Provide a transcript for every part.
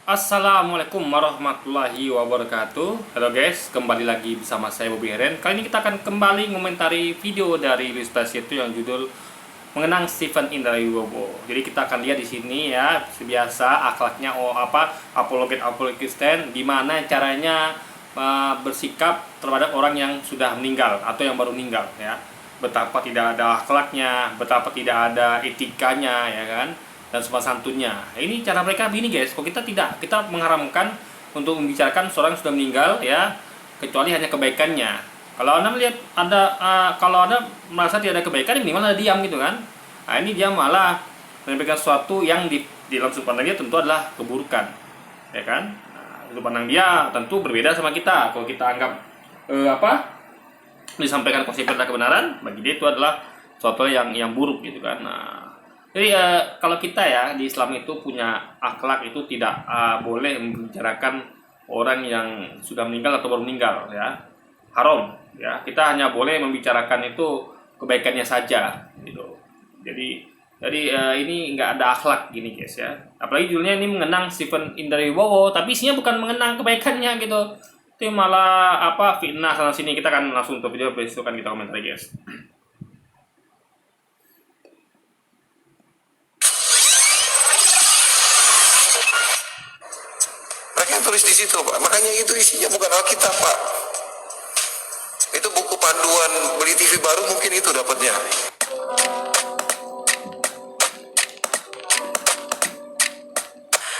Assalamualaikum warahmatullahi wabarakatuh. Halo guys, kembali lagi bersama saya Bobby Heren. Kali ini kita akan kembali mengomentari video dari Luis Basieto yang judul Mengenang Stephen Indra Wibowo. Jadi kita akan lihat di sini ya, biasa akhlaknya apologet Kristen, gimana caranya bersikap terhadap orang yang sudah meninggal atau yang baru meninggal ya. Betapa tidak ada akhlaknya, betapa tidak ada etikanya ya kan, dan sopan santunnya. Ini cara mereka begini guys. Kalau kita mengharamkan untuk membicarakan seorang yang sudah meninggal ya, kecuali hanya kebaikannya. Kalau anda melihat kalau anda merasa tidak ada kebaikan, minimal anda diam gitu kan. Nah ini dia malah menyampaikan sesuatu yang di dalam sudut pandang dia tentu adalah keburukan, ya kan. Nah, sudut pandang dia tentu berbeda sama kita. Kalau kita anggap disampaikan konsep tentang kebenaran, bagi dia itu adalah sesuatu yang buruk gitu kan. Nah, jadi kalau kita ya di Islam itu punya akhlak, itu tidak boleh membicarakan orang yang sudah meninggal atau baru meninggal ya, haram ya. Kita hanya boleh membicarakan itu kebaikannya saja gitu. Jadi ini nggak ada akhlak gini guys ya. Apalagi judulnya ini mengenang Stephen Indra Wibowo, tapi isinya bukan mengenang kebaikannya gitu. Itu malah fitnah sana sini. Kita akan langsung ke video, besok kan kita komentar guys. Tulis di situ Pak, makanya itu isinya bukan Alkitab Pak, itu buku panduan beli TV baru, mungkin itu dapatnya.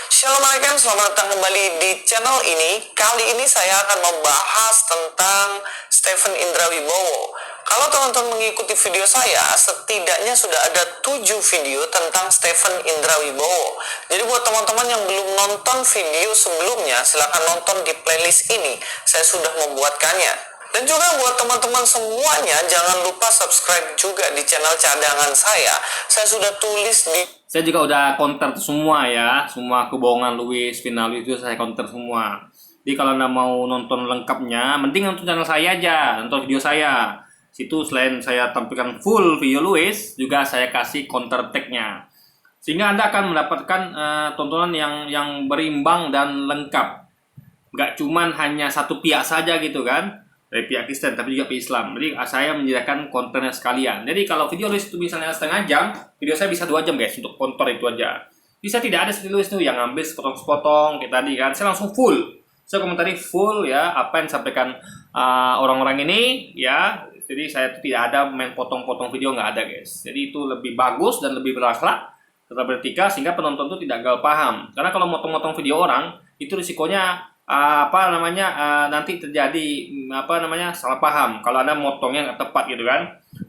Assalamualaikum, selamat datang kembali di channel ini. Kali ini saya akan membahas tentang Stephen Indra Wibowo. Kalau teman-teman mengikuti video saya, setidaknya sudah ada 7 video tentang Stephen Indra Wibowo. Jadi buat teman-teman yang belum nonton video sebelumnya, silahkan nonton di playlist ini. Saya sudah membuatkannya. Dan juga buat teman-teman semuanya, jangan lupa subscribe juga di channel cadangan saya. Saya sudah tulis di... Saya juga udah counter semua ya, semua kebohongan Luis Finali itu saya counter semua. Jadi kalau anda mau nonton lengkapnya, mending nonton channel saya aja, nonton video saya. Situ selain saya tampilkan full video Luis, juga saya kasih counter tag-nya. Sehingga anda akan mendapatkan tontonan yang berimbang dan lengkap. Nggak cuman hanya satu pihak saja gitu kan, dari pihak Kristen tapi juga pihak Islam. Jadi saya menyediakan kontennya sekalian. Jadi kalau video Luis itu misalnya setengah jam, video saya bisa 2 jam guys untuk counter itu aja. Bisa tidak ada seperti Luis itu yang ngambil sepotong-sepotong kayak tadi kan. Saya langsung full. Saya komentari full ya apa yang disampaikan orang-orang ini ya. Jadi saya tidak ada main potong-potong video, nggak ada guys. Jadi itu lebih bagus dan lebih berakhlak, tetap beretika, sehingga penonton itu tidak gagal paham. Karena kalau motong-motong video orang itu risikonya nanti terjadi salah paham kalau Anda motongnya nggak tepat gitu kan.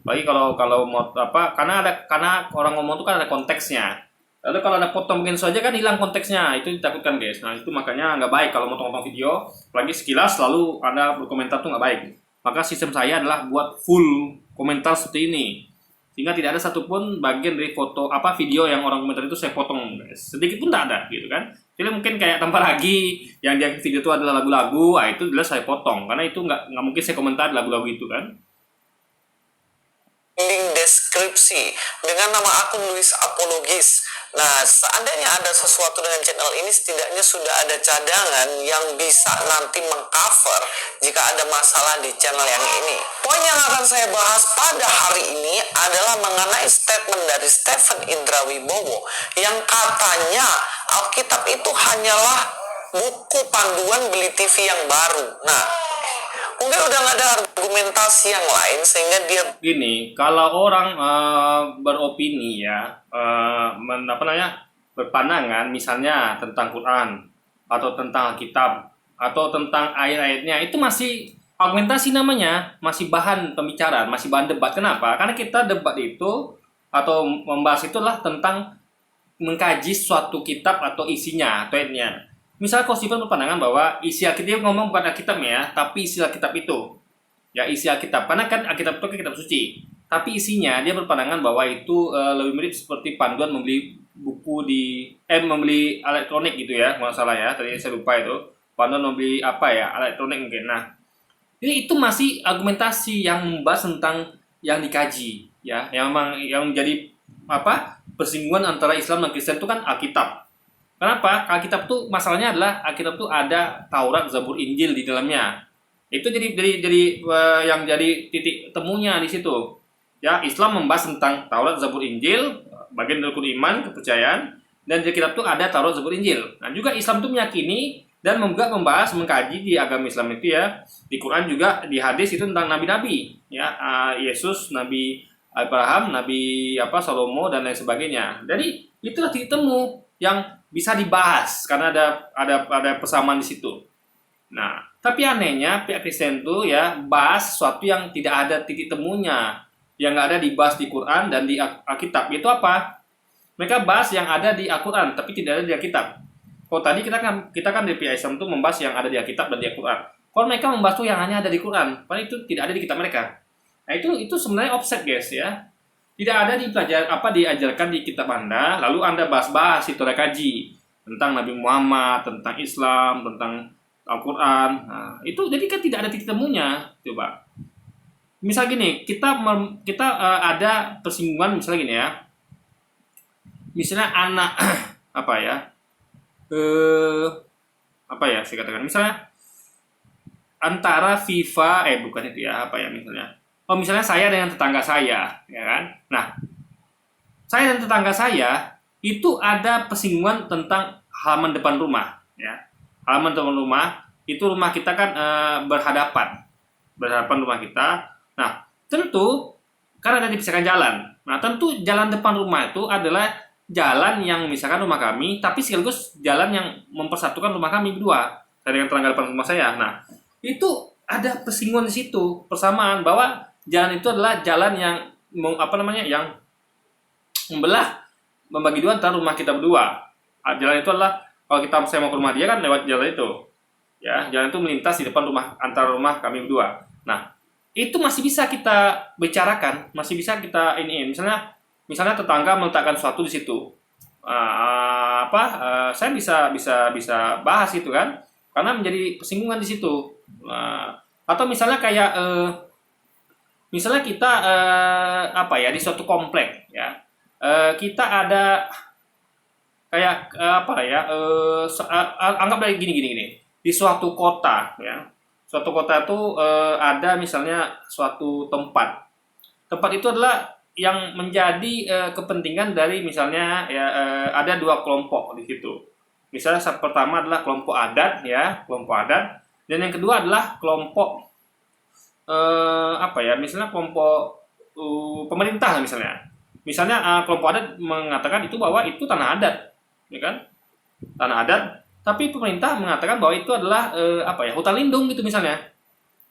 Bagi kalau karena orang ngomong itu kan ada konteksnya. Lalu kalau Anda potong begini saja kan hilang konteksnya, itu ditakutkan guys. Nah itu makanya nggak baik kalau motong-motong video, apalagi sekilas lalu Anda berkomentar tuh nggak baik. Maka sistem saya adalah buat full komentar seperti ini, sehingga tidak ada satupun bagian dari video yang orang komentar itu saya potong guys. Sedikit pun tak ada gitu kan. Jadi mungkin kayak tanpa lagi yang dia video itu adalah lagu-lagu, itu jelas saya potong karena itu nggak mungkin saya komentar lagu-lagu itu kan. Link deskripsi dengan nama akun Luis Apologis. Nah, seandainya ada sesuatu dengan channel ini, setidaknya sudah ada cadangan yang bisa nanti mengcover jika ada masalah di channel yang ini. Poin yang akan saya bahas pada hari ini adalah mengenai statement dari Stephen Indra Wibowo yang katanya Alkitab itu hanyalah buku panduan beli TV yang baru. Nah, mungkin udah nggak ada argumentasi yang lain sehingga dia gini. Kalau orang beropini ya, berpandangan misalnya tentang Quran atau tentang Alkitab atau tentang ayat-ayatnya, itu masih argumentasi namanya, masih bahan pembicaraan, masih bahan debat. Kenapa? Karena kita debat itu atau membahas itulah tentang mengkaji suatu kitab atau isinya atau ayatnya. Misalnya kalau Stephen berpandangan bahwa isi Alkitab ngomong bukan Alkitabnya, tapi isi Alkitab itu ya isi Alkitab, karena kan Alkitab itu kan kitab suci, tapi isinya dia berpandangan bahwa itu lebih mirip seperti panduan membeli buku membeli elektronik gitu ya, kalau salah ya, tadi saya lupa itu panduan membeli elektronik mungkin. Nah ini itu masih argumentasi yang membahas tentang yang dikaji ya, yang menjadi persinggungan antara Islam dan Kristen itu kan Alkitab. Kenapa? Alkitab tuh masalahnya adalah Alkitab tuh ada Taurat, Zabur, Injil di dalamnya. Itu yang jadi titik temunya di situ. Ya, Islam membahas tentang Taurat, Zabur, Injil, bagian dari rukun iman, kepercayaan, dan di Alkitab tuh ada Taurat, Zabur, Injil. Nah, juga Islam tuh meyakini dan juga membahas, mengkaji di agama Islam itu ya, di Quran juga, di hadis itu tentang nabi-nabi, ya, Yesus, Nabi Abraham, Nabi Salomo dan lain sebagainya. Jadi itulah titik temu yang bisa dibahas karena ada persamaan di situ. Nah, tapi anehnya pihak Kristen tuh ya bahas sesuatu yang tidak ada titik temunya, yang nggak ada dibahas di Quran dan di Alkitab. Itu apa? Mereka bahas yang ada di Al-Quran, tapi tidak ada di Alkitab. Kalau tadi kita kan di pihak Islam tuh membahas yang ada di Alkitab dan di Al-Quran. Kalau mereka membahas tuh yang hanya ada di Quran, padahal itu tidak ada di kitab mereka. Nah, itu sebenarnya offset, guys, ya. Tidak ada diajarkan di kitab Anda, lalu Anda bahas-bahas itu, ada kaji tentang Nabi Muhammad, tentang Islam, tentang Al-Quran. Nah, itu jadi kan tidak ada titik temunya. Coba. Misal gini, kita ada persinggungan misalnya gini ya. Misalnya anak apa ya? Saya katakan misalnya antara FIFA bukan itu ya, misalnya. Oh, misalnya saya dengan tetangga saya, ya kan? Nah, saya dan tetangga saya itu ada persinggungan tentang halaman depan rumah, ya. Halaman depan rumah itu rumah kita kan berhadapan rumah kita. Nah, tentu karena ada dipisahkan jalan. Nah, tentu jalan depan rumah itu adalah jalan yang misalkan rumah kami, tapi sekaligus jalan yang mempersatukan rumah kami berdua. Saya dengan tetangga depan rumah saya. Nah, itu ada persinggungan di situ, persamaan bahwa jalan itu adalah jalan yang yang membelah, membagi dua antara rumah kita berdua. Jalan itu adalah kalau saya mau ke rumah dia kan lewat jalan itu. Ya, jalan itu melintas di depan antara rumah kami berdua. Nah, itu masih bisa kita bicarakan, masih bisa kita misalnya tetangga meletakkan sesuatu di situ. Saya bisa bahas itu kan, karena menjadi persinggungan di situ. Atau misalnya kayak misalnya kita di suatu komplek ya, kita ada kayak anggaplah gini di suatu kota ya, suatu kota itu ada misalnya suatu tempat itu adalah yang menjadi kepentingan dari misalnya ya, ada dua kelompok di situ. Misalnya pertama adalah kelompok adat ya, dan yang kedua adalah kelompok misalnya kelompok pemerintah misalnya kelompok adat mengatakan itu bahwa itu tanah adat, ya kan, tanah adat, tapi pemerintah mengatakan bahwa itu adalah hutan lindung gitu misalnya.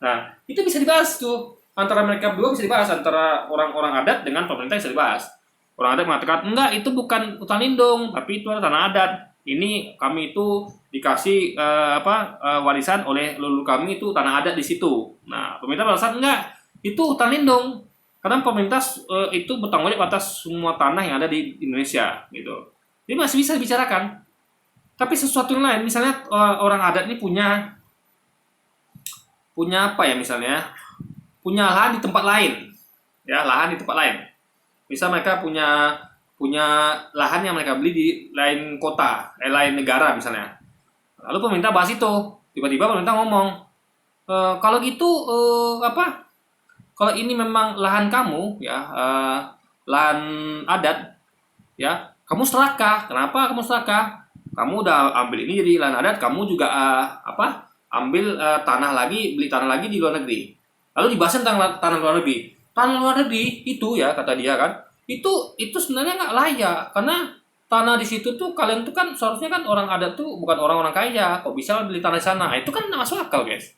Nah, itu bisa dibahas tuh antara mereka berdua, bisa dibahas antara orang-orang adat dengan pemerintah, bisa dibahas. Orang adat mengatakan enggak, itu bukan hutan lindung, tapi itu adalah tanah adat. Ini kami itu dikasih warisan oleh leluhur kami, itu tanah adat di situ. Nah, pemerintah merasa enggak, itu hutan lindung karena pemerintah itu bertanggung jawab atas semua tanah yang ada di Indonesia gitu. Jadi masih bisa dibicarakan. Tapi sesuatu yang lain, misalnya orang adat ini punya misalnya punya lahan di tempat lain, ya, lahan di tempat lain. Misal mereka punya lahan yang mereka beli di lain kota, lain negara misalnya. Lalu pemerintah bahas itu. Tiba-tiba pemerintah ngomong, kalau gitu kalau ini memang lahan kamu ya, lahan adat ya, kamu serakah. Kenapa kamu serakah? Kamu udah ambil ini jadi lahan adat, kamu juga ambil beli tanah lagi di luar negeri. Lalu dibahas tentang tanah luar negeri. Tanah luar negeri itu ya, kata dia kan, itu sebenarnya nggak layak karena tanah di situ tuh kalian tuh kan seharusnya kan orang adat tuh bukan orang-orang kaya, kok bisa beli tanah di sana? Itu kan nggak masuk akal, guys.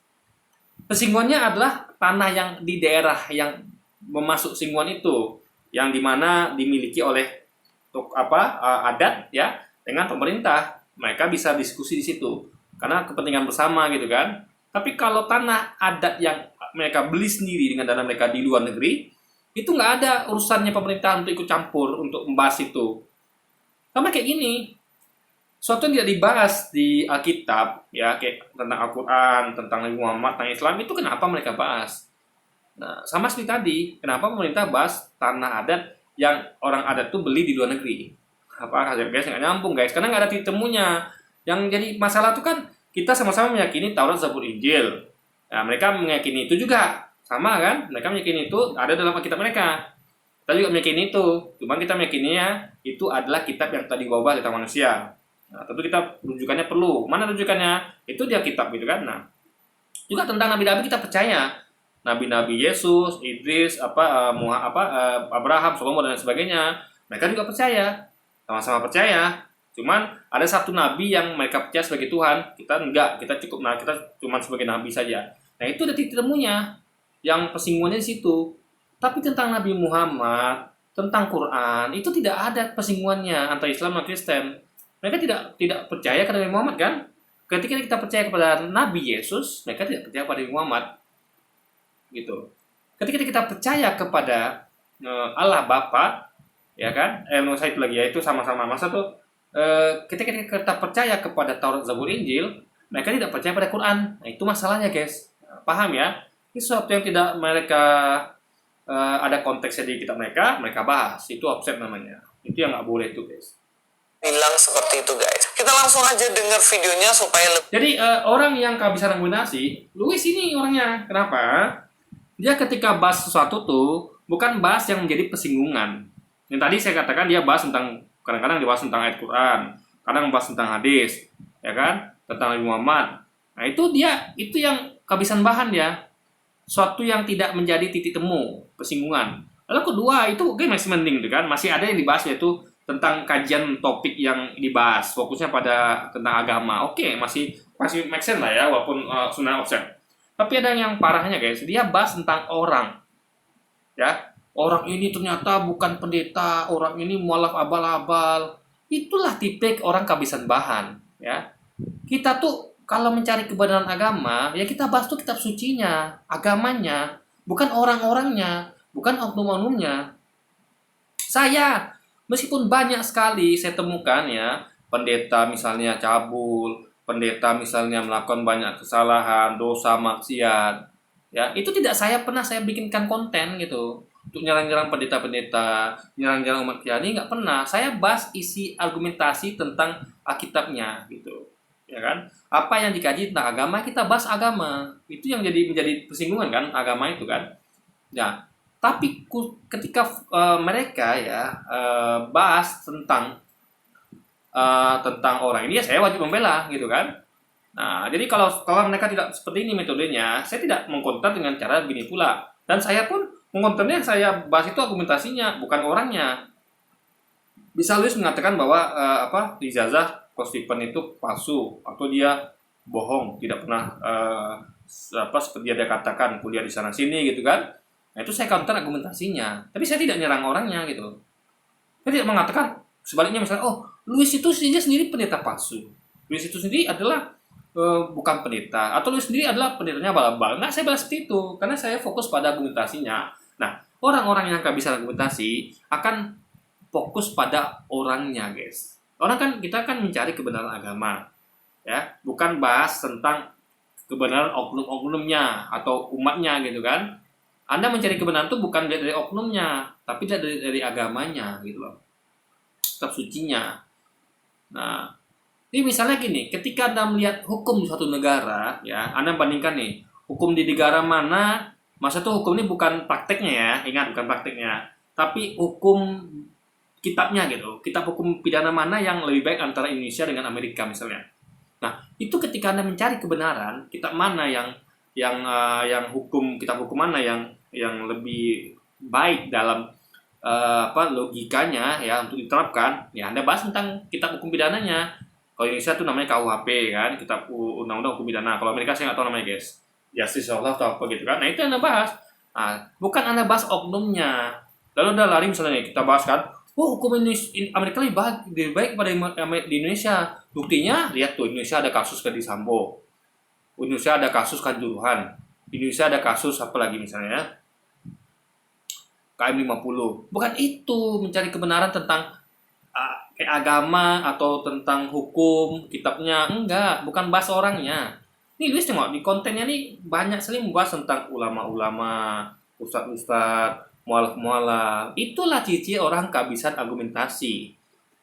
Persinggungannya adalah tanah yang di daerah yang memasuk singgungan itu, yang dimana dimiliki oleh adat ya dengan pemerintah. Mereka bisa diskusi di situ karena kepentingan bersama gitu kan. Tapi kalau tanah adat yang mereka beli sendiri dengan dana mereka di luar negeri, itu nggak ada urusannya pemerintah untuk ikut campur untuk membahas itu. Sama kayak gini, suatu yang tidak dibahas di Alkitab ya, kayak tentang Al-Quran, tentang Nabi Muhammad, tentang Islam, itu kenapa mereka bahas? Nah, sama seperti tadi, kenapa pemerintah bahas tanah adat yang orang adat tuh beli di luar negeri? apa guys, nggak nyambung guys, karena nggak ada titik temunya. Yang jadi masalah tuh kan kita sama-sama meyakini Taurat, Zabur, Injil. Nah, mereka meyakini itu juga sama kan, mereka meyakini itu ada dalam kitab mereka, kita juga meyakini itu, cuma kita meyakininya itu adalah kitab yang tadi diubah oleh manusia. Nah, tentu kita rujukannya perlu, mana rujukannya, itu dia kitab gitu kan. Nah, juga tentang nabi-nabi kita percaya, nabi-nabi Yesus, Idris, Abraham, Salomo dan sebagainya, mereka juga percaya, sama-sama percaya. Cuman ada satu nabi yang mereka percaya sebagai Tuhan, kita enggak, kita cukup, kita cuma sebagai nabi saja. Nah, itu ada titik temunya, yang persinggungannya di situ. Tapi tentang Nabi Muhammad, tentang Quran, itu tidak ada persinggungannya antara Islam dan Kristen. Mereka tidak percaya kepada Nabi Muhammad kan? Ketika kita percaya kepada Nabi Yesus, mereka tidak percaya kepada Nabi Muhammad. Gitu. Ketika kita percaya kepada Allah Bapa, ya kan? Menurut saya itu lagi, yaitu sama-sama masa tuh. Ketika kita percaya kepada Taurat, Zabur, Injil, mereka tidak percaya pada Quran. Nah, itu masalahnya, guys. Paham ya? Ini sesuatu yang tidak mereka ada konteksnya di kitab mereka bahas. Itu offset namanya. Itu yang nggak boleh tuh, guys. Bilang seperti itu, guys. Kita langsung aja dengar videonya supaya Jadi orang yang kehabisan argumentasi, Louis ini orangnya. Kenapa? Dia ketika bahas sesuatu tuh bukan bahas yang menjadi persinggungan. Yang tadi saya katakan dia bahas tentang, kadang-kadang dia bahas tentang ayat Quran, kadang bahas tentang hadis, ya kan? Tentang Nabi Muhammad. Nah, itu yang kehabisan bahan ya. Suatu yang tidak menjadi titik temu, persinggungan. Lalu kedua, itu masih mending gitu kan. Masih ada yang dibahas, yaitu tentang kajian topik yang dibahas, fokusnya pada tentang agama. Oke, masih make sense lah ya, walaupun sunnah offset. Tapi ada yang parahnya, guys. Dia bahas tentang orang. Ya, orang ini ternyata bukan pendeta, orang ini mualaf abal-abal. Itulah tipe orang kehabisan bahan, ya. Kita tuh kalau mencari kebenaran agama, ya kita bahas tuh kitab sucinya, agamanya, bukan orang-orangnya, bukan oknum-oknumnya. Meskipun banyak sekali saya temukan ya, pendeta misalnya cabul, pendeta misalnya melakukan banyak kesalahan, dosa, maksiat, ya itu tidak pernah saya bikinkan konten gitu untuk nyerang-nyerang pendeta-pendeta, nyerang-nyerang umat Kristiani, nggak pernah. Saya bahas isi argumentasi tentang Alkitabnya gitu, ya kan? Apa yang dikaji tentang agama, kita bahas agama. Itu yang menjadi persinggungan kan, agama itu kan. Ya, tapi ketika mereka ya bahas tentang orang ini, ya saya wajib membela gitu kan. Nah, jadi kalau mereka tidak seperti ini metodenya, saya tidak mengkonter dengan cara begini pula. Dan saya pun mengkonternya, saya bahas itu argumentasinya, bukan orangnya. Bisa Louis mengatakan bahwa ijazah Coach Stephen itu palsu, atau dia bohong, tidak pernah seperti dia katakan kuliah di sana sini gitu kan. Nah, itu saya counter argumentasinya. Tapi saya tidak nyerang orangnya gitu. Saya tidak mengatakan sebaliknya, misalnya, Louis itu sendiri pendeta palsu. Louis itu sendiri adalah bukan pendeta, atau Louis sendiri adalah pendetanya abal-abal. Nggak, saya bahas seperti itu, karena saya fokus pada argumentasinya. Nah, orang-orang yang nggak bisa argumentasi akan fokus pada orangnya, guys. Kita kan mencari kebenaran agama, ya, bukan bahas tentang kebenaran oknum-oknumnya atau umatnya gitu kan. Anda mencari kebenaran itu bukan dari oknumnya, tapi dari agamanya gitu loh, kitab sucinya. Nah, ini misalnya gini, ketika Anda melihat hukum di suatu negara, ya, Anda bandingkan nih, hukum di negara mana, masa tuh hukum ini bukan prakteknya ya, ingat bukan prakteknya, tapi hukum kitabnya gitu, kitab hukum pidana mana yang lebih baik antara Indonesia dengan Amerika misalnya. Nah, itu ketika Anda mencari kebenaran, kitab mana yang kitab hukum mana yang lebih baik dalam logikanya ya untuk diterapkan, ya Anda bahas tentang kitab hukum pidananya. Kalau Indonesia itu namanya KUHP kan, kitab undang-undang hukum pidana. Kalau Amerika saya nggak tahu namanya, guys. Justice of Love atau apa gitu kan. Nah, itu Anda bahas. Nah, bukan Anda bahas oknumnya. Lalu Anda lari misalnya kita bahas kan, hukum Amerika lebih baik pada di Indonesia. Buktinya, lihat tuh, Indonesia ada kasus Ferdy Sambo. Indonesia ada kasus Kanjuruhan. Indonesia ada kasus apa lagi misalnya, KM 50. Bukan itu mencari kebenaran tentang agama atau tentang hukum kitabnya, enggak, bukan bahas orangnya. Nih Luis tengok di kontennya nih banyak sekali membahas tentang ulama-ulama, ustadz-ustadz, mualaf-mualaf. Itulah ciri orang kehabisan argumentasi.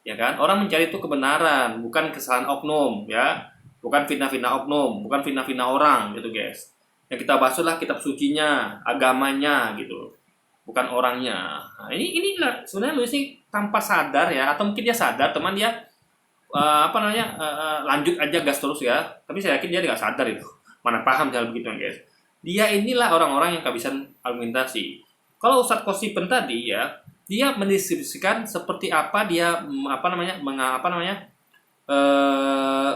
ya kan? Orang mencari itu kebenaran, bukan kesalahan oknum, ya, bukan fitnah-fitnah oknum, bukan fitnah-fitnah orang, gitu guys. Yang kita bahas adalah kitab sucinya, agamanya, gitu, bukan orangnya. Nah, inilah sebenarnya Luis ini tanpa sadar ya, atau mungkin dia sadar, teman dia lanjut aja gas terus ya. Tapi saya yakin dia nggak sadar itu, mana paham hal begitu guys. Dia inilah orang-orang yang kehabisan argumentasi. Kalau Ustadz Kosipen tadi ya, dia mendeskripsikan seperti apa dia eh,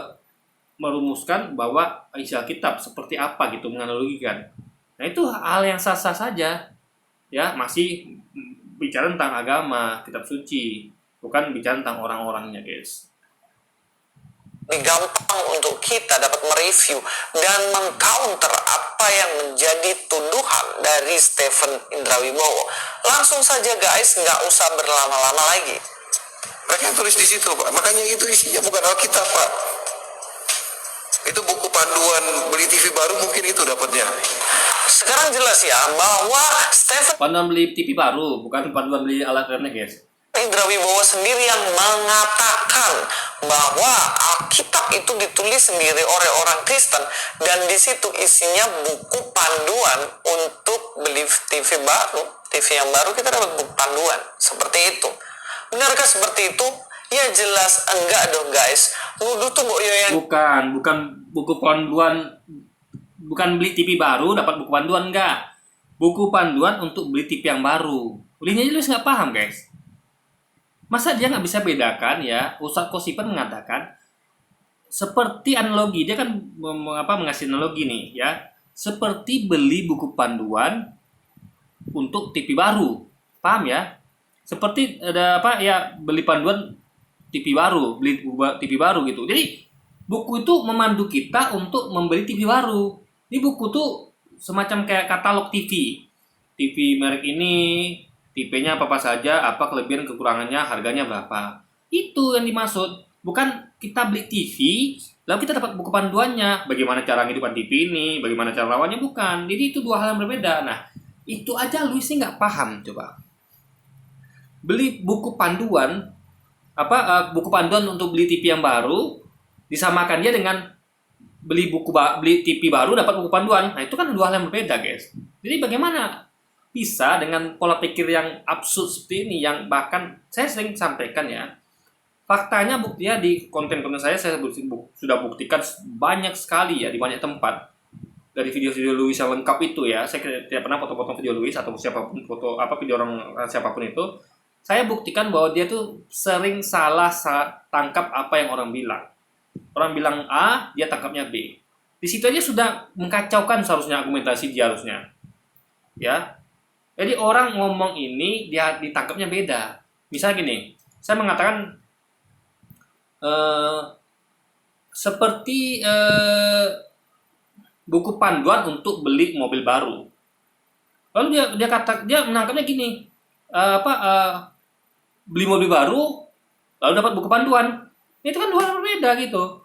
merumuskan bahwa isi Alkitab seperti apa gitu, menganalogikan. Nah itu hal yang sah-sah saja ya, masih bicara tentang agama, kitab suci, bukan bicara tentang orang-orangnya guys. Ini gampang untuk kita dapat mereview dan mengcounter apa yang menjadi tuduhan dari Stephen Indrawibowo. Langsung saja guys, nggak usah berlama-lama lagi. Mereka tulis di situ Pak, makanya itu isinya bukan Alkitab Pak. Itu buku panduan beli TV baru, mungkin itu dapatnya. Sekarang jelas ya bahwa Stephen Panduan beli TV baru, bukan panduan beli alat remnya guys. Indrawibowo sendiri yang mengatakan bahwa Alkitab itu ditulis sendiri oleh orang Kristen dan di situ isinya buku panduan untuk beli TV baru, TV yang baru kita dapat buku panduan seperti itu. Benarkah seperti itu? Ya jelas enggak dong guys. Nuduh tuh Mbok Yoyan. Bukan buku panduan, bukan beli TV baru dapat buku panduan, enggak. Buku panduan untuk beli TV yang baru. Belinya jelas nggak paham guys. Masa dia nggak bisa bedakan ya? Ustadz Kosipen mengatakan seperti analogi, dia kan mengasih analogi nih ya, seperti beli buku panduan untuk TV baru, paham ya? Seperti ada beli panduan TV baru, beli TV baru gitu. Jadi buku itu memandu kita untuk membeli TV baru. Ini buku tuh semacam kayak katalog TV merek ini, tipenya apa saja, apa kelebihan kekurangannya, harganya berapa. Itu yang dimaksud. Bukan kita beli TV, lalu kita dapat buku panduannya, bagaimana cara ngidupkan TV ini, bagaimana cara lawannya, bukan. Jadi itu dua hal yang berbeda. Nah, itu aja Luis nggak paham coba. Beli buku panduan, buku panduan untuk beli TV yang baru, disamakan dia dengan beli TV baru dapat buku panduan. Nah, itu kan dua hal yang berbeda, guys. Jadi bagaimana bisa dengan pola pikir yang absurd seperti ini, yang bahkan saya sering sampaikan ya, faktanya buktinya di konten-konten saya sudah buktikan banyak sekali ya, di banyak tempat. Dari video-video Luis yang lengkap itu ya, saya tidak pernah potong-potong video Luis atau siapapun video orang siapapun itu, saya buktikan bahwa dia tuh sering salah tangkap apa yang orang bilang. Orang bilang A, dia tangkapnya B. Di situ aja sudah mengkacaukan seharusnya argumentasi dia harusnya. Ya. Jadi orang ngomong ini dia ditangkapnya beda. Misalnya gini, saya mengatakan seperti buku panduan untuk beli mobil baru. Lalu dia menangkapnya gini, beli mobil baru lalu dapat buku panduan. Itu kan dua hal berbeda gitu.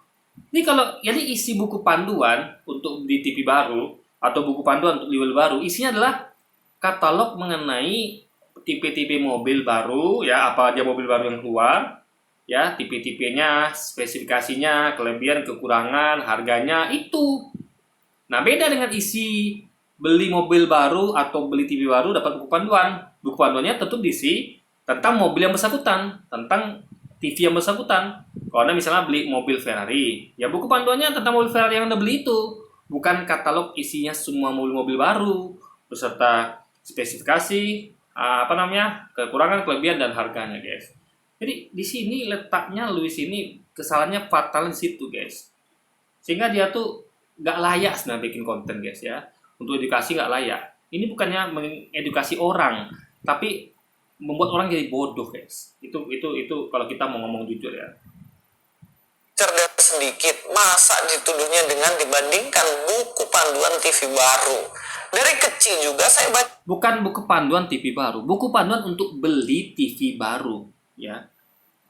Jadi isi buku panduan untuk beli TV baru atau buku panduan untuk beli mobil baru, isinya adalah katalog mengenai tipe-tipe mobil baru ya, apa aja mobil baru yang keluar ya, tipe-tipenya, spesifikasinya, kelebihan, kekurangan, harganya itu. Nah, beda dengan isi beli mobil baru atau beli TV baru dapat buku panduan. Buku panduannya tentu diisi tentang mobil yang bersangkutan, tentang TV yang bersangkutan. Kalau Anda misalnya beli mobil Ferrari, ya buku panduannya tentang mobil Ferrari yang Anda beli itu, bukan katalog isinya semua mobil-mobil baru beserta spesifikasi, kekurangan, kelebihan dan harganya, guys. Jadi di sini letaknya Luis ini kesalahannya fatal di situ, guys. Sehingga dia tuh nggak layak sebenarnya bikin konten, guys ya. Untuk edukasi nggak layak. Ini bukannya mengedukasi orang, tapi membuat orang jadi bodoh, guys. Itu kalau kita mau ngomong jujur ya. Cerdas sedikit, masa dituduhnya dengan dibandingkan buku panduan TV baru. Dari kecil juga saya baca. Bukan buku panduan TV baru, buku panduan untuk beli TV baru, ya.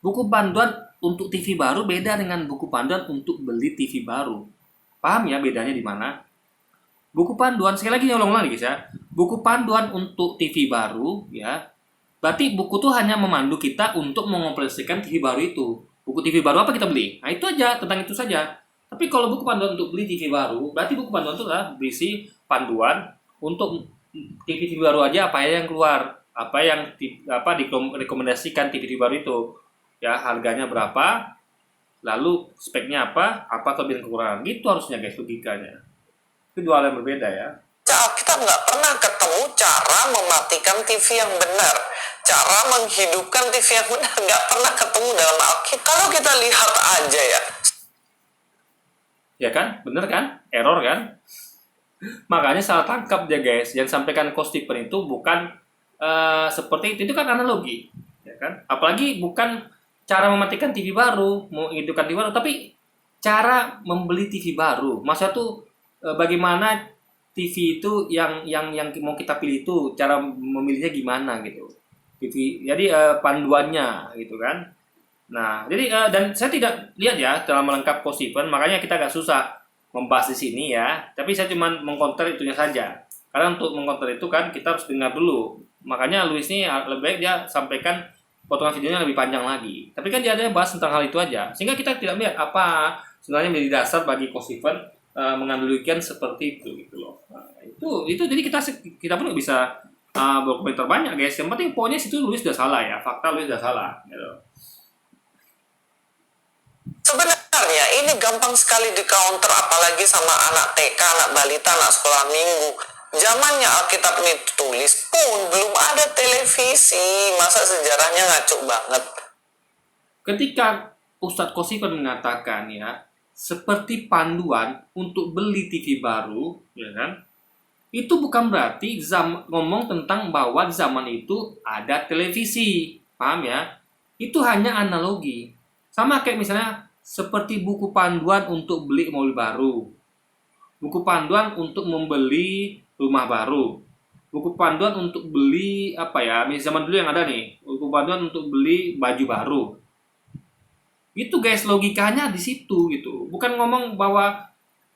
Buku panduan untuk TV baru beda dengan buku panduan untuk beli TV baru. Paham ya bedanya di mana? Buku panduan, sekali lagi ulang-ulang guys ya. Buku panduan untuk TV baru ya, Berarti buku tuh hanya memandu kita untuk mengoperasikan TV baru itu. Buku TV baru apa kita beli? Nah itu aja, tentang itu saja. Tapi kalau buku panduan untuk beli TV baru, berarti buku panduan itu adalah berisi panduan untuk TV baru aja, apa yang keluar, apa yang direkomendasikan TV baru itu, ya harganya berapa, lalu speknya apa kelebihan kekurangan, gitu harusnya guys logikanya. Itu dua hal yang berbeda ya. Kita nggak pernah ketemu cara mematikan TV yang benar, cara menghidupkan TV yang benar, nggak pernah ketemu dalam Alkitab. Kalau kita lihat aja Ya kan, bener kan, error kan. Makanya salah tangkap ya guys, yang sampaikan Coach Stephen itu bukan seperti itu kan analogi, ya kan. Apalagi bukan cara mematikan TV baru, menghidupkan TV baru, tapi cara membeli TV baru. Maksudnya tuh bagaimana TV itu yang mau kita pilih itu, cara memilihnya gimana gitu. TV, jadi panduannya gitu kan. Nah, jadi dan saya tidak lihat ya dalam melengkap Coach Stephen, makanya kita agak susah membahas di sini ya. Tapi saya cuma mengcounter itunya saja. Karena untuk mengcounter itu kan kita harus dengar dulu. Makanya Luis ini lebih baik dia sampaikan potongan videonya lebih panjang lagi. Tapi kan dia ada bahas tentang hal itu aja. Sehingga kita tidak melihat apa sebenarnya menjadi dasar bagi Coach Stephen menganalogikan seperti itu gitu loh. Nah, itu jadi kita pun bisa berkomentar banyak guys. Yang penting poinnya situ Luis sudah salah ya. Fakta Luis sudah salah gitu. sebenarnya ini gampang sekali di counter, apalagi sama anak TK, anak balita, anak sekolah minggu. Zamannya Alkitab ini tulis pun belum ada televisi, masa sejarahnya ngaco banget. Ketika Ustadz Coach Stephen mengatakan ya, seperti panduan untuk beli TV baru, ya kan? Itu bukan berarti ngomong tentang bahwa di zaman itu ada televisi, paham ya? Itu hanya analogi. Sama kayak misalnya seperti buku panduan untuk beli mobil baru, buku panduan untuk membeli rumah baru, buku panduan untuk beli apa ya? Misalnya zaman dulu yang ada nih, buku panduan untuk beli baju baru. Itu guys logikanya di situ gitu. Bukan ngomong bahwa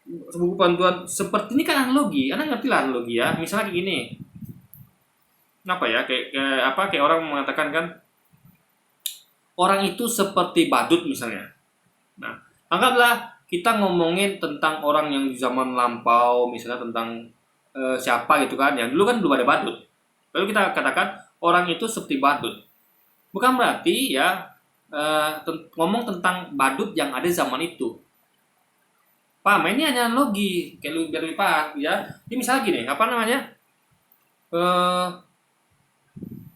buku panduan seperti ini kan analogi. Anda ngerti lah analogi ya. Misalnya kayak gini. Apa ya? Kayak orang mengatakan kan orang itu seperti badut misalnya. Nah, anggaplah kita ngomongin tentang orang yang di zaman lampau, misalnya tentang siapa gitu kan. Yang dulu kan belum ada badut. Lalu kita katakan orang itu seperti badut. Bukan berarti ya ngomong tentang badut yang ada zaman itu. Paham? Ini hanya analogi, kayak biar lebih paham ya. Ini misalnya gini, apa namanya?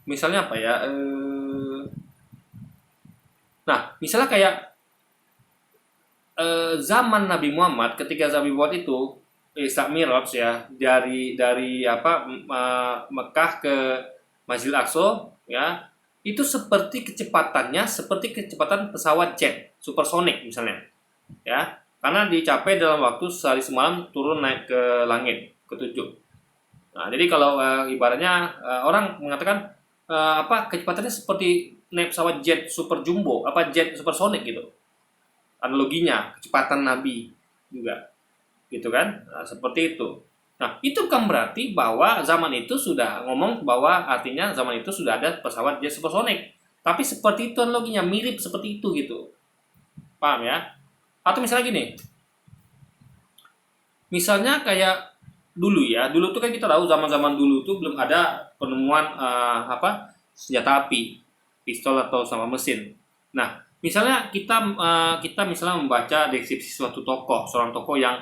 Misalnya apa ya? Nah, misalnya kayak zaman Nabi Muhammad, ketika Nabi Muhammad itu Isra Mi'raj ya, dari Mekah ke Masjidil Aqsa ya. Itu seperti kecepatannya seperti kecepatan pesawat jet supersonik misalnya ya, karena dicapai dalam waktu sehari semalam turun naik ke langit ketujuh. Nah jadi kalau ibaratnya orang mengatakan kecepatannya seperti naik pesawat jet super jumbo, jet supersonik gitu, analoginya kecepatan Nabi juga gitu kan. Nah, seperti itu. Nah, itu bukan berarti bahwa zaman itu sudah ngomong bahwa artinya zaman itu sudah ada pesawat jet supersonik. Tapi seperti itu analoginya, mirip seperti itu gitu. Paham ya? Atau misalnya gini. Misalnya kayak dulu ya. Dulu tuh kan kita tahu zaman-zaman dulu tuh belum ada penemuan senjata api, pistol atau sama mesin. Nah, misalnya kita misalnya membaca deskripsi suatu tokoh, seorang tokoh yang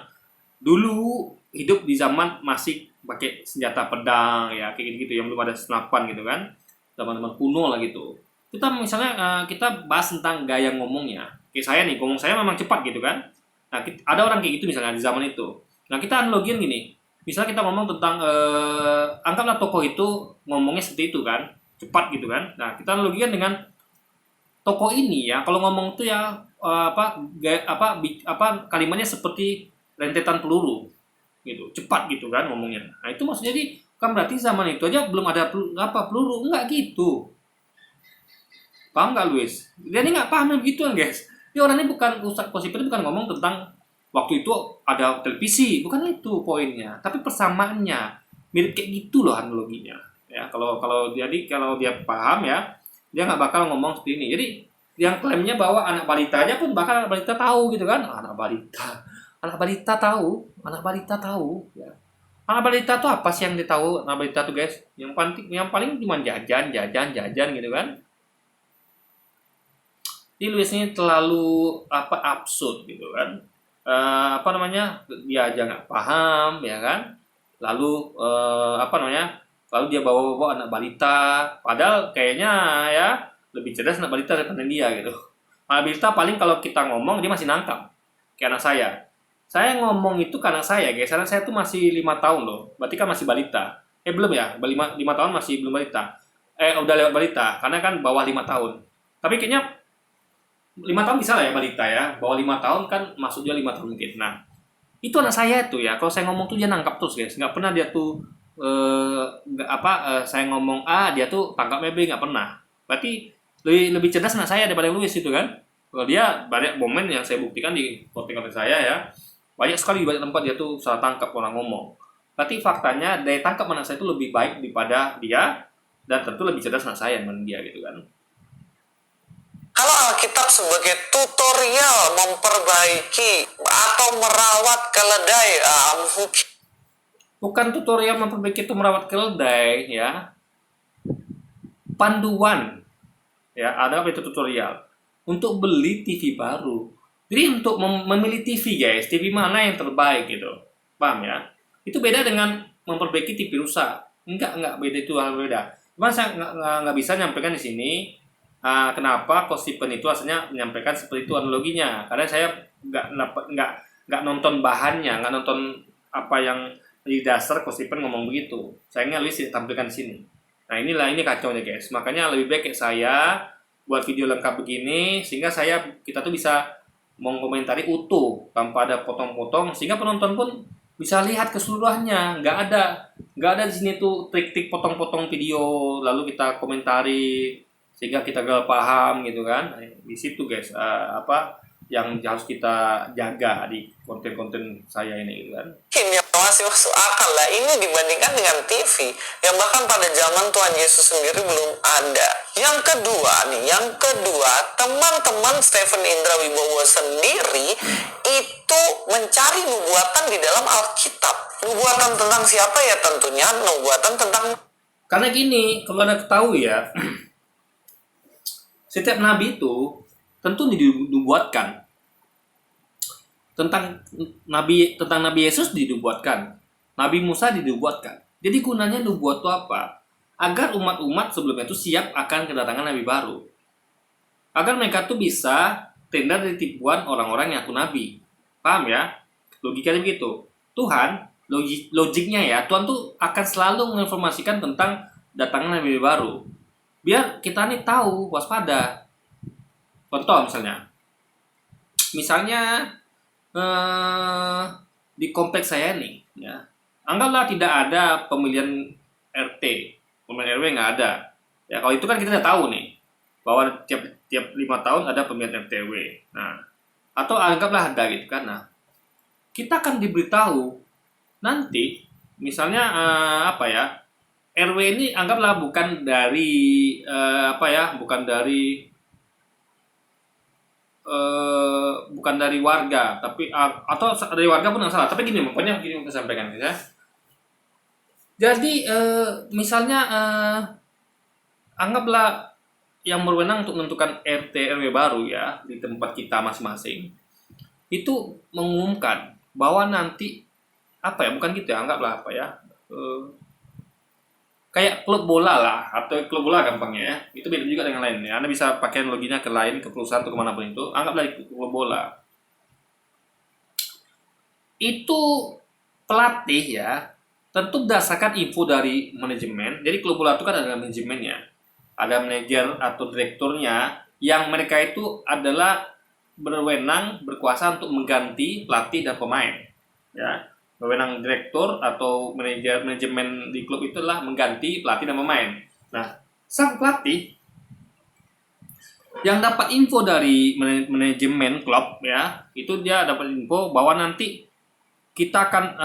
dulu hidup di zaman masih pakai senjata pedang ya kayak gitu yang belum ada senapan gitu kan, zaman-zaman kuno lah gitu. Kita misalnya kita bahas tentang gaya ngomongnya. Kayak saya nih, ngomong saya memang cepat gitu kan. Nah, ada orang kayak gitu misalnya di zaman itu. Nah, kita analogiin gini. Misalnya kita ngomong tentang anggaplah tokoh itu ngomongnya seperti itu kan, cepat gitu kan. Nah, kita analogikan dengan tokoh ini ya. Kalau ngomong tuh ya kalimatnya seperti rentetan peluru gitu, cepat gitu kan ngomongnya. Nah itu maksudnya kan berarti zaman itu aja belum ada peluru, enggak gitu. Paham nggak Luis? Dia ini nggak paham begituan guys. Dia orang ini bukan Ustadz Coach Stephen bukan ngomong tentang waktu itu ada televisi, bukan itu poinnya. Tapi persamaannya mirip kayak gitu loh analoginya. ya. Kalau dia paham ya, dia nggak bakal ngomong seperti ini. Jadi yang klaimnya bahwa anak balita aja pun bahkan anak balita tahu gitu kan. Anak balita tahu, ya. Anak balita tuh apa sih yang dia tahu? Anak balita tuh guys, yang paling cuma jajan gitu kan. Jadi Luis ini terlalu absurd gitu kan. Dia aja nggak paham ya kan. Lalu lalu dia bawa anak balita, padahal kayaknya ya lebih cerdas anak balita daripada dia gitu. Anak balita paling kalau kita ngomong dia masih nangkap, kayak anak saya ngomong itu karena saya guys, karena saya tuh masih 5 tahun loh, berarti kan masih balita. Belum ya, 5 tahun masih belum balita, udah lewat balita, karena kan bawah 5 tahun, tapi kayaknya 5 tahun bisa lah ya balita ya, bawah 5 tahun kan masuk dia 5 tahun mungkin. Nah itu anak saya tuh ya, kalau saya ngomong tuh dia nangkap terus guys, nggak pernah dia tuh saya ngomong A dia tuh tangkapnya B, nggak pernah. Berarti lebih cerdas anak saya daripada Luis itu kan. Kalau dia banyak momen yang saya buktikan di konten-konten saya ya, banyak sekali di banyak tempat dia tuh salah tangkap orang ngomong. Berarti faktanya daya tangkap anak saya itu lebih baik daripada dia, dan tentu lebih cerdas anak saya dibanding dia gitu kan. Kalau Alkitab sebagai tutorial memperbaiki atau merawat keledai, mungkin Bukan tutorial memperbaiki itu merawat keledai ya. Panduan ya, ada apa itu tutorial? Untuk beli TV baru. Jadi untuk memilih TV guys, TV mana yang terbaik gitu. Paham ya? Itu beda dengan memperbaiki TV rusak. Enggak beda, itu hal beda. Cuma saya nggak bisa nyampaikan di sini kenapa Coach Stephen itu asalnya menyampaikan seperti itu analoginya. Karena saya nggak nonton bahannya, nggak nonton apa yang di dasar Coach Stephen ngomong begitu. Sayangnya Luis tampilkan di sini. Nah ini kacaunya guys. Makanya lebih baik kayak saya buat video lengkap begini, sehingga kita tuh bisa mengomentari utuh tanpa ada potong-potong, sehingga penonton pun bisa lihat keseluruhannya. Nggak ada di sini tuh trik-trik potong-potong video lalu kita komentari sehingga kita gak paham gitu kan. Di situ guys yang harus kita jaga di konten-konten saya ini gitu kan. yang masih masuk akal lah ini dibandingkan dengan TV yang bahkan pada zaman Tuhan Yesus sendiri belum ada. Yang kedua, teman-teman Stephen Indra Wibowo sendiri itu mencari nubuatan di dalam Alkitab. Nubuatan tentang siapa ya? Tentunya nubuatan tentang, karena gini, kalau Anda ketahui ya, setiap nabi itu tentu dinubuatkan. Tentang Nabi Yesus dinubuatkan, Nabi Musa dinubuatkan. Jadi gunanya nubuat itu apa? Agar umat-umat sebelumnya itu siap akan kedatangan Nabi baru. Agar mereka tuh bisa terhindar dari tipuan orang-orang yang ngaku nabi. Paham ya? Logikanya begitu. Tuhan, logiknya ya, Tuhan tuh akan selalu menginformasikan tentang datangnya Nabi baru. Biar kita nih tahu, waspada. Contoh misalnya di kompleks saya nih ya, anggaplah tidak ada pemilihan RT, pemilihan RW nggak ada ya. Kalau itu kan kita udah tahu nih bahwa tiap 5 tahun ada pemilihan RT RW. Nah, atau anggaplah ada gitu kan. Nah, kita akan diberitahu nanti misalnya RW ini anggaplah bukan dari bukan dari warga, tapi atau dari warga pun nggak salah. Tapi gini, pokoknya gini saya sampaikan ya. Jadi misalnya anggaplah yang berwenang untuk menentukan RT RW baru ya di tempat kita masing-masing itu mengumumkan bahwa nanti bukan gitu ya, anggaplah kayak klub bola lah, atau klub bola gampangnya ya, itu beda juga dengan lain ya. Anda bisa pakai analoginya ke lain, ke perusahaan atau kemana pun itu. Anggaplah klub bola itu pelatih ya, tentu berdasarkan info dari manajemen. Jadi klub bola itu kan ada manajemennya, ada manajer atau direkturnya, yang mereka itu adalah berwenang, berkuasa untuk mengganti pelatih dan pemain ya. Wewenang direktur atau manajemen di klub itulah mengganti pelatih dan pemain. Nah, sang pelatih yang dapat info dari manajemen klub ya, itu dia dapat info bahwa nanti kita akan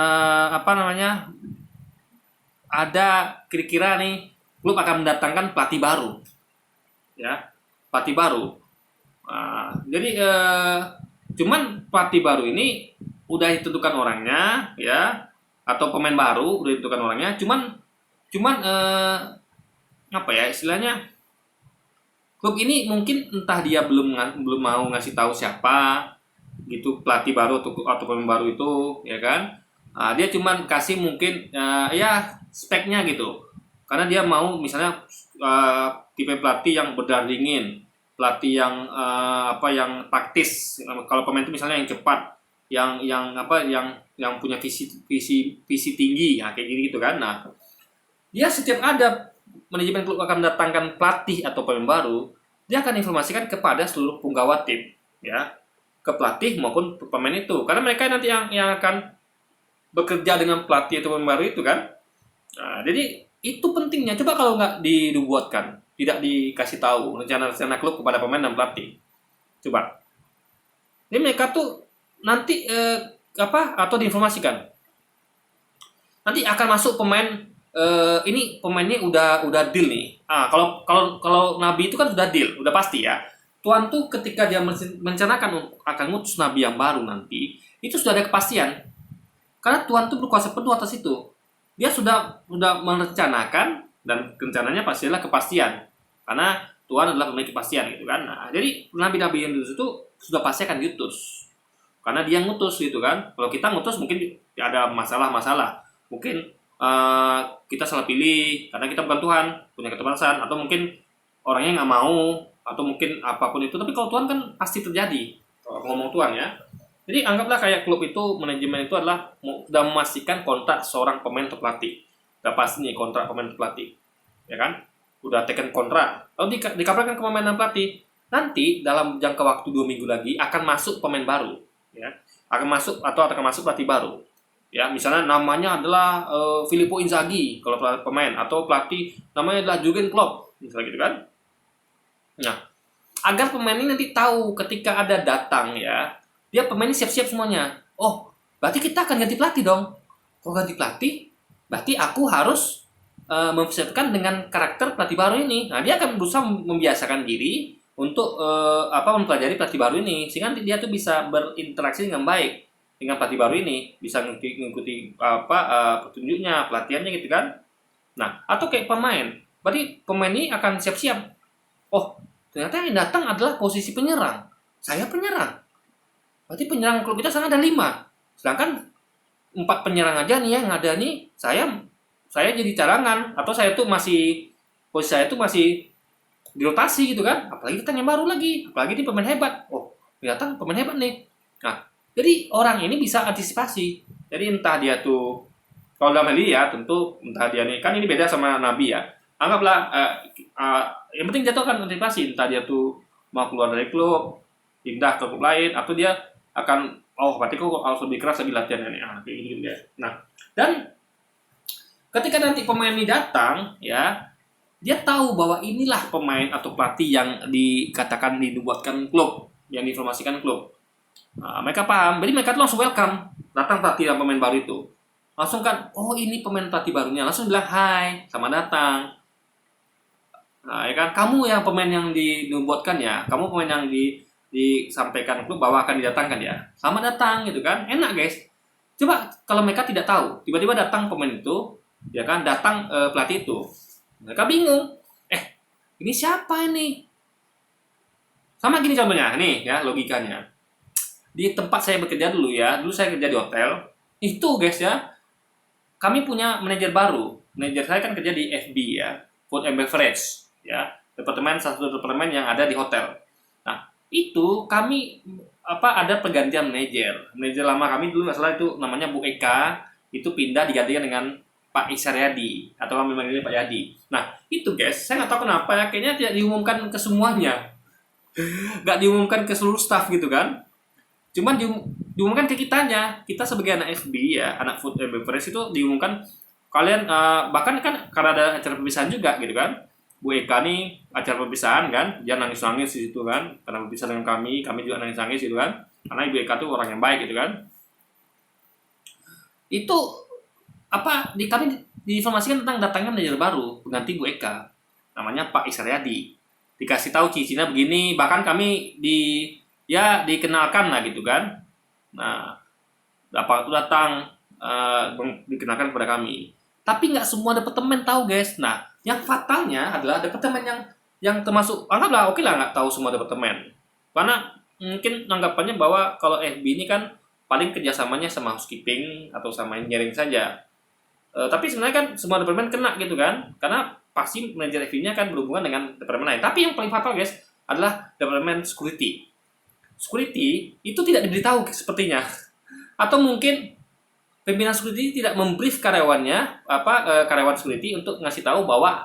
ada kira-kira nih klub akan mendatangkan pelatih baru, ya, pelatih baru. Jadi cuman pelatih baru ini udah ditentukan orangnya, ya, atau pemain baru udah ditentukan orangnya. Cuman apa ya istilahnya, klub ini mungkin entah dia belum mau ngasih tahu siapa gitu pelatih baru atau pemain baru itu, ya kan. Dia cuman kasih mungkin ya speknya gitu, karena dia mau misalnya tipe pelatih yang berdarah dingin, pelatih yang yang taktis. Kalau pemain itu misalnya yang cepat, yang punya visi tinggi, ya kayak gitu kan. Nah, dia setiap ada manajemen klub akan mendatangkan pelatih atau pemain baru, dia akan informasikan kepada seluruh punggawa tim, ya, ke pelatih maupun pemain itu, karena mereka nanti yang akan bekerja dengan pelatih atau pemain baru itu kan. Nah, jadi itu pentingnya. Coba kalau nggak dibuatkan, tidak dikasih tahu rencana-rencana klub kepada pemain dan pelatih, coba. Jadi mereka tuh nanti atau diinformasikan. Nanti akan masuk pemain, ini pemainnya udah deal nih. Kalau Nabi itu kan udah deal, udah pasti ya. Tuan tuh ketika dia merencanakan akan ngutus Nabi yang baru nanti, itu sudah ada kepastian. Karena Tuhan tuh berkuasa penuh atas itu. Dia sudah merencanakan, dan rencananya pastilah kepastian. Karena Tuhan adalah pemilik kepastian gitu kan. Nah, jadi nabi-nabi yang diutus itu sudah pasti akan diutus. Karena dia ngutus gitu kan. Kalau kita ngutus mungkin ada masalah-masalah. Mungkin kita salah pilih karena kita bukan Tuhan, punya keterbatasan, atau mungkin orangnya nggak mau, atau mungkin apapun itu. Tapi kalau Tuhan kan pasti terjadi. Kalau ngomong Tuhan ya. Jadi anggaplah kayak klub itu, manajemen itu adalah sudah memastikan kontrak seorang pemain atau pelatih. Udah pasti nih kontrak pemain atau pelatih, ya kan? Udah taken kontrak. Lalu dikabarkan ke pemain dan pelatih. Nanti dalam jangka waktu 2 minggu lagi akan masuk pemain baru, ya. Akan masuk pelatih baru. Ya, misalnya namanya adalah Filippo Inzaghi kalau pemain, atau pelatih namanya adalah Jurgen Klopp, misalnya gitu kan. Nah, agar pemain ini nanti tahu ketika ada datang, ya, dia pemain ini siap-siap semuanya. Oh, berarti kita akan ganti pelatih dong. Kalau ganti pelatih, berarti aku harus mempersiapkan dengan karakter pelatih baru ini. Nah, dia akan berusaha membiasakan diri untuk mempelajari pelatih baru ini, sehingga nanti dia tuh bisa berinteraksi dengan baik dengan pelatih baru ini, bisa mengikuti petunjuknya, pelatihannya gitu kan. Nah, atau kayak pemain, berarti pemain ini akan siap-siap. Oh, ternyata yang datang adalah posisi penyerang. Saya penyerang. Berarti penyerang klub kita sekarang ada 5. Sedangkan 4 penyerang aja nih yang ada nih, saya jadi cadangan, atau posisi saya tuh masih dirotasi gitu kan. Apalagi kita yang baru lagi, apalagi dia pemain hebat. Oh, ternyata pemain hebat nih. Nah, jadi orang ini bisa antisipasi. Jadi entah dia tuh, kalau dalam hal ini ya tentu entah dia nih, kan ini beda sama Nabi ya. Anggaplah yang penting dia tuh akan antisipasi, entah dia tuh mau keluar dari klub, pindah ke klub lain, atau dia akan berarti kok harus lebih keras lagi latihannya nih, kayak gitu ya. Nah, dan ketika nanti pemain ini datang, ya, dia tahu bahwa inilah pemain atau pelatih yang dikatakan dibuatkan klub, yang diinformasikan klub. Nah, mereka paham, jadi mereka tuh langsung welcome datang pelatih dan pemain baru itu. Langsung kan, oh ini pemain pelatih barunya, langsung bilang hai, selamat datang. Nah, ya kan, kamu yang pemain yang dibuatkan ya, kamu pemain yang disampaikan klub bahwa akan didatangkan ya, selamat datang gitu kan, enak guys. Coba kalau mereka tidak tahu, tiba-tiba datang pemain itu, ya kan, datang pelatih itu, mereka bingung, ini siapa ini? Sama gini contohnya, nih ya logikanya. Di tempat saya bekerja dulu ya, dulu saya kerja di hotel, itu guys ya, kami punya manajer baru. Manajer saya kan kerja di FB ya, Food and Beverage ya, satu departemen yang ada di hotel. Nah, itu kami ada pergantian manajer. Manajer lama kami dulu nggak salah itu namanya Bu Eka, itu pindah digantikan dengan Pak Isaryadi, atau kami manggilnya Pak Yadi. Nah, itu guys, saya nggak tahu kenapa ya, kayaknya tidak diumumkan ke semuanya. Nggak diumumkan ke seluruh staff gitu kan. Cuman diumumkan ke kitanya, kita sebagai anak FB ya, anak Food and Beverage itu diumumkan kalian, bahkan kan karena ada acara perpisahan juga gitu kan. Bu Eka nih acara perpisahan kan, dia nangis-nangis di situ kan, karena berpisah dengan kami juga nangis-nangis gitu kan. Karena Ibu Eka tuh orang yang baik gitu kan. Itu kami diinformasikan tentang datangnya manajer baru pengganti Bu Eka, namanya Pak Isaryadi. Dikasih tahu cicinya begini, bahkan kami dikenalkan lah gitu kan. Nah, datang dikenalkan kepada kami. Tapi nggak semua departemen tahu guys. Nah, yang fatalnya adalah departemen yang termasuk, anggaplah oke lah nggak tahu semua departemen. Karena mungkin anggapannya bahwa kalau FB ini kan paling kerjasamanya sama housekeeping atau sama engineering saja. Tapi sebenarnya kan semua departemen kena gitu kan, karena pasti manajer FB-nya kan berhubungan dengan departemen lain. Tapi yang paling fatal guys adalah departemen security. Security itu tidak diberitahu sepertinya, atau mungkin pimpinan security tidak membrief karyawannya, karyawan security untuk ngasih tahu bahwa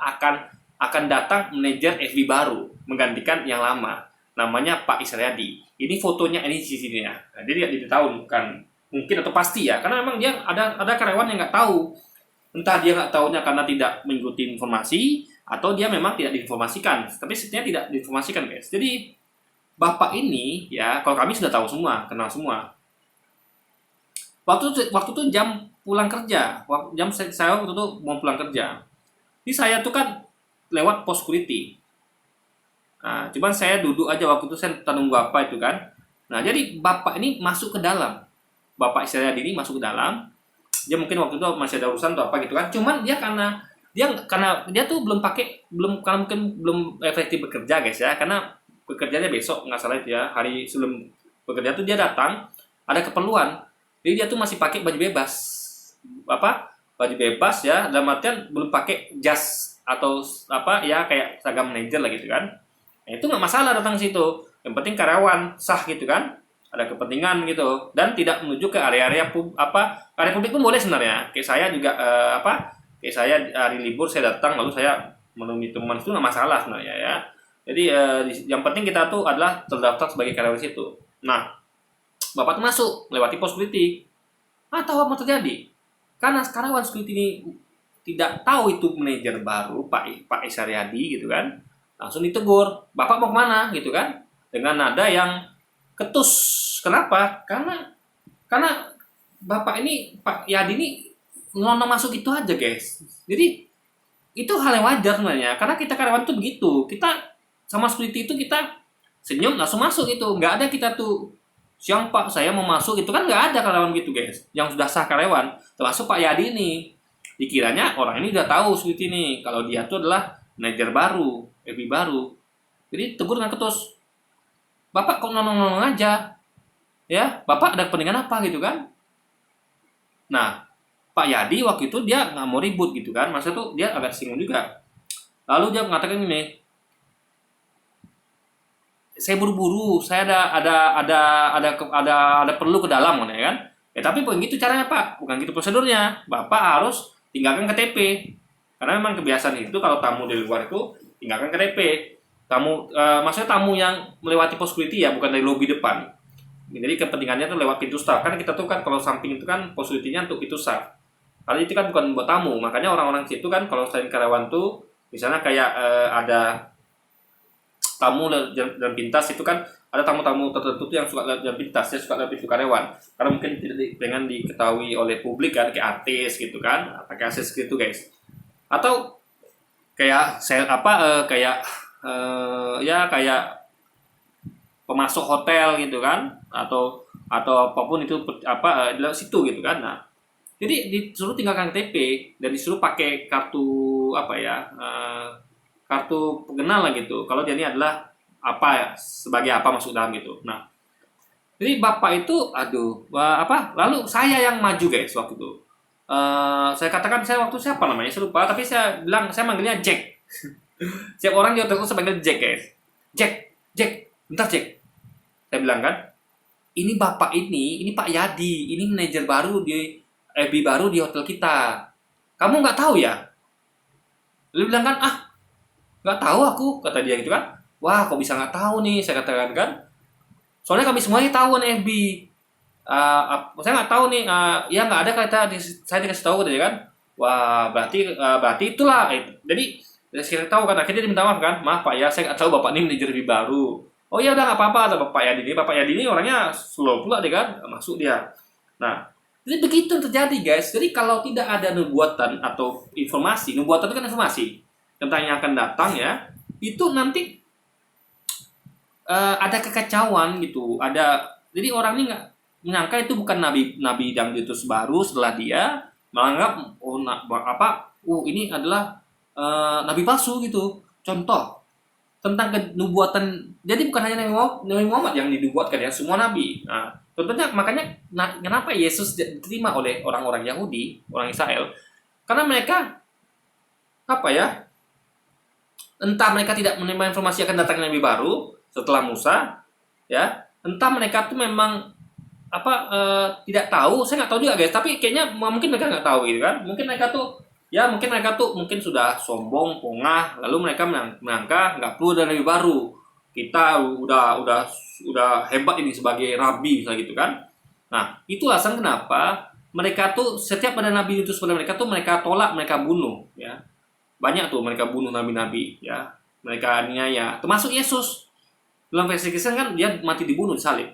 akan datang manajer FB baru menggantikan yang lama, namanya Pak Isaryadi. Ini fotonya, ini di sini ya. Nah, dia tidak diberitahu, kan mungkin atau pasti ya, karena memang dia ada karyawan yang nggak tahu. Entah dia nggak tahunya karena tidak mengikuti informasi, atau dia memang tidak diinformasikan. Tapi sebenarnya tidak diinformasikan guys. Jadi bapak ini ya, kalau kami sudah tahu semua, kenal semua. Waktu itu jam pulang kerja, saya waktu itu mau pulang kerja. Ini saya tuh kan lewat pos security. Nah, cuman saya duduk aja waktu itu, saya nunggu apa itu kan. Nah, jadi bapak ini masuk ke dalam. Bapak Isaryadi ini masuk ke dalam. Dia mungkin waktu itu masih ada urusan atau apa gitu kan. Cuman dia karena dia tuh karena mungkin belum efektif bekerja guys ya. Karena bekerjanya besok nggak salah itu ya, hari sebelum bekerja tuh dia datang ada keperluan. Jadi dia tuh masih pakai baju bebas. Baju bebas ya, dalam artian belum pakai jas atau ya kayak seragam manajer lah gitu kan. Nah, itu nggak masalah datang situ. Yang penting karyawan sah gitu kan. Ada kepentingan gitu, dan tidak menuju ke area area publik pun boleh sebenarnya. Kayak saya juga kayak saya hari libur saya datang lalu saya menemui teman, itu nggak masalah sebenarnya ya. Jadi yang penting kita tuh adalah terdaftar sebagai karyawan di situ. Nah, bapak tuh masuk lewati pos security. Tahu apa terjadi? Karena karyawan security ini tidak tahu itu manajer baru Pak Isaryadi gitu kan, langsung ditegur, bapak mau kemana gitu kan, dengan nada yang ketus. Kenapa? Karena bapak ini, Pak Yadi ini ngelonong masuk itu aja guys. Jadi itu hal yang wajar sebenarnya, karena kita karyawan tuh begitu. Kita sama security itu kita senyum langsung masuk itu, nggak ada kita tuh siang Pak saya mau masuk, itu kan nggak ada karyawan gitu guys. Yang sudah sah karyawan, termasuk Pak Yadi ini, dikiranya orang ini udah tahu security ini kalau dia tuh adalah manajer baru, FB baru. Jadi tegur dengan ketus. Bapak kok nonong-nonong aja? Ya, Bapak ada kepentingan apa gitu kan? Nah, Pak Yadi waktu itu dia nggak mau ribut gitu kan, masa tuh dia agak singgung juga. Lalu dia mengatakan ini, saya buru-buru, saya ada perlu ke dalam kan? Ya tapi bukan gitu caranya Pak, bukan gitu prosedurnya. Bapak harus tinggalkan KTP, karena memang kebiasaan itu kalau tamu dari luar itu tinggalkan KTP. Maksudnya tamu yang melewati pos security ya, bukan dari lobi depan. Jadi kepentingannya tuh lewat pintu staff. Kan kita tuh kan kalau samping itu kan pos security-nya untuk pintu staff. Karena itu kan bukan buat tamu. Makanya orang-orang situ kan kalau selain karyawan tuh, misalnya kayak ada tamu dan pintas itu kan, ada tamu-tamu tertentu tuh yang suka dan pintas, dia suka lewat pintu karyawan. Karena mungkin tidak pengen diketahui oleh publik kan, kayak artis gitu kan, pakai akses gitu guys. Atau kayak kayak pemasok hotel gitu kan, atau apapun itu di situ gitu kan. Nah, jadi disuruh tinggalkan KTP dan disuruh pakai kartu kartu pengenal lah gitu. Kalau dia ini adalah sebagai apa masuk dalam gitu. Nah, jadi bapak itu lalu saya yang maju guys waktu itu. Saya katakan saya waktu siapa namanya saya lupa, tapi saya bilang saya manggilnya Jack. Setiap orang di hotel itu saya panggil Jack guys. Jack, bentar Jack. Saya bilang kan, ini bapak ini Pak Yadi, ini manajer baru di FB baru di hotel kita. Kamu nggak tahu ya? Dia bilang kan, nggak tahu aku, kata dia gitu kan. Wah, kok bisa nggak tahu nih? Saya katakan kan. Soalnya kami semuanya tahu nih FB. Saya nggak tahu nih. Ya nggak ada kata saya dikasih tahu tadi kan. Wah, berarti itulah. Jadi saya tahu kan. Akhirnya dia minta maaf kan. Maaf Pak ya, saya nggak tahu bapak ini manajer FB baru. Oh ya udah nggak apa-apa, ada Bapak Yadi ini. Bapak Yadi ini orangnya slow pula deh kan, masuk dia. Nah, Jadi begitu yang terjadi guys. Jadi kalau tidak ada nubuatan atau informasi, nubuatan itu kan informasi tentang yang akan datang ya, itu nanti ada kekacauan gitu. Jadi orang ini nggak menyangka itu bukan nabi yang diutus baru setelah dia, menganggap ini adalah nabi palsu gitu. Contoh tentang kenubuatan. Jadi bukan hanya Nabi Muhammad yang dinubuatkan ya, semua nabi. Nah, contohnya makanya kenapa Yesus diterima oleh orang-orang Yahudi, orang Israel? Karena mereka entah mereka tidak menerima informasi akan datangnya nabi baru setelah Musa, ya. Entah mereka tuh memang tidak tahu, saya nggak tahu juga guys. Tapi kayaknya mungkin mereka nggak tahu gitu kan. Mungkin mereka tuh mungkin sudah sombong, pongah, lalu mereka menyangka nggak perlu ada nabi baru. Kita udah hebat ini sebagai rabi misalnya gitu kan. Nah, itu alasan kenapa mereka tuh setiap ada nabi itu pada mereka tuh mereka tolak, mereka bunuh ya. Banyak tuh mereka bunuh nabi-nabi ya. Mereka aniaya, termasuk Yesus. Dalam versi Kristen kan dia mati dibunuh, disalib.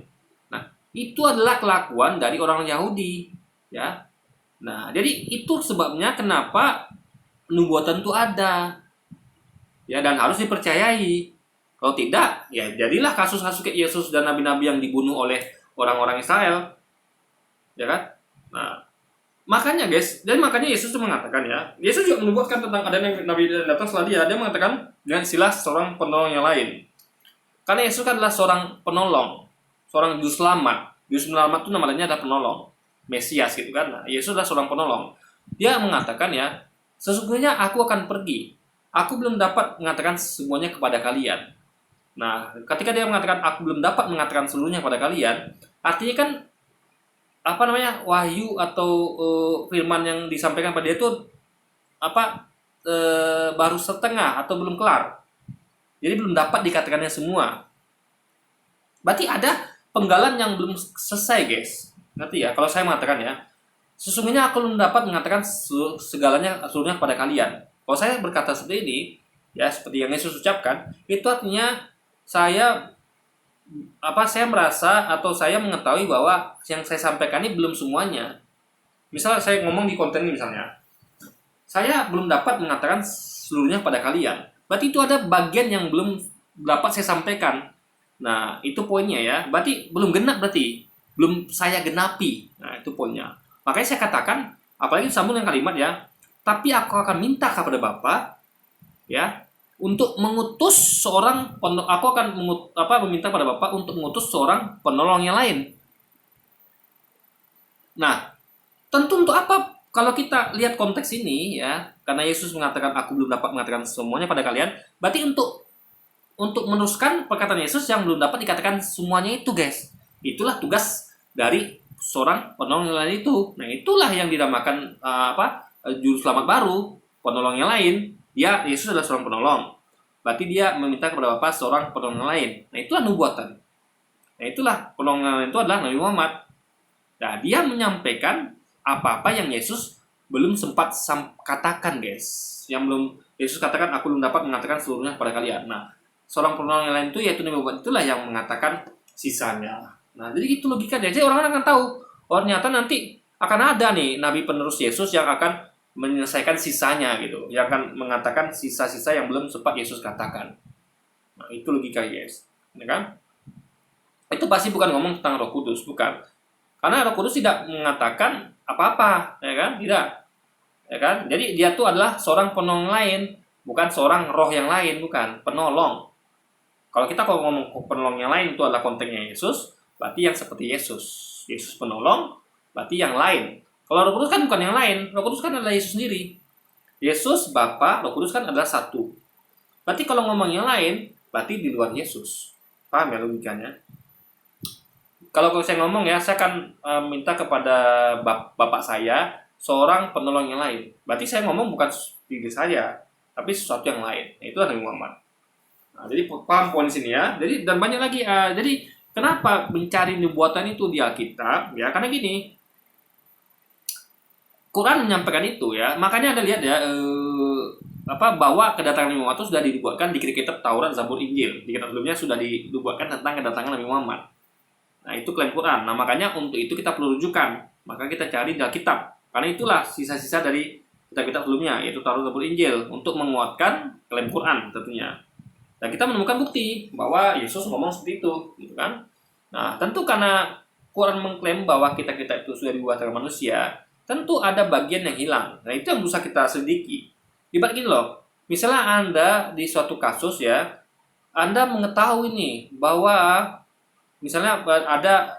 Nah, itu adalah kelakuan dari orang Yahudi ya. Nah, jadi itu sebabnya kenapa nubuatan itu ada. Ya, dan harus dipercayai. Kalau tidak, ya jadilah kasus-kasus kayak Yesus dan nabi-nabi yang dibunuh oleh orang-orang Israel. Ya kan? Nah, makanya guys, dan makanya Yesus itu mengatakan ya, Yesus juga menubuatkan tentang ada nabi yang datang setelah dia mengatakan dengan istilah seorang penolong yang lain. Karena Yesus kan adalah seorang penolong, seorang juru selamat. Juru selamat itu namanya adalah penolong. Mesias gitu kan. Nah, Yesus adalah seorang penolong. Dia mengatakan ya, sesungguhnya aku akan pergi. Aku belum dapat mengatakan semuanya kepada kalian. Nah, ketika dia mengatakan aku belum dapat mengatakan seluruhnya kepada kalian, artinya kan wahyu atau firman yang disampaikan pada dia itu baru setengah atau belum kelar. Jadi belum dapat dikatakannya semua. Berarti ada penggalan yang belum selesai guys. Ngerti ya, kalau saya mengatakan ya, sesungguhnya aku belum dapat mengatakan seluruhnya kepada kalian. Kalau saya berkata seperti ini, ya seperti yang Yesus ucapkan, itu artinya saya merasa atau saya mengetahui bahwa yang saya sampaikan ini belum semuanya. Misalnya saya ngomong di konten ini misalnya, saya belum dapat mengatakan seluruhnya pada kalian. Berarti itu ada bagian yang belum dapat saya sampaikan. Nah, itu poinnya ya. Berarti belum genap berarti. Belum saya genapi. Nah, itu poinnya. Makanya saya katakan, apalagi sambung dengan kalimat ya, tapi aku akan minta kepada Bapa ya, untuk mengutus seorang aku akan meminta pada Bapa untuk mengutus seorang penolong yang lain. Nah, tentu untuk apa? Kalau kita lihat konteks ini ya, karena Yesus mengatakan aku belum dapat mengatakan semuanya pada kalian, berarti untuk meneruskan perkataan Yesus yang belum dapat dikatakan semuanya itu guys. Itulah tugas dari seorang penolong yang lain itu. Nah, itulah yang dinamakan juru selamat baru, penolong yang lain. Ya, Yesus adalah seorang penolong. Berarti dia meminta kepada Bapa seorang penolong yang lain. Nah, itulah nubuatan. Nah, itulah penolong yang lain itu adalah Nabi Muhammad. Nah, dia menyampaikan apa-apa yang Yesus belum sempat katakan, guys. Yang belum Yesus katakan, aku belum dapat mengatakan seluruhnya kepada kalian. Nah, seorang penolong yang lain itu yaitu Nabi Muhammad itulah yang mengatakan sisanya. Nah, jadi itu logikanya. Jadi orang-orang akan tahu, oh ternyata nanti akan ada nih nabi penerus Yesus yang akan menyelesaikan sisanya gitu, yang akan mengatakan sisa-sisa yang belum sempat Yesus katakan. Nah, itu logika guys, ya kan? Itu pasti bukan ngomong tentang Roh Kudus, bukan. Karena Roh Kudus tidak mengatakan apa-apa, ya kan? Tidak. Ya kan? Jadi dia tuh adalah seorang penolong lain, bukan seorang roh yang lain, bukan, penolong. Kalau kita ngomong penolong yang lain itu adalah konteksnya Yesus, berarti yang seperti Yesus. Yesus penolong, berarti yang lain. Kalau Roh Kudus kan bukan yang lain. Roh Kudus kan adalah Yesus sendiri. Yesus, Bapa, Roh Kudus kan adalah satu. Berarti kalau ngomong yang lain, berarti di luar Yesus. Paham ya logikanya? Kalau saya ngomong ya, saya akan minta kepada Bapak saya seorang penolong yang lain. Berarti saya ngomong bukan diri saya, tapi sesuatu yang lain. Itulah Nabi Muhammad. Nah, jadi paham poin sini ya. Jadi dan banyak lagi. Jadi kenapa mencari nubuatan itu di Alkitab? Ya karena gini, Quran menyampaikan itu ya. Makanya Anda lihat ya, bahwa kedatangan Nabi Muhammad itu sudah dinubuatkan di kitab Taurat, Zabur, Injil. Di kitab sebelumnya sudah dinubuatkan tentang kedatangan Nabi Muhammad. Nah, itu klaim Quran. Nah, makanya untuk itu kita perlu rujukan. maka kita cari di Alkitab. Karena itulah sisa-sisa dari kitab-kitab sebelumnya, yaitu Taurat dan Injil, untuk menguatkan klaim Quran tentunya. Dan kita menemukan bukti bahwa Yesus ngomong seperti itu, gitu kan? Nah, tentu karena Quran mengklaim bahwa kita-kita itu sudah dibuat oleh manusia, tentu ada bagian yang hilang. Nah, itu yang bisa kita selidiki. Ibarat gini loh, misalnya Anda di suatu kasus ya, Anda mengetahui nih bahwa misalnya ada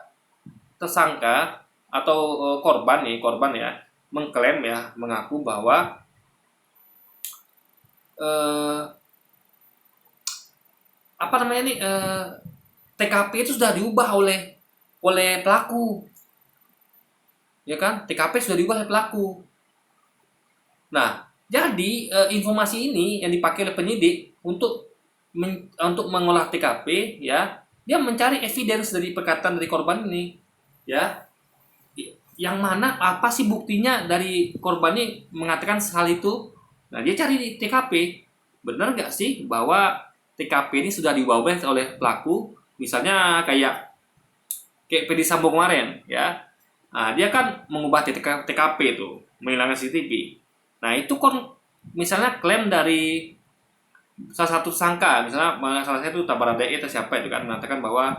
tersangka atau korban ya, mengklaim ya, mengaku bahwa TKP itu sudah diubah oleh pelaku, ya kan? TKP sudah diubah oleh pelaku. Nah, jadi informasi ini yang dipakai oleh penyidik untuk mengolah TKP, ya, dia mencari evidence dari perkataan dari korban ini, ya, yang mana apa sih buktinya dari korban ini mengatakan hal itu. Nah, dia cari di TKP, benar nggak sih bahwa TKP ini sudah diubah oleh pelaku, misalnya kayak Fedy Sambo kemarin, ya. Nah, dia kan mengubah TKP itu, menghilangkan CCTV. Nah, itu misalnya klaim dari salah satu tersangka, misalnya salah satu Baradae atau siapa itu kan mengatakan bahwa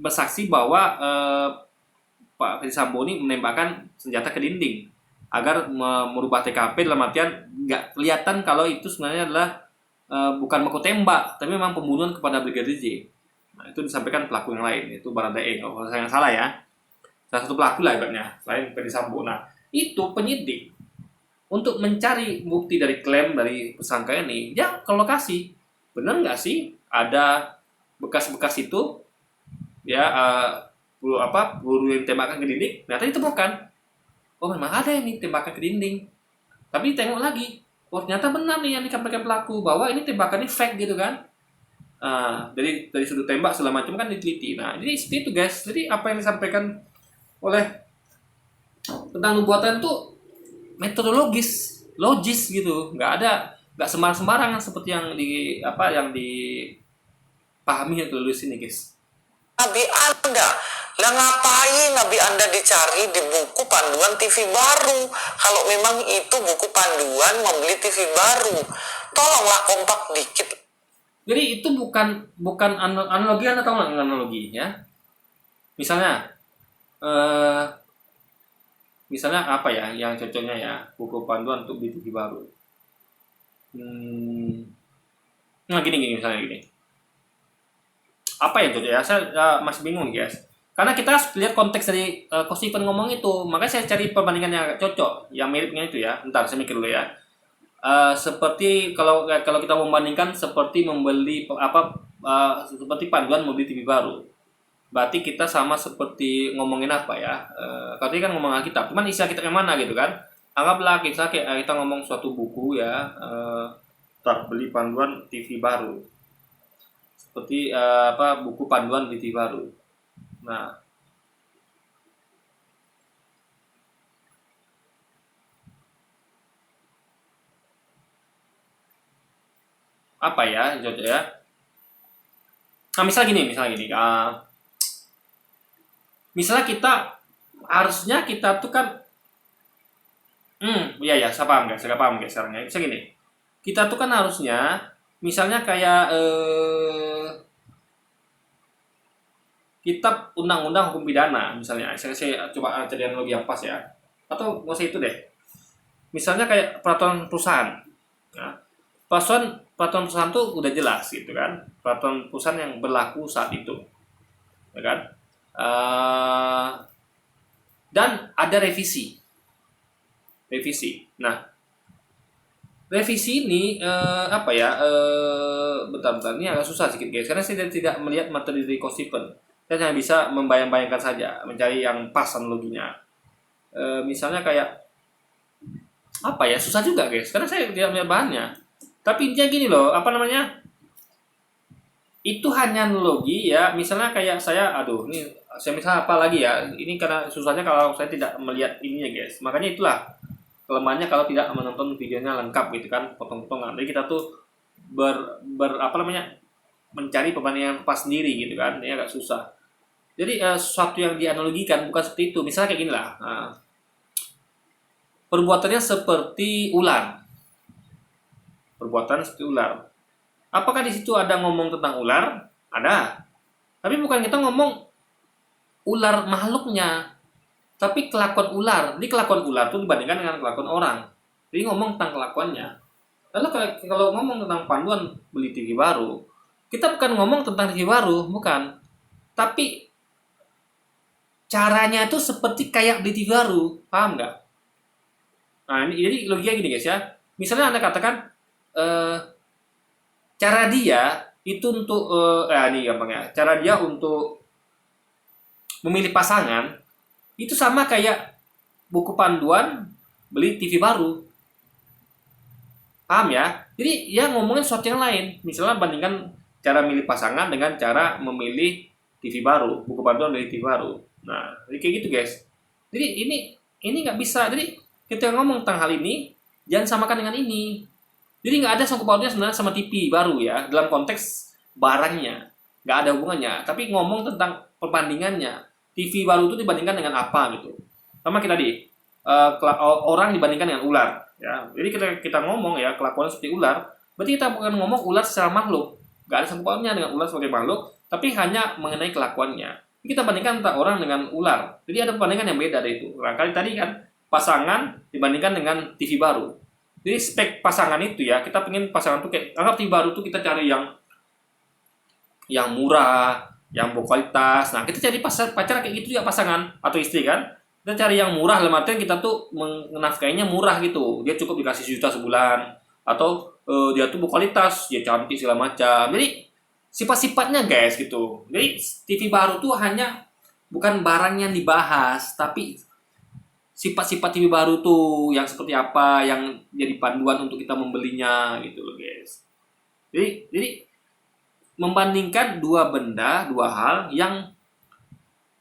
bersaksi bahwa Pak Fedy Sambo ini menembakkan senjata ke dinding agar merubah TKP, dalam artian nggak kelihatan kalau itu sebenarnya adalah bukan baku tembak, tapi memang pembunuhan kepada Brigadir J. Nah, itu disampaikan pelaku yang lain, itu Baradae, kalau saya nggak salah ya. Salah satu pelaku lah ibaratnya, selain Fedy Sambo. Nah, itu penyidik untuk mencari bukti dari klaim dari tersangka ini, ya ke lokasi. Benar nggak sih ada bekas-bekas itu, ya, peluru yang tembakan ke dinding? Ternyata ditemukan. Oh, memang ada ini tembakan ke dinding. Tapi tengok lagi, oh ternyata benar nih yang dikatakan pelaku bahwa ini tembakannya fake gitu kan. Dari sudut tembak segala macam kan diteliti. Nah, jadi seperti itu guys. Jadi apa yang disampaikan oleh tentang nubuatan itu metodologis, logis gitu, nggak sembarang-sembarangan seperti yang dipahami atau tulis ini guys. Nabi Anda, lah ngapain Nabi Anda dicari di buku panduan TV baru? Kalau memang itu buku panduan membeli TV baru, tolonglah kompak dikit. Jadi itu bukan analogi. Anda tahu nggak analogi ya? Misalnya apa ya yang cocoknya ya, buku panduan untuk beli TV baru. Nah gini misalnya gini. Apa yang cocok ya? Saya masih bingung guys. Karena kita harus lihat konteks dari Coach Steven ngomong itu. Makanya saya cari perbandingan yang agak cocok, yang miripnya itu ya. Bentar, saya mikir dulu ya. Seperti kalau kita membandingkan seperti membeli seperti panduan membeli TV baru. Berarti kita sama seperti ngomongin apa ya? Tadi kan ngomong Alkitab, cuman istilah kita yang mana gitu kan? Anggaplah kita ngomong suatu buku ya, beli panduan TV baru. Seperti buku panduan TV baru. Nah, apa ya cocok ya? Nah, misalnya gini, misalnya harusnya kita tuh kan, saya paham guys sekarang ya. Bisa gini, kita tuh kan harusnya, misalnya kayak kitab undang-undang hukum pidana, misalnya, saya coba cari analogi yang pas ya, atau nggak usah itu deh. Misalnya kayak peraturan perusahaan. Nah, peraturan perusahaan tuh udah jelas gitu kan, peraturan perusahaan yang berlaku saat itu, ya kan? Dan ada revisi. Nah, revisi ini bentar, ini agak susah sedikit guys, karena saya tidak melihat materi dari Coach Steven. Saya hanya bisa membayang-bayangkan saja, mencari yang pas analoginya. Misalnya kayak apa ya, susah juga guys, karena saya tidak melihat bahannya. Tapi intinya gini loh, itu hanya analogi ya. Misalnya kayak saya misalnya apa lagi ya, ini karena susahnya kalau saya tidak melihat ininya guys. Makanya itulah kelemahannya kalau tidak menonton videonya lengkap gitu kan, potong-potongan. Jadi kita tuh mencari perbandingan pas sendiri gitu kan, ini agak susah. Jadi sesuatu yang dianalogikan bukan seperti itu. Misalnya kayak gini lah. Perbuatannya seperti ular. Perbuatan seperti ular. Apakah di situ ada ngomong tentang ular? Ada. Tapi bukan kita ngomong ular makhluknya, tapi kelakuan ular. Jadi kelakuan ular itu dibandingkan dengan kelakuan orang. Jadi ngomong tentang kelakuannya. Lalu kalau ngomong tentang panduan beli TV baru, kita bukan ngomong tentang TV baru, bukan. Tapi caranya itu seperti kayak beli TV baru, paham nggak? Nah, ini jadi logika gini guys ya. Misalnya Anda katakan cara dia itu untuk ini gampangnya. Cara dia untuk memilih pasangan itu sama kayak buku panduan beli TV baru. Paham ya? Jadi ya ngomongin sesuatu yang lain. Misalnya bandingkan cara memilih pasangan dengan cara memilih TV baru, buku panduan beli TV baru. Nah, jadi kayak gitu guys. Jadi ini nggak bisa. Jadi kita ngomong tentang hal ini, jangan samakan dengan ini. Jadi nggak ada sangkut pautnya sebenarnya sama TV baru ya, dalam konteks barangnya. Nggak ada hubungannya. Tapi ngomong tentang perbandingannya. TV baru itu dibandingkan dengan apa gitu. Sama kita orang dibandingkan dengan ular. Ya, jadi kita ngomong ya kelakuan seperti ular, berarti kita bukan ngomong ular secara makhluk. Nggak ada sangkut pautnya dengan ular sebagai makhluk, tapi hanya mengenai kelakuannya. Kita bandingkan antara orang dengan ular. Jadi ada perbandingan yang beda dari itu. Nah, kali tadi kan pasangan dibandingkan dengan TV baru. Jadi spek pasangan itu ya, kita pengen pasangan tuh kayak anggap TV baru tuh kita cari yang murah, yang berkualitas. Nah, kita cari pacar kayak gitu ya pasangan atau istri kan. Kita cari yang murah, dalam artian kita tuh menafkainya murah gitu. Dia cukup dikasih sejuta sebulan atau dia tuh berkualitas, dia cantik segala macam. Jadi sifat-sifatnya guys gitu. Jadi TV baru tuh hanya bukan barang yang dibahas, tapi sifat-sifat TV baru tuh yang seperti apa yang jadi panduan untuk kita membelinya gitu loh guys. Jadi membandingkan dua hal yang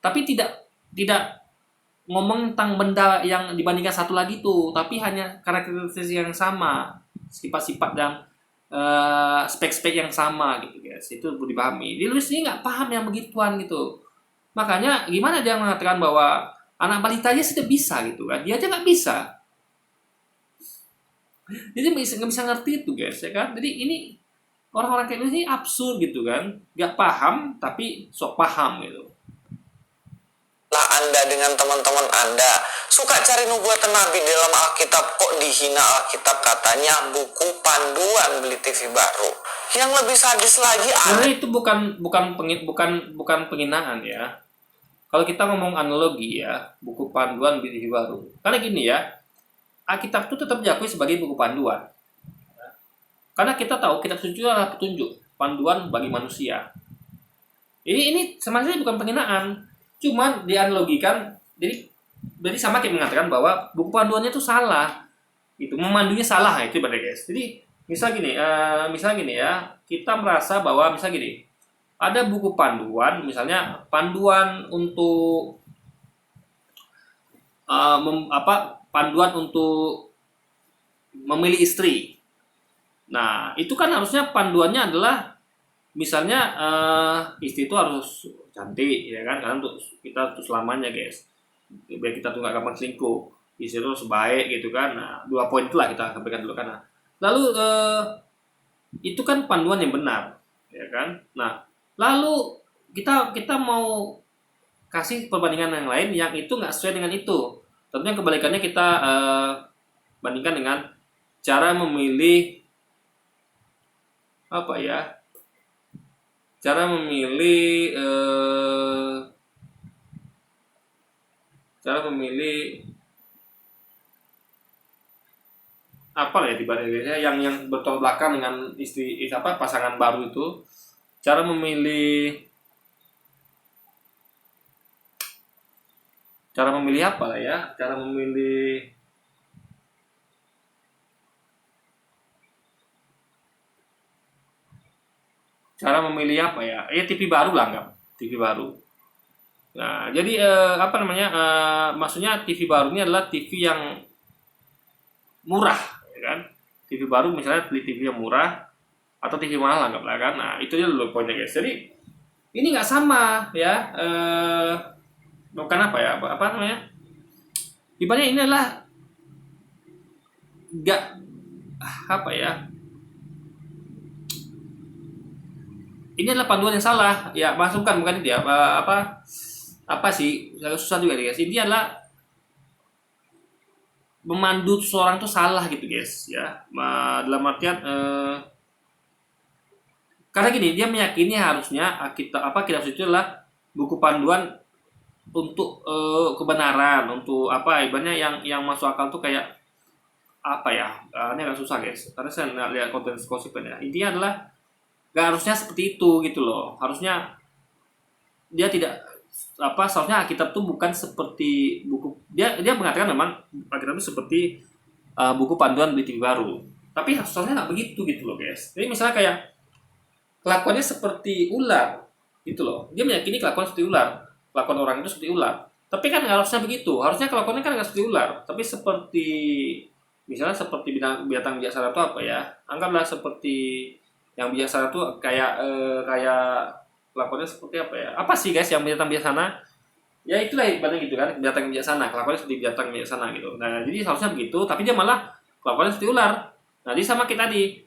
tapi tidak ngomong tentang benda yang dibandingkan satu lagi tuh, tapi hanya karakteristik yang sama, sifat-sifat dan spek-spek yang sama gitu guys. Itu perlu dipahami. Di Lewis ini nggak paham yang begituan gitu. Makanya gimana dia mengatakan bahwa anak balita aja sudah bisa gitu kan? Dia aja nggak bisa. Jadi nggak bisa ngerti itu guys ya kan? Jadi ini orang-orang kayak ini absurd gitu kan? Nggak paham tapi sok paham gitu. Anda dengan teman-teman Anda suka cari nubuatan Nabi dalam Alkitab, kok dihina Alkitab, katanya buku panduan beli TV baru. Yang lebih sadis lagi Karena itu bukan penghinaan ya. Kalau kita ngomong analogi ya, buku panduan beli TV baru. Karena gini ya, Alkitab itu tetap diakui sebagai buku panduan. Karena kita tahu kitab suci adalah petunjuk, panduan bagi manusia. Ini sebenarnya bukan penghinaan. Cuman dianalogikan, jadi sama kayak mengatakan bahwa buku panduannya itu salah, itu memandunya salah itu berarti guys. Jadi misal gini ya, kita merasa bahwa misal gini, ada buku panduan, misalnya panduan untuk panduan untuk memilih istri. Nah itu kan harusnya panduannya adalah misalnya istri itu harus cantik ya kan, karena untuk kita tuh selamanya guys, biar kita tuh nggak gampang selingkuh, istri itu harus baik gitu kan. Nah 2 poin itulah kita sampaikan dulu kan. Lalu itu kan panduan yang benar ya kan. Nah lalu kita mau kasih perbandingan yang lain yang itu nggak sesuai dengan itu, tentunya kebalikannya kita bandingkan dengan cara memilih cara memilih apa ya dibandingnya yang bertolak belakang dengan pasangan baru itu, cara memilih apa lah ya, cara memilih apa ya, TV baru lah, anggap TV baru. Nah jadi maksudnya TV baru ini adalah TV yang murah ya kan. TV baru misalnya beli TV yang murah atau TV mahal anggaplah kan. Nah itu aja dulu poinnya guys. Jadi ini nggak sama ya, bukan apa ya, apa namanya, ibaratnya ini adalah nggak apa ya, ini adalah panduan yang salah ya, masukkan bukan itu ya, apa sih, susah juga nih guys. Ini adalah memandu seorang tuh salah gitu guys ya. Dalam artian karena gini, dia meyakini harusnya kitab suci itu adalah buku panduan untuk kebenaran, untuk apa ibaratnya yang masuk akal tuh kayak apa ya, ini agak susah guys karena saya nggak lihat konten ya. Intinya adalah nggak harusnya seperti itu gitu loh. Harusnya dia tidak seharusnya Alkitab tuh bukan seperti buku, dia mengatakan memang Alkitab itu seperti buku panduan BTV baru, tapi seharusnya nggak begitu gitu loh guys. Jadi misalnya kayak kelakuannya seperti ular gitu loh, dia meyakini kelakuan seperti ular, kelakuan orang itu seperti ular, tapi kan nggak harusnya begitu. Harusnya kelakuannya kan nggak seperti ular, tapi seperti misalnya seperti binatang biasa itu apa ya, anggaplah seperti yang biasa itu kayak kelakuannya seperti apa ya? Apa sih guys yang binatang biasana? Ya itulah ibaratnya gitu kan, binatang biasana, kelakuannya seperti binatang biasana gitu. Nah, jadi seharusnya begitu, tapi dia malah kelakuannya seperti ular. Nah, jadi sama kita tadi.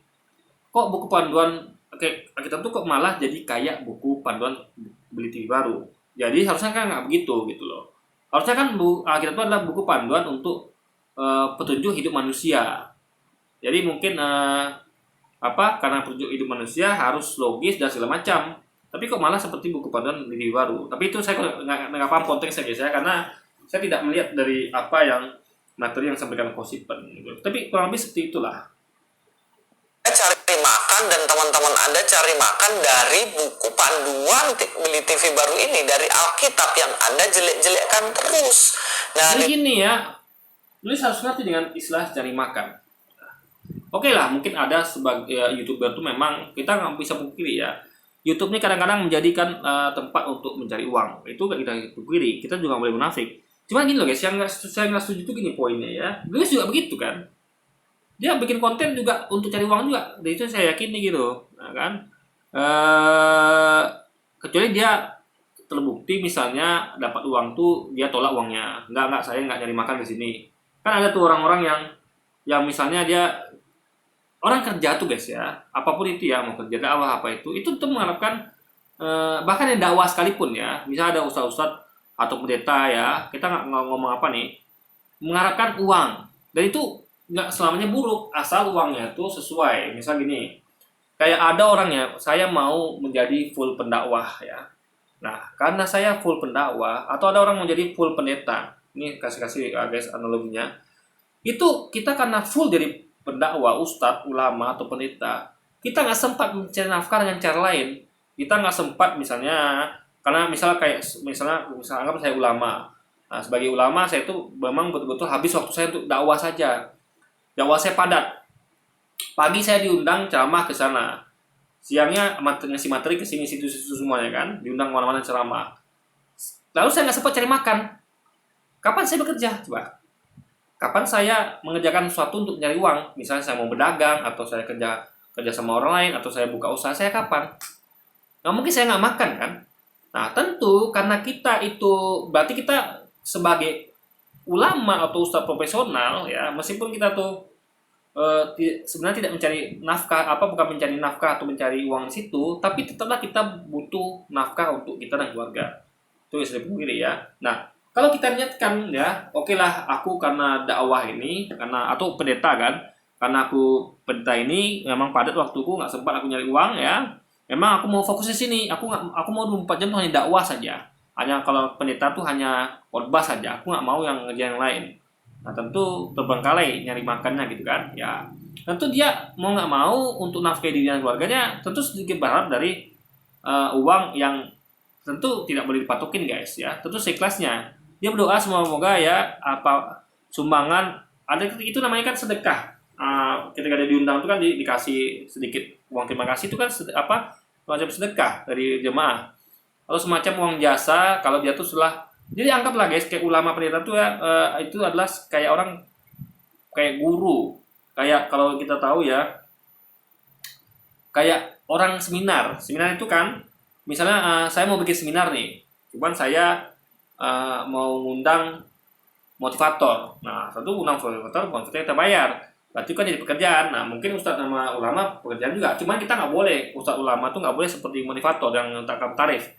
Kok buku panduan kita tuh kok malah jadi kayak buku panduan beli TV baru. Jadi harusnya kan nggak begitu gitu loh. Harusnya kan kita tuh adalah buku panduan untuk petunjuk hidup manusia. Jadi mungkin karena petunjuk hidup manusia harus logis dan segala macam. Tapi kok malah seperti buku panduan TV baru. Tapi itu saya nggak paham konteksnya guys ya, karena saya tidak melihat dari apa yang materi yang disampaikan Kosipen gitu. Tapi kurang lebih seperti itulah. Cari makan dan teman-teman Anda cari makan dari buku panduan beli TV baru ini, dari Alkitab yang Anda jelek-jelekkan terus. Nah, jadi gini ya, lu harus ngerti dengan istilah cari makan. Oke lah, mungkin ada sebagai YouTuber tuh memang kita nggak bisa pungkiri ya, YouTube ini kadang-kadang menjadikan tempat untuk mencari uang. Itu kita pungkiri, kita juga boleh munafik. Cuma gini loh guys, yang saya nggak setuju tuh gini poinnya ya. Luis juga begitu kan. Dia bikin konten juga untuk cari uang juga. Dan itu saya yakin nih gitu. Nah, kan. Kecuali dia terbukti misalnya dapat uang tuh dia tolak uangnya. Enggak, saya nggak nyari makan di sini. Kan ada tuh orang-orang yang misalnya dia orang kerja tuh guys ya, apapun itu ya, mau kerja dakwah apa itu tuh mengharapkan bahkan yang dakwah sekalipun ya, misalnya ada ustadz atau pendeta ya, kita nggak ngomong apa nih, mengharapkan uang, dan itu nggak selamanya buruk asal uangnya tuh sesuai. Misal gini, kayak ada orangnya, saya mau menjadi full pendakwah ya, nah karena saya full pendakwah, atau ada orang mau jadi full pendeta, ini kasih guys analoginya, itu kita karena full dari pendakwah, ustadz, ulama, atau pendeta, kita nggak sempat mencari nafkah dengan cara lain. Kita nggak sempat misalnya, karena misalnya anggap saya ulama. Nah, sebagai ulama saya itu memang betul-betul habis waktu saya untuk dakwah saja. Dakwah saya padat. Pagi saya diundang ceramah ke sana. Siangnya ngasih materi ke sini situ semuanya kan, diundang kemana-mana ceramah. Lalu saya nggak sempat cari makan. Kapan saya bekerja? Coba. Kapan saya mengerjakan sesuatu untuk mencari uang? Misalnya saya mau berdagang, atau saya kerja sama orang lain, atau saya buka usaha, saya kapan? Nah, mungkin saya nggak makan kan? Nah, tentu karena kita itu, berarti kita sebagai ulama atau ustadz profesional ya, meskipun kita tuh sebenarnya tidak mencari nafkah, bukan mencari nafkah atau mencari uang di situ, tapi tetaplah kita butuh nafkah untuk kita dan keluarga. Itu yang saya pilih ya. Nah, kalau kita niatkan ya, oke lah, aku karena dakwah ini, atau pendeta kan, karena aku pendeta ini memang padat waktuku, nggak sempat aku nyari uang ya. Memang aku mau fokus di sini, aku mau 24 jam tuh hanya dakwah saja. Hanya kalau pendeta tuh hanya khotbah saja, aku nggak mau yang ngerjain yang lain. Nah, tentu terbengkalai nyari makannya gitu kan. Ya, tentu dia mau nggak mau untuk nafkahi diri dan keluarganya, tentu sedikit berharap dari uang yang tentu tidak boleh dipatokin guys ya. Tentu seikhlasnya. Dia berdoa semoga ya sumbangan ada itu namanya kan sedekah. Ketika dia diundang itu kan dikasih sedikit uang terima kasih, itu kan semacam sedekah dari jemaah. Lalu semacam uang jasa kalau dia tuh jadi anggaplah guys kayak ulama pendeta tuh ya, itu adalah kayak orang kayak guru, kayak kalau kita tahu ya, kayak orang seminar itu kan misalnya saya mau bikin seminar nih, cuman saya mau ngundang motivator. Nah, satu undang motivator, kita bayar. Berarti kan jadi pekerjaan. Nah, mungkin ustadz sama ulama pekerjaan juga. Cuman kita nggak boleh, ustadz ulama tuh nggak boleh seperti motivator yang menetapkan tarif.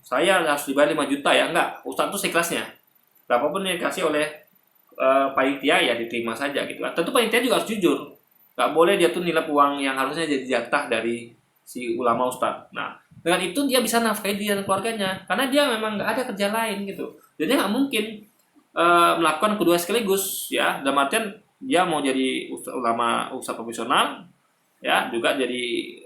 Saya harus dibayar 5 juta ya, enggak. Ustadz tuh seikhlasnya. Berapapun yang dikasih oleh panitia ya diterima saja gitu. Tentu panitia juga harus jujur. Nggak boleh dia tuh nilai uang yang harusnya jadi jatah dari si ulama ustadz. Nah, dengan itu dia bisa nafkahi dia dan keluarganya. Karena dia memang nggak ada kerja lain gitu. Jadi nggak mungkin melakukan kedua sekaligus ya. Dalam artian dia mau jadi ustadz profesional ya juga jadi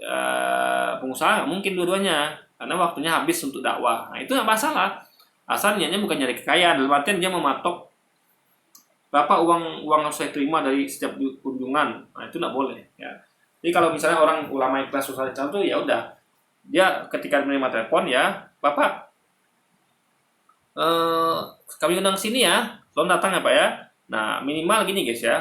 pengusaha nggak mungkin dua-duanya karena waktunya habis untuk dakwah. Nah itu nggak masalah asal niatnya bukan nyari kekayaan, dalam artian dia mematok berapa uang harus saya terima dari setiap kunjungan. Nah itu nggak boleh ya. Jadi kalau misalnya orang ulama ikhlas susah itu ya udah dia ketika menerima telepon ya bapak kami undang sini ya, tolong datang ya Pak ya. Nah minimal gini guys ya,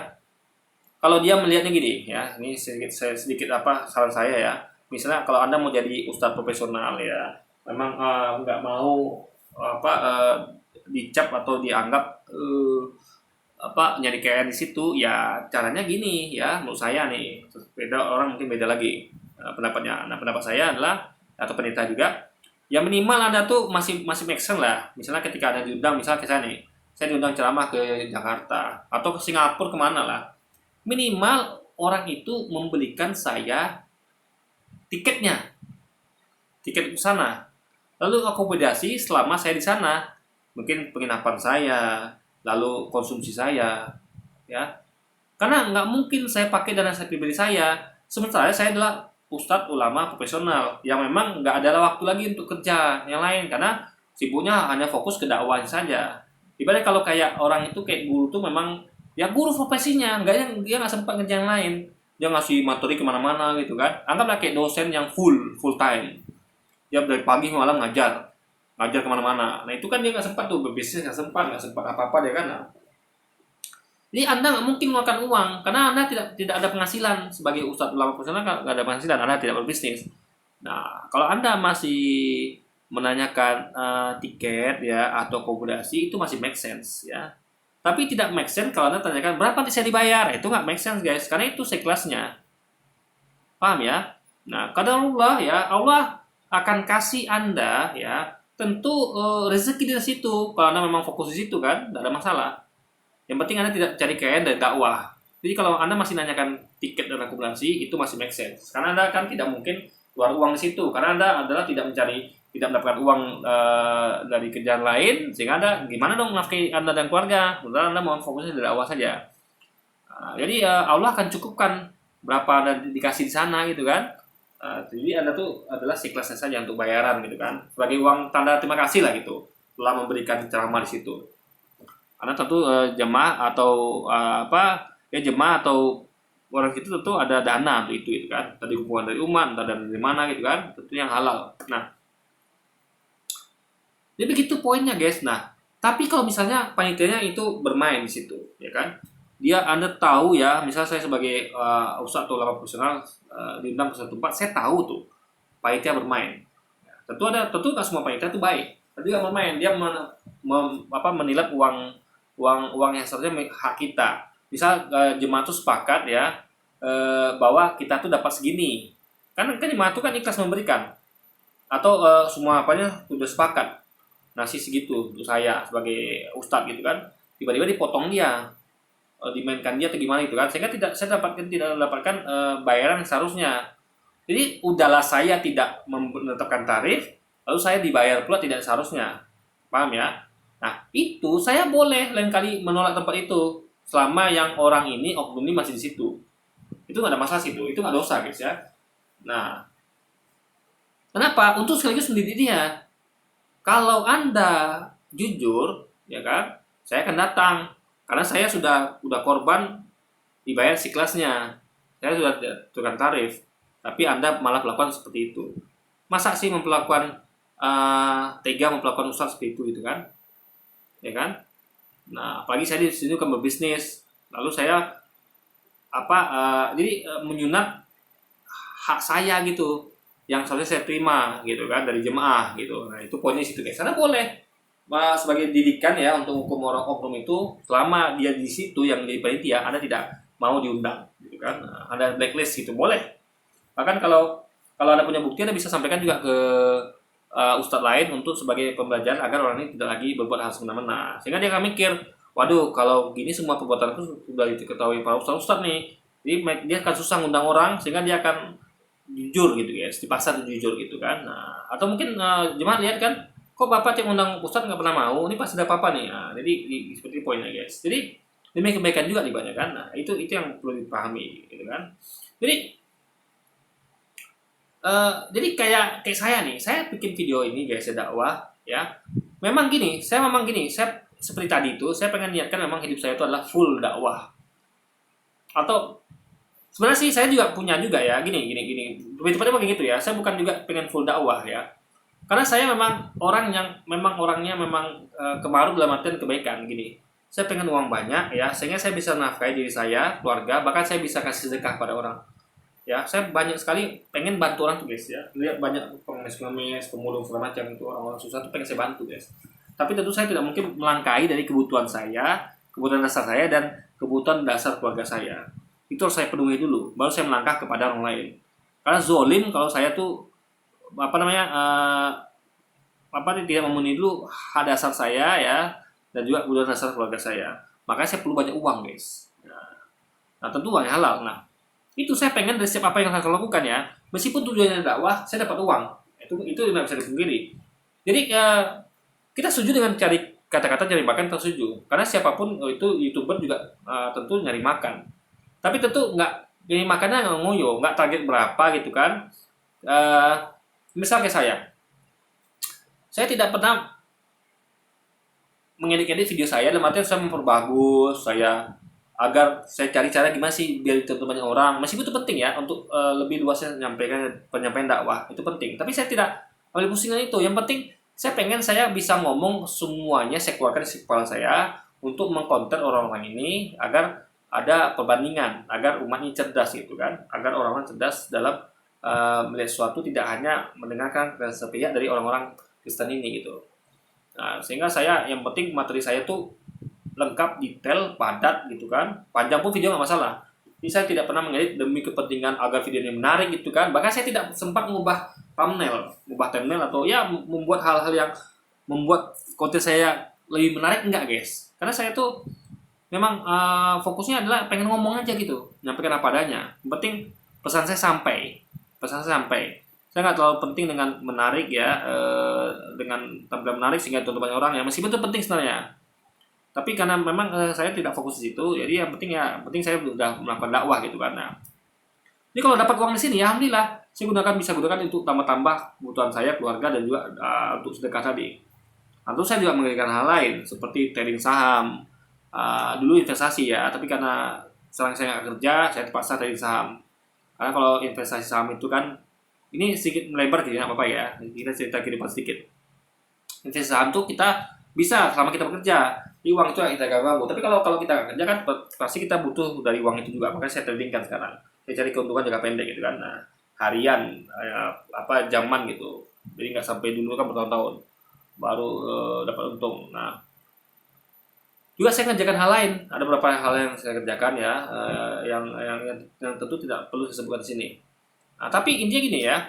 kalau dia melihatnya gini ya, ini sedikit apa saran saya ya. Misalnya kalau Anda mau jadi ustadz profesional ya, memang nggak mau dicap atau dianggap nyari kekayaan di situ ya, caranya gini ya, menurut saya nih, beda orang mungkin beda lagi pendapatnya. Nah pendapat saya adalah atau penelitian juga, ya minimal Anda tuh masih make sense lah. Misalnya ketika Anda diundang, misalnya ke saya nih, saya diundang ceramah ke Jakarta atau ke Singapura kemana lah, minimal orang itu membelikan saya tiket ke sana, lalu akomodasi selama saya di sana, mungkin penginapan saya, lalu konsumsi saya, ya, karena nggak mungkin saya pakai dana saya pribadi saya, sementara saya adalah ustadz ulama profesional yang memang nggak ada waktu lagi untuk kerja yang lain karena sibuknya hanya fokus ke dakwahnya saja. Ibaratnya kalau kayak orang itu kayak guru tuh memang ya guru profesinya, dia nggak sempat kerja yang lain, dia ngasih materi kemana-mana gitu kan. Anggaplah kayak dosen yang full time, dia dari pagi ke malam ngajar kemana-mana. Nah itu kan dia nggak sempat tuh berbisnis, nggak sempat apa-apa dia kan. Nah, jadi Anda nggak mungkin mengeluarkan uang karena Anda tidak ada penghasilan sebagai ustadz ulama profesional, nggak ada penghasilan, Anda tidak berbisnis. Nah kalau Anda masih menanyakan tiket ya atau akomodasi itu masih make sense ya. Tapi tidak make sense kalau Anda tanyakan berapa nanti saya dibayar. Itu nggak make sense guys, karena itu seikhlasnya. Paham ya? Nah, qadarullah ya, Allah akan kasih Anda ya, tentu rezeki di situ. Kalau Anda memang fokus di situ kan, tidak ada masalah. Yang penting Anda tidak cari kekayaan dari dakwah. Jadi kalau Anda masih nanyakan tiket dan akomodasi, itu masih make sense. Karena Anda kan tidak mungkin keluar uang di situ. Karena Anda adalah tidak mendapatkan uang dari kerjaan lain, sehingga Anda gimana dong menafkahi Anda dan keluarga? Sementara Anda mau fokusnya dari awal saja. Jadi Allah akan cukupkan berapa Anda dikasih di sana gitu kan. Jadi Anda tuh adalah seikhlasnya saja untuk bayaran gitu kan, sebagai uang tanda terima kasih lah gitu, telah memberikan ceramah di situ. Karena tentu jemaah atau jemaah atau orang itu tentu ada dana untuk itu kan, tadi kumpulan dari umat, entah dari mana gitu kan, tentu yang halal. Nah, jadi begitu poinnya guys. Nah, tapi kalau misalnya panitianya itu bermain di situ, ya kan? Anda tahu ya, misal saya sebagai ustadz atau ulama profesional diundang ke satu tempat, saya tahu tuh panitia bermain. Ya, tentu nggak semua panitia itu baik. Tapi nggak bermain, dia menilai uang yang seharusnya hak kita. Misal jemaah itu sepakat ya bahwa kita tuh dapat segini. Kan jemaah itu kan ikhlas memberikan. Atau semua sudah sepakat. Nasi segitu untuk saya sebagai ustadz gitu kan. Tiba-tiba dipotong dia, dimainkan dia atau gimana itu kan. Sehingga saya tidak mendapatkan bayaran yang seharusnya. Jadi udahlah saya tidak menetapkan tarif, lalu saya dibayar pula tidak seharusnya. Paham ya? Nah, itu saya boleh lain kali menolak tempat itu selama yang orang ini oknum ini masih di situ. Itu nggak ada masalah situ, itu nggak dosa guys ya. Nah, kenapa? Untuk sekaligus mendidik dia. Kalau Anda jujur, ya kan, saya akan datang karena saya sudah korban dibayar seikhlasnya. Saya sudah tentukan tarif, tapi Anda malah melakukan seperti itu. Masa sih memperlakukan tega memperlakukan usaha seperti itu gitu kan? Ya kan? Nah, apalagi saya di sini kan berbisnis, lalu saya jadi menyunat hak saya gitu. yang seharusnya saya terima gitu kan dari jemaah gitu. Nah itu poinnya situ guys. Karena boleh sebagai didikan ya untuk hukum orang oknum itu selama dia di situ yang di panitia Anda tidak mau diundang gitu kan. Nah, ada blacklist gitu boleh. Bahkan kalau Anda punya bukti Anda bisa sampaikan juga ke ustadz lain untuk sebagai pembelajaran agar orang ini tidak lagi berbuat hal semena-mena. Sehingga dia akan mikir, waduh kalau gini semua perbuatan itu sudah diketahui para ustadz nih. Jadi dia akan susah ngundang orang sehingga dia akan jujur gitu guys, dipaksa jujur gitu kan. Nah, atau mungkin jemaat lihat kan, kok bapak tiap undang ustadz nggak pernah mau, ini pasti ada apa nih. Nah, jadi seperti poinnya guys. Jadi demi kebaikan juga nih banyak kan. Nah, itu yang perlu dipahami gitu kan. Jadi kayak saya nih, saya bikin video ini guys, dakwah ya. Memang gini, saya seperti tadi itu, saya pengen niatkan memang hidup saya itu adalah full dakwah. Atau sebenarnya sih saya juga punya juga ya, gini. Lebih tepatnya kayak gitu ya. Saya bukan juga pengen full dakwah ya. Karena saya memang orangnya kemaru dalam artian kebaikan gini. Saya pengen uang banyak ya, sehingga saya bisa nafkahi diri saya, keluarga, bahkan saya bisa kasih sedekah pada orang. Ya, saya banyak sekali pengen bantu orang tuh guys ya. Lihat banyak pengemis, pemulung segala macam itu orang-orang susah tuh pengen saya bantu guys. Tapi tentu saya tidak mungkin melangkahi dari kebutuhan saya, kebutuhan dasar saya dan kebutuhan dasar keluarga saya. Itu harus saya penuhi dulu, baru saya melangkah kepada orang lain. Karena zolim kalau saya tuh tidak memenuhi dulu hak dasar saya ya dan juga kebutuhan dasar keluarga saya. Makanya saya perlu banyak uang guys. Nah tentu uangnya halal. Nah itu saya pengen dari setiap apa yang saya lakukan ya, meskipun tujuannya dakwah, saya dapat uang. Itu tidak bisa dipungkiri. Jadi kita setuju dengan cari kata-kata cari makan, kita setuju. Karena siapapun itu YouTuber juga tentu nyari makan. Tapi tentu nggak nyari makannya nggak ngoyo, nggak target berapa gitu kan. Misalnya saya tidak pernah mengedit video saya dalam artian saya memperbagus agar saya cari cara gimana sih biar ditonton banyak orang. Meskipun itu penting ya untuk lebih luasnya penyampaian dakwah itu penting. Tapi saya tidak ambil pusing dengan itu. Yang penting saya bisa ngomong semuanya, saya keluarkan di kepala saya untuk mengkonten orang-orang ini agar ada perbandingan, agar umat ini cerdas gitu kan, agar orang-orang cerdas dalam melihat sesuatu, tidak hanya mendengarkan sepihak dari orang-orang Kristen ini gitu. Nah, sehingga yang penting materi saya tuh lengkap, detail, padat gitu kan. Panjang pun video nggak masalah. Jadi saya tidak pernah mengedit demi kepentingan agar videonya menarik gitu kan. Bahkan saya tidak sempat mengubah thumbnail atau ya membuat hal-hal yang membuat konten saya lebih menarik, enggak guys. Karena saya tuh memang fokusnya adalah pengen ngomong aja gitu, nyampaikan apa adanya. Yang penting pesan saya sampai. Saya nggak terlalu penting dengan menarik ya, dengan tampilan menarik sehingga tonton banyak orang ya. Meskipun itu penting sebenarnya. Tapi karena memang saya tidak fokus di situ, jadi yang penting saya sudah melakukan dakwah gitu kan. Nah, ini kalau dapat uang di sini, ya alhamdulillah, saya bisa gunakan untuk tambah-tambah kebutuhan saya, keluarga dan juga untuk sedekah tadi. Tentu saya juga mengerjakan hal lain seperti trading saham, dulu investasi ya, tapi karena sekarang saya nggak kerja, saya terpaksa trading saham. Karena kalau investasi saham itu kan, ini sedikit melebar jadi nggak apa-apa ya, kita cerita kehidupan sedikit. Investasi saham tuh kita bisa selama kita bekerja. Di uang itu yang kita ganggu. Tapi kalau kita nggak kerja kan pasti kita butuh dari uang itu juga. Makanya saya trading kan sekarang. Saya cari keuntungan jangka pendek gitu kan. Nah, harian jaman gitu. Jadi nggak sampai dulu kan bertahun-tahun baru dapat untung. Nah, juga saya kerjakan hal lain. Ada beberapa hal yang saya kerjakan ya, yang tentu tidak perlu saya sebutkan di sini. Nah, tapi intinya gini ya.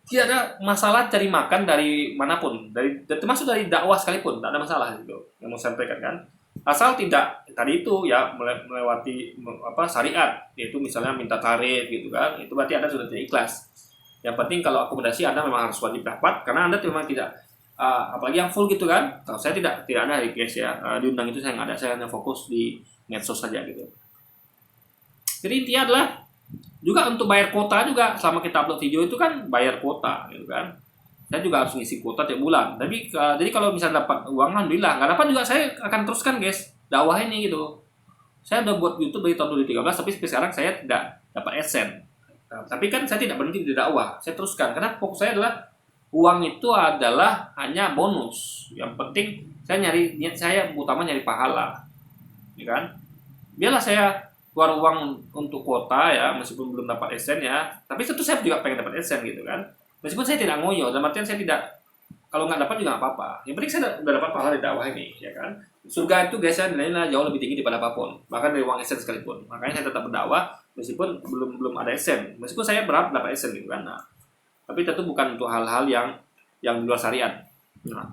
Tidak ada masalah cari makan dari manapun, termasuk dari dakwah sekalipun, tidak ada masalah gitu yang mau sampaikan kan. Asal tidak tadi itu ya melewati syariat, yaitu misalnya minta tarif gitu kan, itu berarti Anda sudah tidak ikhlas. Yang penting kalau akomodasi Anda memang harus wajib dapat, karena Anda memang tidak apalagi yang full gitu kan. Kalau saya tidak ada guys ya, diundang itu saya nggak ada, saya hanya fokus di medsos saja gitu. Jadi intinya adalah juga untuk bayar kuota juga, selama kita upload video itu kan bayar kuota gitu kan. Saya juga harus ngisi kuota tiap bulan. Tapi jadi kalau misalnya dapat uang alhamdulillah, nggak dapat juga saya akan teruskan guys dakwah ini gitu. Saya udah buat YouTube dari tahun 2013, tapi sampai sekarang saya tidak dapat AdSense. Nah, tapi kan saya tidak berhenti di dakwah, saya teruskan karena fokus saya adalah uang itu adalah hanya bonus. Yang penting niat saya utama nyari pahala, ya kan. Biarlah saya keluar uang untuk kuota ya, meskipun belum dapat AdSense ya, tapi tentu saya juga pengen dapat AdSense gitu kan, meskipun saya tidak ngoyo, dalam artian saya tidak, kalau nggak dapat juga nggak apa-apa, yang penting saya udah dapat pahala di dakwah ini ya kan. Surga itu guys ya nilainya jauh lebih tinggi daripada apapun, bahkan dari uang AdSense sekalipun. Makanya saya tetap berdakwah meskipun belum ada AdSense, meskipun saya berharap dapat AdSense gitu kan. Nah, tapi tentu bukan untuk hal-hal yang di luar syariat. Nah,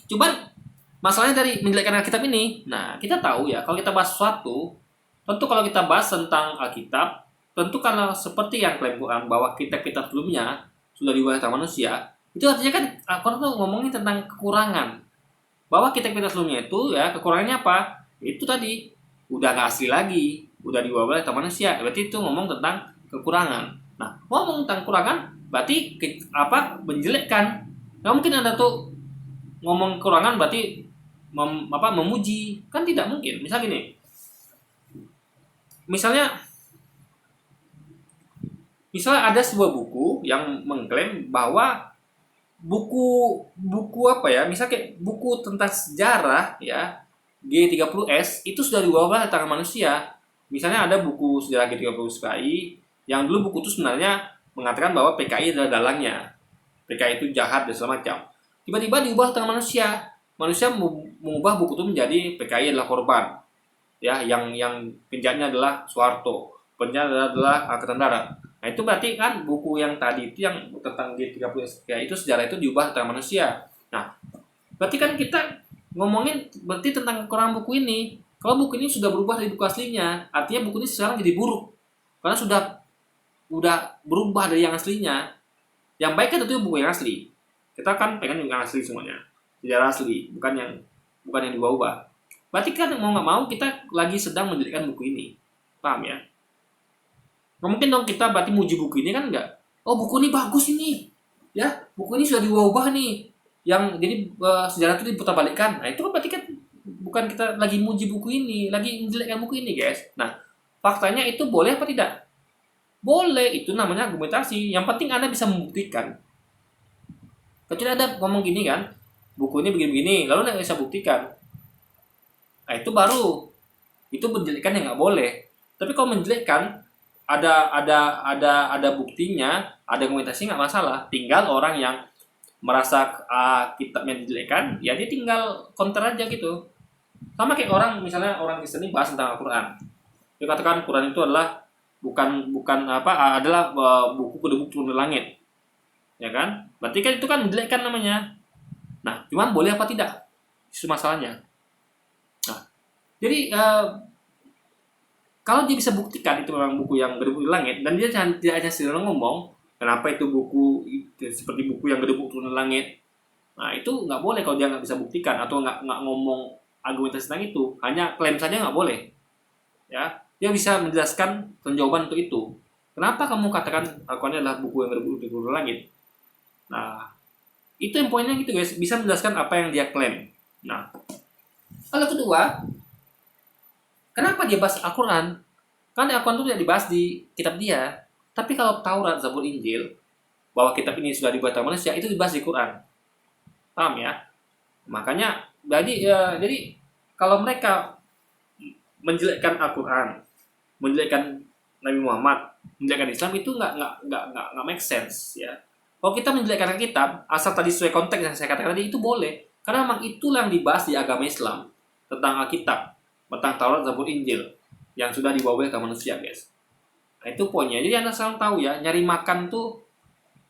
cuman masalahnya dari menjelekkan Alkitab ini, nah kita tahu ya kalau kita bahas sesuatu, tentu kalau kita bahas tentang Alkitab, tentu karena seperti yang klaim Quran bahwa kitab-kitab sebelumnya sudah diwahyukan manusia, itu artinya kan Al-Quran tuh ngomongin tentang kekurangan. Bahwa kitab-kitab sebelumnya itu ya kekurangannya apa? Itu tadi udah nggak asli lagi, udah diwahyukan manusia. Berarti itu ngomong tentang kekurangan. Nah, ngomong tentang kekurangan berarti menjelekkan. Nggak mungkin Anda tuh ngomong kekurangan berarti memuji, kan tidak mungkin. Misal gini, misalnya ada sebuah buku yang mengklaim bahwa buku apa ya, misal kayak buku tentang sejarah ya, G30S itu sudah diwahyukan tentang manusia. Misalnya ada buku sejarah G30 PKI yang dulu buku itu sebenarnya mengatakan bahwa PKI adalah dalangnya, PKI itu jahat dan segala macam. Tiba-tiba diubah tentang manusia. Manusia mengubah buku itu menjadi PKI adalah korban. Ya, yang penjahatnya adalah Soeharto, penjahatnya adalah Angkatan Darat. Nah, itu berarti kan buku yang tadi itu yang tentang G30 ya, itu sejarah itu diubah tentang manusia. Nah, berarti kan kita ngomongin berarti tentang kekurangan buku ini. Kalau buku ini sudah berubah dari buku aslinya, artinya buku ini sekarang jadi buruk. Karena udah berubah dari yang aslinya. Yang baik kan tentu buku yang asli. Kita kan pengen yang asli semuanya. Sejarah asli, bukan yang diubah-ubah. Berarti kan mau nggak mau kita lagi sedang menjadikan buku ini. Paham ya? Nggak mungkin dong kita berarti muji buku ini kan enggak. Oh, buku ini bagus ini. Ya, buku ini sudah diubah nih. Yang jadi sejarah itu diputarbalikkan. Nah, itu kan berarti kan bukan kita lagi muji buku ini, lagi menjelekkan buku ini, guys. Nah, faktanya itu boleh apa tidak? Boleh, itu namanya argumentasi. Yang penting Anda bisa membuktikan. Kecuali ada ngomong gini kan, buku ini begini-begini, lalu Anda bisa buktikan. Nah, itu baru. Itu menjelekkan yang nggak boleh. Tapi kalau menjelekkan ada buktinya, ada argumentasi nggak masalah. Tinggal orang yang merasa kitabnya dijelekkan, ya dia tinggal counter aja gitu. Sama kayak orang, misalnya orang Kristen ini bahas tentang Al-Quran. Dia katakan Quran itu adalah adalah buku kedebuk turun dari langit. Ya kan? Berarti kan itu kan menjelekkan namanya. Nah, cuman boleh apa tidak? Itu masalahnya. Nah, jadi kalau dia bisa buktikan itu memang buku yang gedebuk di langit, dan dia tidak hanya sendiri ngomong kenapa itu buku seperti buku yang gedebuk turun dari langit, nah itu nggak boleh kalau dia nggak bisa buktikan atau nggak ngomong argumentasi tentang itu, hanya klaim saja nggak boleh. Ya, dia bisa menjelaskan jawaban untuk itu. Kenapa kamu katakan Al-Quran adalah buku yang gedebuk turun dari langit? Nah, itu yang poinnya gitu guys, bisa menjelaskan apa yang dia klaim. Nah, kalau kedua, kenapa dia bahas Al-Quran? Karena Al-Quran itu tidak dibahas di kitab dia. Tapi kalau Taurat, Zabur, Injil, bahwa kitab ini sudah dibuat oleh manusia, itu dibahas di Quran. Paham ya? Makanya, jadi kalau mereka menjelekkan Al-Quran, menjelekkan Nabi Muhammad, menjelekkan Islam, itu nggak make sense ya. Kalau kita menjelekkan kitab, asal tadi sesuai konteks yang saya katakan tadi, itu boleh. Karena memang itulah yang dibahas di agama Islam tentang Alkitab, tentang Taurat, Zabur, Injil yang sudah dibawa ke manusia, guys. Nah, itu poinnya. Jadi Anda sekarang tahu ya, nyari makan tuh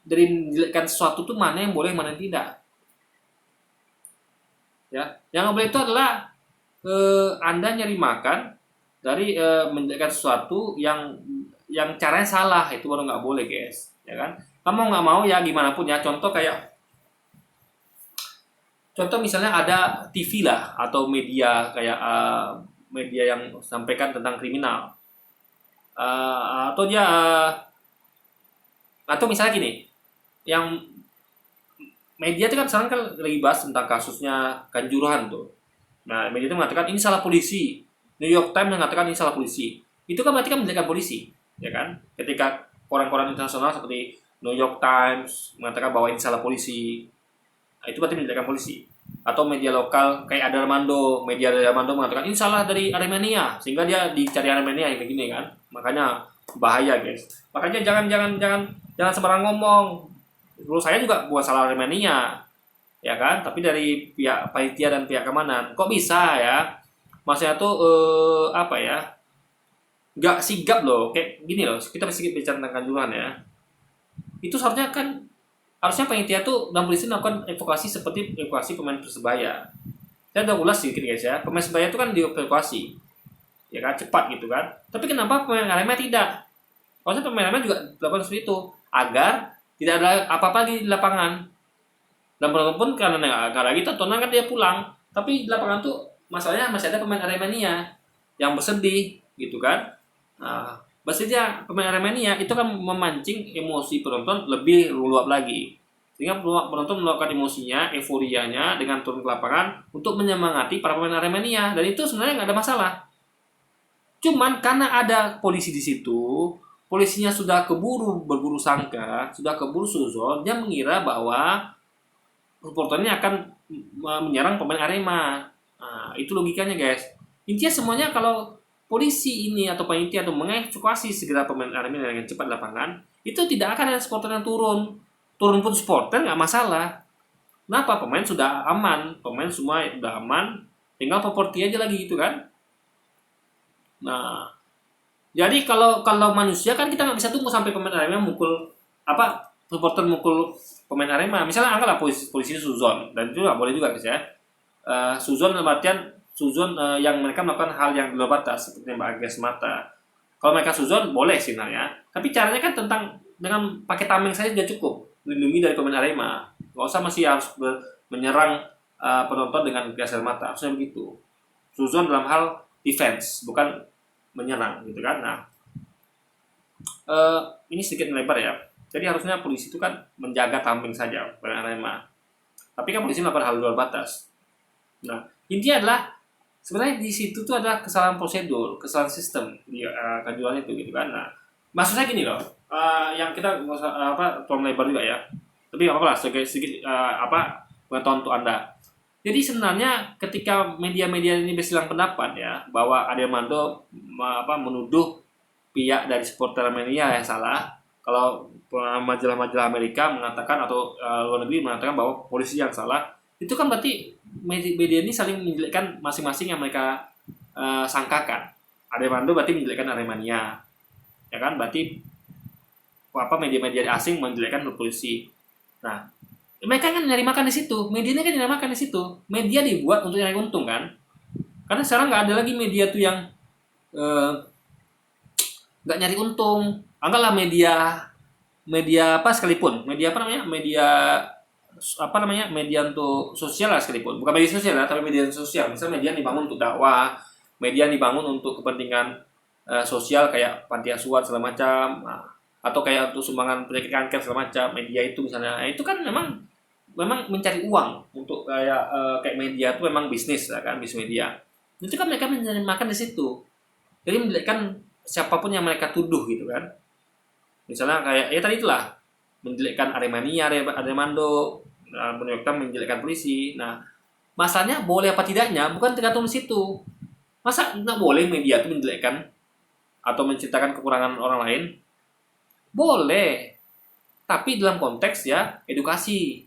dari menjelekkan sesuatu tuh mana yang boleh, mana yang tidak. Ya, yang nggak boleh itu adalah Anda nyari makan dari menjelekkan sesuatu yang caranya salah, itu baru nggak boleh, guys. Ya kan? Kamu nggak mau ya gimana pun ya. Contoh misalnya ada TV lah atau media kayak media yang sampaikan tentang kriminal, atau misalnya gini, yang media itu kan sekarang kan lagi bahas tentang kasusnya Kanjuruhan tuh. Nah, media itu mengatakan ini salah polisi, New York Times mengatakan ini salah polisi. Itu kan berarti kan menjelekkan polisi, ya kan? Ketika koran-koran internasional seperti New York Times mengatakan bahwa ini salah polisi, nah, itu berarti menjelekkan polisi. atau media lokal kayak ada Armando, media dari Armando mengatakan ini salah dari Aremania, sehingga dia dicari Aremania kayak gini kan. Makanya bahaya guys. Makanya jangan sembarang ngomong. Menurut saya juga bukan salah Aremania, ya kan? Tapi dari pihak panitia dan pihak keamanan, kok bisa ya? Maksudnya tuh apa ya? Nggak sigap loh, kayak gini loh. Kita sedikit bicara tentang Kanjuruhan ya. Itu harusnya panitia tuh dan polisi melakukan evakuasi seperti evakuasi pemain Persebaya. Saya udah ulas sedikit guys ya. Pemain Persebaya itu kan dievakuasi, ya kan, cepat gitu kan. Tapi kenapa pemain Arema tidak? Harusnya pemain Arema juga lakukan seperti itu agar tidak ada apa-apa di lapangan. Dan penonton pun karena nggak lagi tontonan kan dia pulang. Tapi di lapangan tuh masalahnya masih ada pemain Aremania yang bersedih gitu kan. Nah, maksudnya pemain Aremania itu kan memancing emosi penonton lebih meluap lagi, sehingga penonton melakukan emosinya, euforianya dengan turun ke lapangan untuk menyemangati para pemain Aremania, dan itu sebenarnya nggak ada masalah. Cuman karena ada polisi di situ, polisinya sudah berburu sangka, sudah keburu suzon, dia mengira bahwa supporternya akan menyerang pemain Arema. Nah, itu logikanya guys. Intinya semuanya kalau polisi ini atau panitia atau mengevakuasi segera pemain Arema dengan cepat lapangan, itu tidak akan ada supporter yang turun pun supporter nggak masalah. Kenapa? Pemain sudah aman, pemain semua sudah aman, tinggal properti aja lagi gitu kan. Nah, jadi kalau manusia kan kita nggak bisa tunggu sampai pemain Arema mukul supporter mukul pemain Arema. Misalnya anggaplah polisi suzon, dan itu nggak boleh juga guys ya. Suzon dalam artian suzon yang mereka melakukan hal yang di luar batas seperti nembak gas mata. Kalau mereka suzon boleh sih sebenarnya, tapi caranya kan dengan pakai tameng saja sudah cukup melindungi dari pemain Arema. Nggak usah masih harus menyerang penonton dengan gas air mata. Harusnya begitu. Suzon dalam hal defense, bukan menyerang gitu kan. Nah, ini sedikit melebar ya. Jadi harusnya polisi itu kan menjaga tameng saja pemain Arema. Tapi kan polisi melakukan hal di luar batas. Nah, intinya adalah sebenarnya di situ tuh ada kesalahan prosedur, kesalahan sistem di Kanjuruhan itu gitu kan. Nah, maksud saya gini loh, yang kita terlalu lebar juga ya. Tapi apa lah sedikit pengetahuan untuk Anda. Jadi sebenarnya ketika media-media ini bersilang pendapat ya bahwa Armando menuduh pihak dari supporter Aremania yang salah, kalau majalah-majalah Amerika mengatakan atau luar negeri mengatakan bahwa polisi yang salah, itu kan berarti media ini saling menjelekkan masing-masing yang mereka sangkakan. Armando berarti menjelekkan Aremania, ya kan? Berarti media-media asing menjelekkan polisi. Nah, mereka kan nyari makan di situ, medianya kan nyari makan di situ. Media dibuat untuk nyari untung kan? Karena sekarang nggak ada lagi media tuh yang nggak nyari untung. Anggaplah media apa sekalipun, media untuk sosial lah sekalipun, bukan media sosial lah, tapi media sosial. Misalnya media dibangun untuk dakwah, media dibangun untuk kepentingan sosial kayak panti asuhan segala macam, atau kayak untuk sumbangan penyakit kanker segala macam. Media itu misalnya, itu kan memang mencari uang untuk kayak media itu memang bisnis lah kan, bisnis media. Itu kan mereka mencari makan di situ. Jadi menjelekkan siapapun yang mereka tuduh gitu kan. Misalnya kayak tadi itulah menjelekkan Aremania, Armando, menjelekkan polisi. Nah, masalahnya boleh apa tidaknya bukan tergantung di situ. Masa nggak boleh media itu menjelekkan atau menceritakan kekurangan orang lain? Boleh, tapi dalam konteks ya edukasi.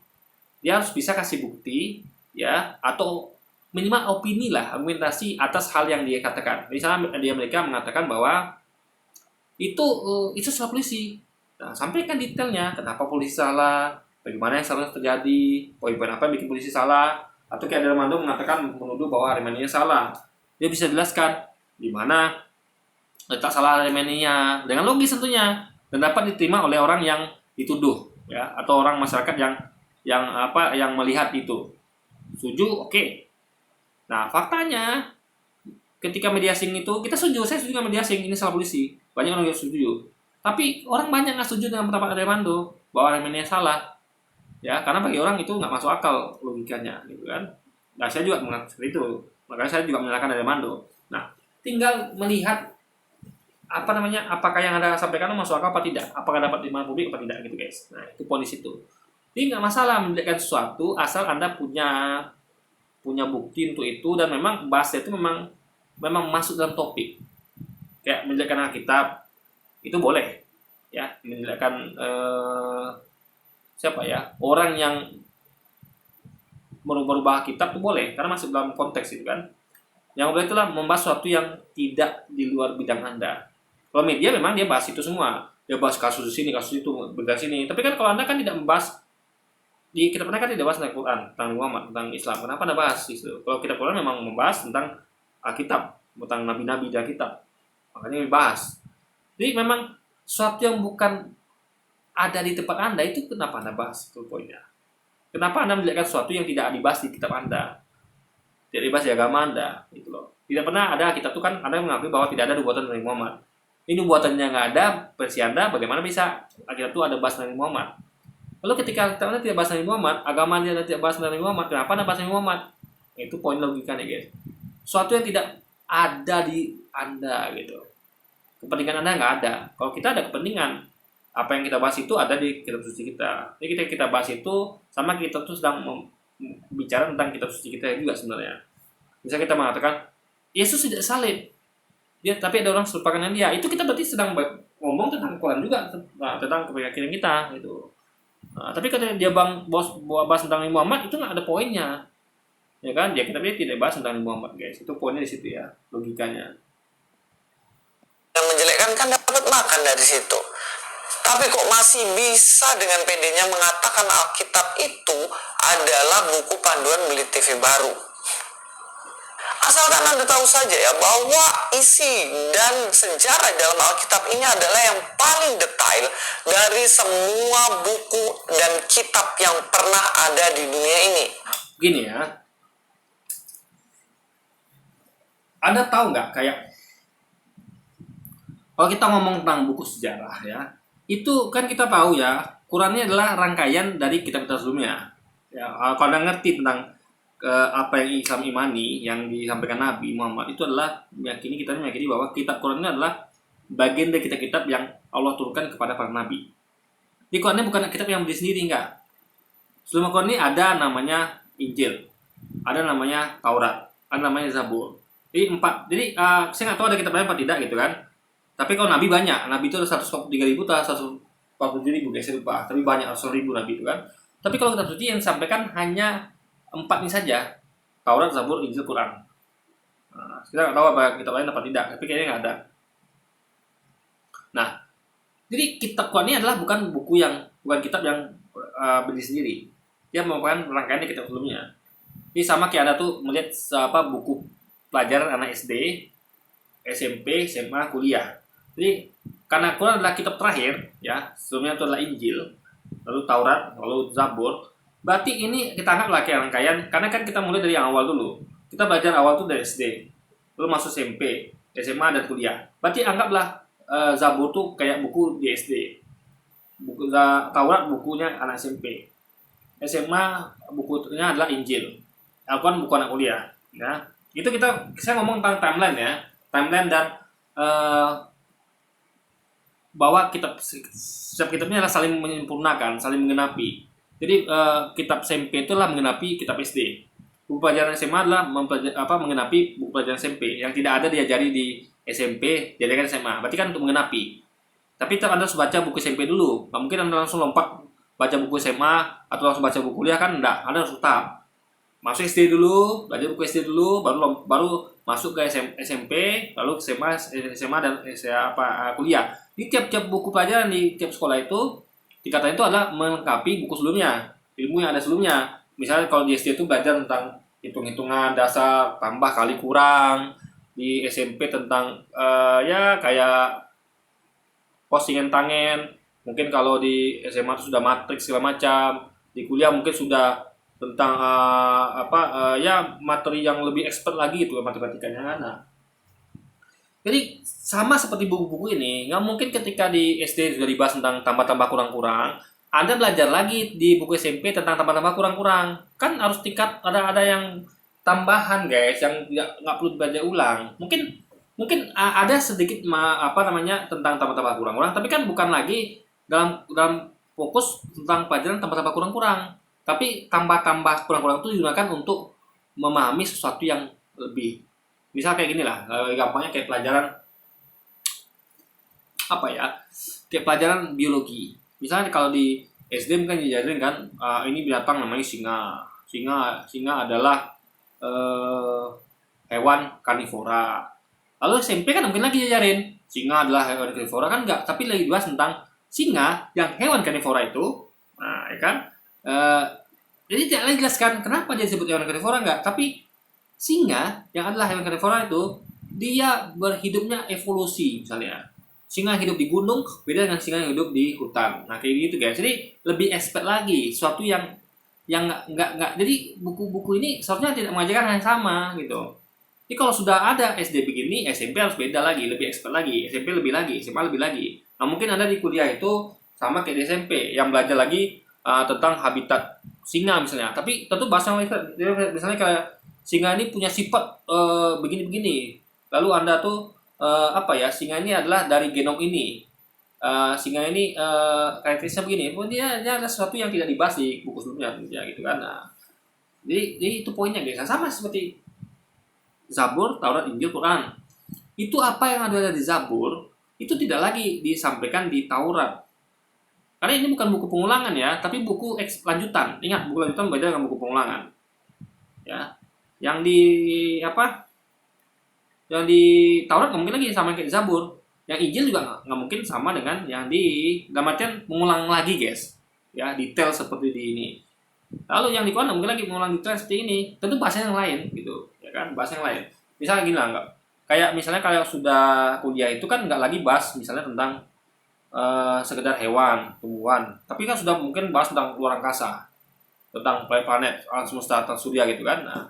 Dia harus bisa kasih bukti ya, atau minimal opini lah, argumentasi atas hal yang dia katakan. Misalnya mereka mengatakan bahwa itu salah polisi. Nah, sampaikan detailnya, kenapa polisi salah, bagaimana yang seharusnya terjadi, poin apa yang bikin polisi salah, atau kayak Armando mengatakan menuduh bahwa Aremania salah. Dia bisa jelaskan di mana letak salah Aremania dengan logis tentunya, dan dapat diterima oleh orang yang dituduh ya, atau orang masyarakat yang melihat itu. Setuju? Oke. Nah, faktanya ketika media asing itu saya setuju dengan media asing ini salah polisi. Banyak orang yang setuju. Tapi orang banyak nggak setuju dengan pendapat Armando bahwa Aremania salah. Ya, karena bagi orang itu nggak masuk akal logikanya, gitu kan. Nah, saya juga mengatakan seperti itu. Makanya saya juga menyalahkan Armando. Nah, tinggal melihat apakah yang Anda sampaikan masuk akal apa tidak, apakah dapat diterima publik apa tidak, gitu guys. Nah, itu poin di situ. Jadi nggak masalah menjelekkan sesuatu asal Anda punya punya bukti untuk itu, dan memang bahasa itu memang masuk dalam topik. Kayak menjelekkan Alkitab itu boleh, ya, menjelekkan siapa ya, orang yang merubah Alkitab itu boleh, karena masuk dalam konteks itu kan. Yang boleh itulah membahas sesuatu yang tidak di luar bidang Anda. Kalau media memang dia bahas itu semua, dia bahas kasus di sini, kasus itu, berita sini. Tapi kan kalau Anda kan tidak membahas, di kitab Anda kan tidak bahas tentang Quran, tentang Muhammad, tentang Islam. Kenapa Anda bahas itu? Kalau kitab Quran memang membahas tentang Alkitab, tentang nabi-nabi di Alkitab, makanya dibahas. Jadi memang sesuatu yang bukan ada di tempat Anda itu kenapa Anda bahas, itu poinnya. Kenapa Anda menjelekkan sesuatu yang tidak dibahas di kitab Anda, tidak dibahas di agama Anda, gitu loh. Tidak pernah ada kitab itu kan Anda mengakui bahwa tidak ada nubuatan Nabi Muhammad. Ini nubuatannya nggak ada, versi Anda, bagaimana bisa Alkitab itu ada bahas Nabi Muhammad? Lalu ketika Alkitab Anda tidak bahas Nabi Muhammad, agama Anda tidak bahas Nabi Muhammad, kenapa Anda bahas Nabi Muhammad? Itu poin logikanya, guys. Sesuatu yang tidak ada di Anda, gitu. Kepentingan Anda nggak ada. Kalau kita ada kepentingan, apa yang kita bahas itu ada di kitab suci kita. Jadi kita bahas itu sama kita tuh sedang bicara tentang kitab suci kita juga sebenarnya. Misalnya kita mengatakan Yesus tidak salib, tapi ada orang serupakan dengan dia. Itu kita berarti sedang ngomong tentang Quran juga, tentang keyakinan kita gitu. Tapi kalau dia bahas tentang Nabi Muhammad, itu nggak ada poinnya, ya kan? Dia kita tidak bahas tentang Nabi Muhammad, guys. Itu poinnya di situ ya, logikanya. Yang menjelekkan kan dapat makan dari situ. Tapi kok masih bisa dengan pedenya mengatakan Alkitab itu adalah buku panduan beli TV baru. Asalkan Anda tahu saja ya bahwa isi dan sejarah dalam Alkitab ini adalah yang paling detail dari semua buku dan kitab yang pernah ada di dunia ini. Gini ya, Anda tahu nggak kayak kalau kita ngomong tentang buku sejarah ya, itu kan kita tahu ya, Quran ini adalah rangkaian dari kitab-kitab sebelumnya. Ya, kalau Anda ngerti tentang apa yang Islam imani, yang disampaikan Nabi Muhammad, itu adalah kita meyakini bahwa kitab Quran ini adalah bagian dari kitab-kitab yang Allah turunkan kepada para nabi. Di Quran ini bukan kitab yang berdiri sendiri, enggak. Sebelum Quran ini ada namanya Injil, ada namanya Taurat, ada namanya Zabur. Jadi saya nggak tahu ada kitab lain apa tidak gitu kan. Tapi kalau nabi banyak, nabi itu ada 143.000 atau 147.000, guys, saya lupa. Tapi banyak, 100.000 nabi itu kan. Tapi kalau kitab suci yang disampaikan hanya 4 ini saja, Taurat, Zabur, Injil, Quran. Kita nggak tahu apa kitab lain apa tidak, tapi kayaknya nggak ada. Nah, jadi kitab Quran ini adalah bukan kitab yang berdiri sendiri. Dia merupakan rangkaian dari kitab sebelumnya. Ini sama kayak Anda tuh melihat buku pelajaran anak SD, SMP, SMA, kuliah. Jadi karena Quran adalah kitab terakhir, ya, sebelumnya itu adalah Injil, lalu Taurat, lalu Zabur. Berarti ini kita anggaplah kayak rangkaian, karena kan kita mulai dari yang awal dulu. Kita belajar awal tuh dari SD, lalu masuk SMP, SMA, dan kuliah. Berarti anggaplah Zabur tuh kayak buku di SD, Taurat bukunya anak SMP, SMA bukunya adalah Injil, Al-Quran buku anak kuliah. Ya, itu saya ngomong tentang timeline ya, timeline dan bahwa setiap kitabnya adalah saling menyempurnakan, saling menggenapi. Jadi kitab SMP itu adalah menggenapi kitab SD. Buku pelajaran SMA adalah menggenapi buku pelajaran SMP. Yang tidak ada diajari di SMP, diajarkan SMA. Berarti kan untuk menggenapi. Tapi Anda harus baca buku SMP dulu. Nggak mungkin Anda langsung lompat baca buku SMA atau langsung baca buku kuliah, kan enggak. Anda harus tetap masuk SD dulu, belajar buku SD dulu, baru masuk ke SMP, lalu SMA dan kuliah. Di tiap buku pelajaran di tiap sekolah itu dikatakan itu adalah melengkapi buku sebelumnya, ilmu yang ada sebelumnya. Misalnya kalau di SD itu belajar tentang hitung-hitungan dasar, tambah kali kurang. Di SMP tentang ya kayak postingan tangen. Mungkin kalau di SMA itu sudah matriks segala macam. Di kuliah mungkin sudah tentang ya materi yang lebih expert lagi itu matematikanya. Nah, jadi sama seperti buku-buku ini, nggak mungkin ketika di SD sudah dibahas tentang tambah-tambah kurang-kurang, Anda belajar lagi di buku SMP tentang tambah-tambah kurang-kurang. Kan harus ada yang tambahan, guys, yang nggak perlu belajar ulang. Mungkin ada sedikit tentang tambah-tambah kurang-kurang, tapi kan bukan lagi dalam fokus tentang pelajaran tambah-tambah kurang-kurang. Tapi tambah-tambah kurang-kurang itu digunakan untuk memahami sesuatu yang lebih. Misal kayak gini lah, gampangnya kayak pelajaran apa ya, kayak pelajaran biologi. Misalnya kalau di SD kan diajarin kan, ini binatang namanya singa. Singa adalah hewan karnivora. Lalu SMP kan mungkin lagi diajarin singa adalah hewan karnivora, kan enggak, tapi lagi dibahas tentang singa yang hewan karnivora itu. Nah, ya kan? Eh, jadi tidak lagi jelaskan kenapa dia disebut hewan karnivora enggak, tapi singa yang adalah hewan karnivora itu dia berhidupnya evolusi misalnya. Singa hidup di gunung beda dengan singa yang hidup di hutan. Nah, kayak gitu guys. Jadi lebih expert lagi, suatu yang nggak. Jadi buku-buku ini seharusnya tidak mengajarkan hal yang sama gitu. Jadi kalau sudah ada SD begini, SMP harus beda lagi, lebih expert lagi, SMP lebih lagi, SMA lebih lagi. Nah, mungkin ada di kuliah itu sama kayak di SMP yang belajar lagi tentang habitat singa misalnya. Tapi tentu bahasa misalnya kayak singa ini punya sifat begini-begini. Lalu Anda tuh singa ini adalah dari genom ini. Singa ini karakteristiknya begini. Pokoknya dia ada sesuatu yang tidak dibahas di buku sebelumnya ya, gitu kan. Nah, jadi itu poinnya guys. Sama seperti Zabur, Taurat, Injil, Quran. Itu apa yang ada di Zabur itu tidak lagi disampaikan di Taurat. Karena ini bukan buku pengulangan ya, tapi buku lanjutan. Ingat, buku lanjutan beda dengan buku pengulangan. Ya. Yang di Yang di Taurat nggak mungkin lagi sama kayak Zabur. Yang Injil juga nggak mungkin sama dengan yang di dalam artian mengulang lagi guys. Ya, detail seperti di ini. Lalu yang di Quran nggak mungkin lagi mengulang detail seperti ini. Tentu bahasa yang lain gitu, ya kan? Bahasa yang lain. Misalnya gini lah, nggak kayak misalnya kalau sudah kuliah itu kan nggak lagi bahas misalnya tentang sekedar hewan, tumbuhan. Tapi kan sudah mungkin bahas tentang luar angkasa, tentang planet, alam semesta, tentang surya gitu kan. Nah,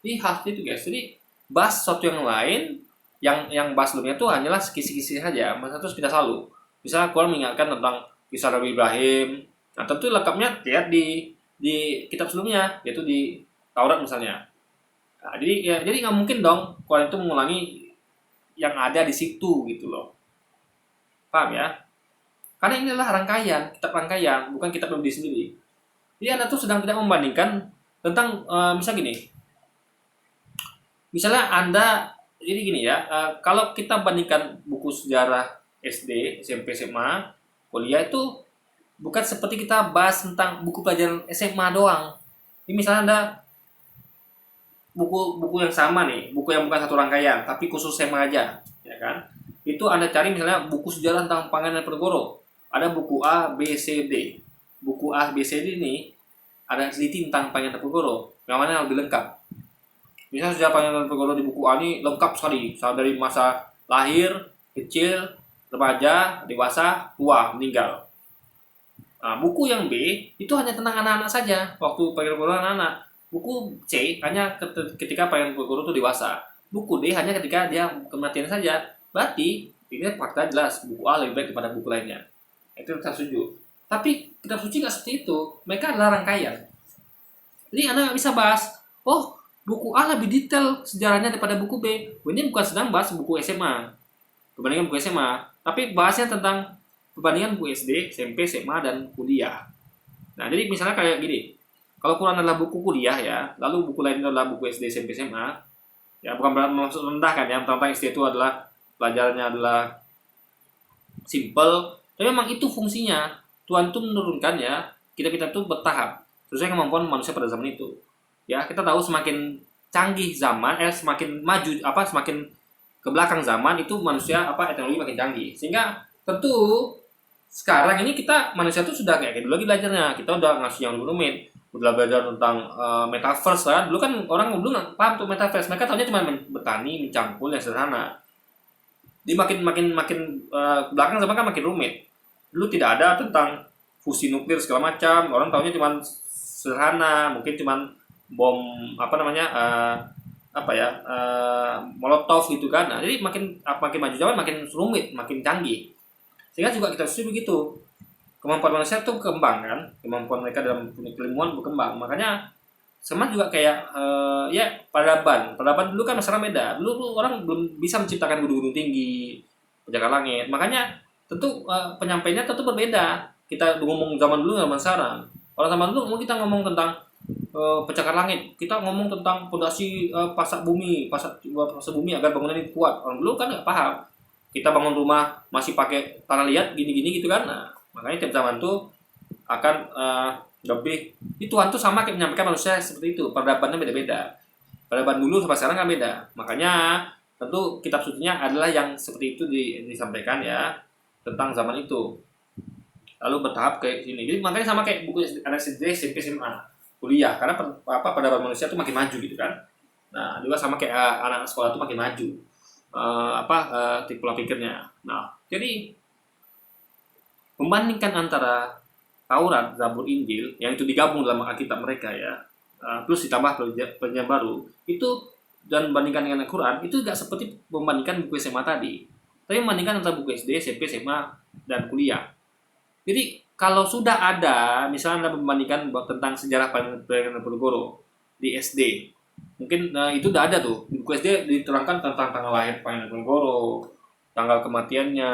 ini hal itu guys. Jadi bahas sesuatu yang lain, yang bahas sebelumnya itu hanyalah kisi-kisi saja, masa terus kita selalu. Misalnya Quran mengingatkan tentang kisah Nabi Ibrahim. Nah, tentu lengkapnya lihat di kitab sebelumnya, yaitu di Taurat misalnya. Nah, jadi nggak mungkin dong Quran itu mengulangi yang ada di situ gitu loh. Paham ya? Karena ini adalah rangkaian, kitab rangkaian, bukan kitab pribadi sendiri. Jadi Anda tuh sedang tidak membandingkan tentang misal gini. Misalnya Anda, jadi gini ya, kalau kita bandingkan buku sejarah SD, SMP, SMA, kuliah itu bukan seperti kita bahas tentang buku pelajaran SMA doang. Ini misalnya Anda buku yang sama nih, buku yang bukan satu rangkaian, tapi khusus SMA aja, ya kan? Itu Anda cari misalnya buku sejarah tentang Pangeran Diponegoro. Ada buku A, B, C, D. Buku A, B, C, D ini ada teliti tentang Pangeran Diponegoro. Yang mana yang lebih lengkap? Misalnya sejarah Pangeran Diponegoro di buku A ini lengkap sekali, dari masa lahir, kecil, remaja, dewasa, tua, meninggal. Nah, buku yang B itu hanya tentang anak-anak saja, waktu Pangeran Diponegoro anak-anak. Buku C hanya ketika Pangeran Diponegoro itu dewasa. Buku D hanya ketika dia kematian saja. Berarti ini fakta jelas, buku A lebih baik daripada buku lainnya. Itu kita setuju. Tapi kitab suci nggak seperti itu. Mereka adalah rangkaian. Jadi Anda nggak bisa bahas, oh buku A lebih detail sejarahnya daripada buku B. Ini bukan sedang bahas buku SMA, perbandingan buku SMA, tapi bahasnya tentang perbandingan buku SD, SMP, SMA, dan kuliah. Nah, jadi misalnya kayak gini, kalau Quran adalah buku kuliah ya, lalu buku lain adalah buku SD, SMP, SMA, ya bukan bermaksud merendahkan ya, tentang SD itu adalah pelajarannya adalah simple, tapi memang itu fungsinya. Tuhan itu menurunkan ya, kita itu bertahap sesuai kemampuan manusia pada zaman itu. Ya, kita tahu semakin canggih zaman, semakin maju semakin ke belakang zaman itu manusia teknologi makin canggih. Sehingga tentu sekarang ini kita manusia itu sudah kayak dulu lagi belajarnya. Kita udah ngasih yang rumit, udah belajar tentang metaverse kan. Dulu kan orang dulu nggak paham tuh metaverse. Mereka tahunya cuma bertani, mencangkul yang sederhana. Di makin belakang zaman kan makin rumit. Dulu tidak ada tentang fusi nuklir segala macam. Orang tahunya cuma sederhana, mungkin cuma bom molotov gitu kan. Nah, jadi makin maju zaman makin rumit, makin canggih. Sehingga juga kita sudah begitu. Kemampuan manusia itu berkembang kan, kemampuan mereka dalam keilmuan berkembang. Makanya sama juga kayak peradaban dulu kan masalah beda. Dulu orang belum bisa menciptakan gunung-gunung tinggi, pencakar langit. Makanya tentu penyampaiannya tentu berbeda. Kita ngomong zaman dulu sama sekarang. Orang zaman dulu kita ngomong tentang pencakar langit. Kita ngomong tentang pondasi pasak bumi, pasak bumi agar bangunan ini kuat. Orang dulu kan nggak paham. Kita bangun rumah masih pakai tanah liat gini-gini gitu kan. Nah, makanya tiap zaman tuh akan lebih itu Tuhan tuh sama kayak menyampaikan manusia seperti itu. Peradabannya beda-beda. Peradaban dulu sampai sekarang kan beda. Makanya tentu kitab sucinya adalah yang seperti itu disampaikan ya tentang zaman itu. Lalu bertahap ke sini. Jadi makanya sama kayak buku anak SD, SMP, SMA, kuliah. Karena peradaban manusia tuh makin maju gitu kan. Nah, juga sama kayak anak sekolah tuh makin maju. Pola pikirnya. Nah, jadi membandingkan antara Taurat, Zabur, Injil yang itu digabung dalam Alkitab mereka ya, plus ditambah perjanjian baru itu, dan bandingkan dengan Al-Quran itu nggak seperti membandingkan buku SMA tadi, tapi membandingkan antara buku SD, SMP, SMA, dan kuliah. Jadi kalau sudah ada misalnya Anda membandingkan tentang sejarah Pangeran Diponegoro di SD, mungkin itu udah ada tuh di buku SD diterangkan tentang tanggal lahir Pangeran Diponegoro, tanggal kematiannya,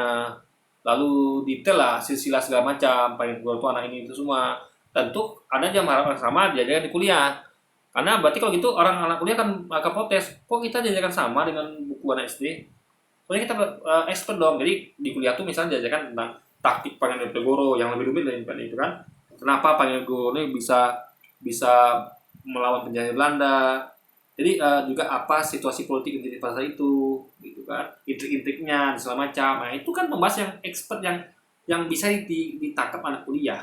lalu detail lah silsilah segala macam Pangeran Diponegoro itu anak ini itu semua. Tentu ada jam harapan sama diajarkan di kuliah, karena berarti kalau gitu orang anak kuliah kan akan protes, kok kita diajarkan sama dengan buku anak SD. Soalnya kita expert dong. Jadi di kuliah tuh misalnya diajarkan tentang taktik Pangeran Diponegoro yang lebih rumit daripada itu kan. Kenapa Pangeran Diponegoro ini bisa melawan penjajah Belanda. Jadi juga apa situasi politik di pada saat itu, gitu kan. Intrik-intriknya segala macam. Nah, itu kan pembahas yang expert yang bisa ditangkap anak kuliah.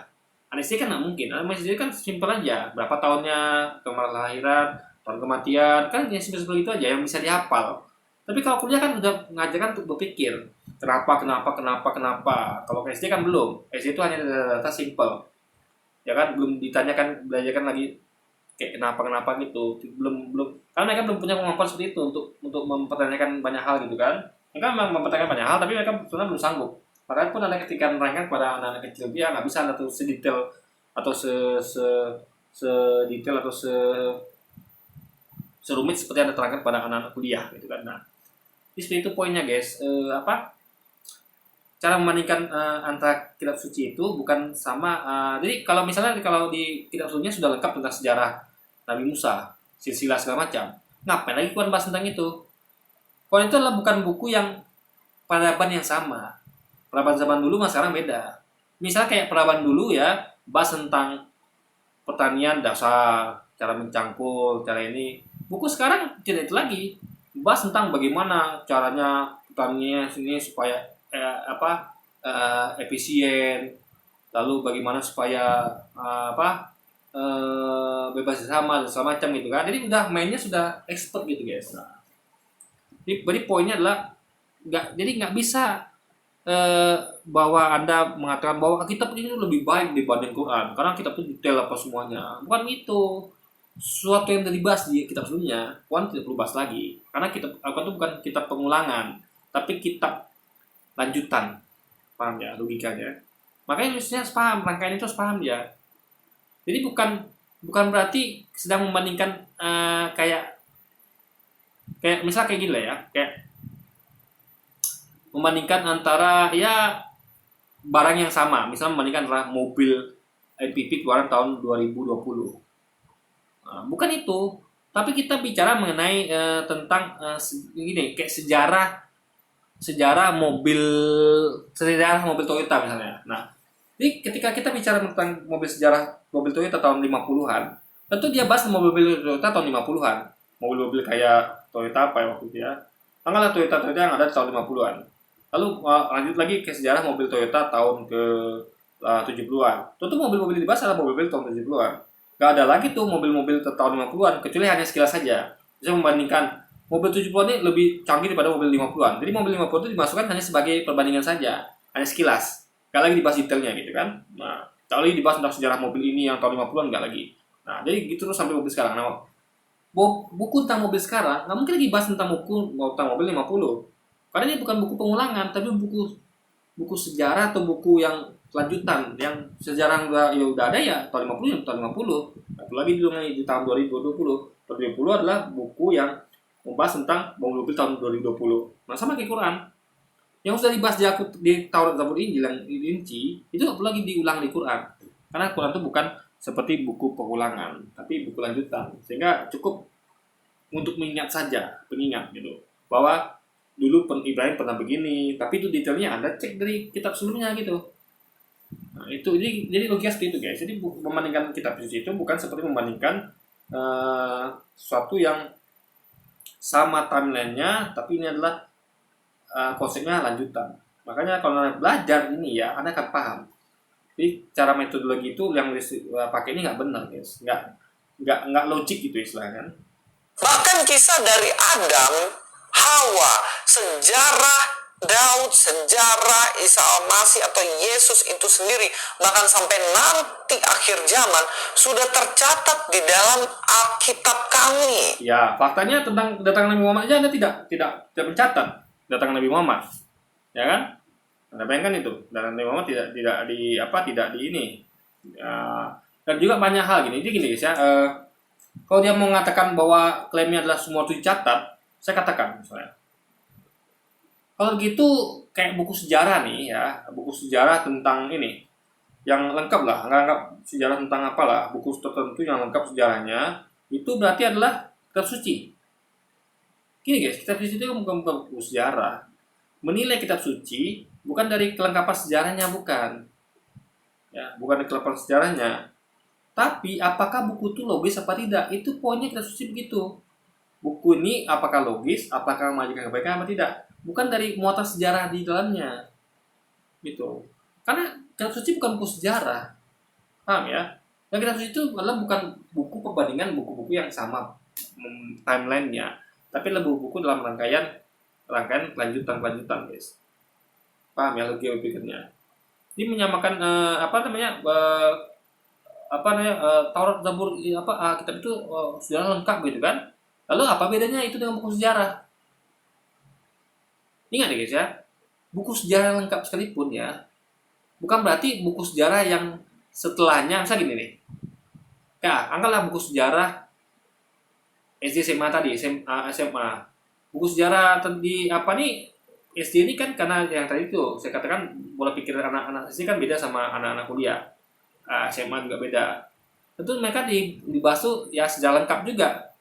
Anak SD kan nggak mungkin. Anak SD kan simpel aja. Berapa tahunnya, kelahiran, tahun kematian, kan yang simpel-simpel itu aja yang bisa dihafal. Tapi kalau kuliah kan udah mengajarkan untuk berpikir. Kenapa. Kalau ke SD kan belum. SD itu hanya data simple. Ya kan, belum belajarkan lagi kayak kenapa gitu. Belum karena mereka belum punya kemampuan seperti itu untuk mempertanyakan banyak hal gitu kan. Mereka memang mempertanyakan banyak hal, tapi mereka sebenarnya belum sanggup. Makanya pun ada ketika menerangkan kepada anak-anak kecil, dia nggak bisa atau sedetail atau sedetail atau serumit seperti yang diterangkan pada anak-anak kuliah gitu kan. Nah, seperti itu poinnya guys. Cara membandingkan antara kitab suci itu bukan sama. Jadi kalau misalnya kalau di kitab sucinya sudah lengkap tentang sejarah Nabi Musa, silsilah segala macam, ngapain lagi Quran bahas tentang itu? Quran itu adalah bukan buku yang peradaban yang sama. Peradaban zaman dulu mas sekarang beda. Misalnya kayak peradaban dulu ya, bahas tentang pertanian dasar, cara mencangkul, cara ini. Buku sekarang tidak itu lagi. Bahas tentang bagaimana caranya pertanian sini supaya efisien, lalu bagaimana supaya bebas sama dan segala macam gitu kan. Jadi udah mainnya sudah expert gitu guys. Nah, jadi poinnya adalah nggak bisa bahwa Anda mengatakan bahwa kitab ini lebih baik dibanding Quran karena kitab itu detail apa semuanya. Bukan itu. Sesuatu yang sudah dibahas di kitab sebelumnya, Quran tidak perlu bahas lagi. Karena kitab Al-Quran itu bukan kitab pengulangan, tapi kitab lanjutan. Paham ya logikanya? Makanya harusnya paham, rangkaian itu harus paham ya. Jadi bukan berarti sedang membandingkan kayak misal kayak gini lah ya, kayak membandingkan antara ya barang yang sama, misalnya membandingkan antara mobil MPV keluaran tahun 2020. Nah, bukan itu, tapi kita bicara mengenai tentang gini, kayak sejarah mobil Toyota misalnya. Nah, jadi ketika kita bicara tentang sejarah mobil Toyota tahun 50-an, tentu dia bahas mobil Toyota tahun 50-an. Mobil-mobil kayak Toyota apa ya waktu itu ya. Anggaplah Toyota yang ada di tahun 50-an. Lalu lanjut lagi ke sejarah mobil Toyota tahun ke 70-an. Tentu mobil-mobil dibahas adalah mobil-mobil tahun 70-an. Gak ada lagi tuh mobil-mobil tahun 50-an, kecuali hanya sekilas saja. Bisa membandingkan mobil 70-an ini lebih canggih daripada mobil 50-an. Jadi mobil 50 itu dimasukkan hanya sebagai perbandingan saja, hanya sekilas. Gak lagi dibahas detailnya gitu kan. Nah, tak lagi dibahas tentang sejarah mobil ini yang tahun 50-an, gak lagi. Nah, jadi gitu terus sampai mobil sekarang. Nah, buku tentang mobil sekarang nggak mungkin lagi bahas tentang mobil 50. Karena ini bukan buku pengulangan, tapi buku sejarah atau buku yang lanjutan, yang sejarah udah ada ya tahun 50 tahun 50. Satu lagi di tahun 2020. Tahun 2020 adalah buku yang membahas tentang mobil tahun 2020. Nah, sama kayak Quran. Yang sudah dibahas di Taurat, Zabur, Injil yang dirinci, itu nggak perlu lagi diulang di Quran. Karena Quran itu bukan seperti buku pengulangan, tapi buku lanjutan, sehingga cukup untuk mengingat saja, pengingat gitu, bahwa dulu Ibrahim pernah begini, tapi itu detailnya Anda cek dari kitab sebelumnya gitu. Nah, itu jadi logika seperti itu guys. Jadi membandingkan kitab suci itu bukan seperti membandingkan sesuatu yang sama timelinenya, tapi ini adalah konsepnya lanjutan. Makanya kalau Anda belajar ini ya, Anda akan paham. Jadi cara metodologi itu yang pakai ini nggak benar guys, nggak logik gitu istilahnya kan. Bahkan kisah dari Adam, Hawa, sejarah Daud, sejarah Isa Al-Masih atau Yesus itu sendiri, bahkan sampai nanti akhir zaman sudah tercatat di dalam Alkitab kami. Ya, faktanya tentang kedatangan Nabi Muhammad aja Anda tidak mencatat kedatangan Nabi Muhammad, ya kan? Anda bayangkan itu, kedatangan Nabi Muhammad tidak di ini. Ya, dan juga banyak hal gini. Jadi gini guys ya, kalau dia mau mengatakan bahwa klaimnya adalah semua itu dicatat, saya katakan misalnya, kalau gitu kayak buku sejarah nih ya, buku sejarah tentang ini yang lengkap lah, nggak lengkap sejarah tentang apalah, buku tertentu yang lengkap sejarahnya itu berarti adalah kitab suci. Gini guys, kitab suci itu bukan buku sejarah. Menilai kitab suci bukan dari kelengkapan sejarahnya, bukan. Ya, bukan dari kelengkapan sejarahnya. Tapi apakah buku itu logis apa tidak? Itu poinnya kitab suci begitu. Buku ini apakah logis, apakah mengajarkan kebaikan apa tidak? Bukan dari muatan sejarah di dalamnya. Gitu. Karena kitab suci bukan buku sejarah. Paham ya? Dan kitab suci itu adalah bukan buku perbandingan buku-buku yang sama timeline-nya, tapi lebih buku dalam rangkaian kelanjutan guys. Paham ya logika berpikirnya? Ini menyamakan Taurat, Zabur, kitab itu sejarah lengkap gitu kan? Lalu apa bedanya itu dengan buku sejarah? Ingat ya guys ya, buku sejarah lengkap sekalipun ya, bukan berarti buku sejarah yang setelahnya, misalnya gini nih. Ya, anggaplah buku sejarah SD, SMA tadi, SMA. Buku sejarah di SD ini kan karena yang tadi itu saya katakan pola pikir anak-anak SD kan beda sama anak-anak kuliah. SMA juga beda. Tentu mereka dibahas tuh ya sejarah lengkap juga.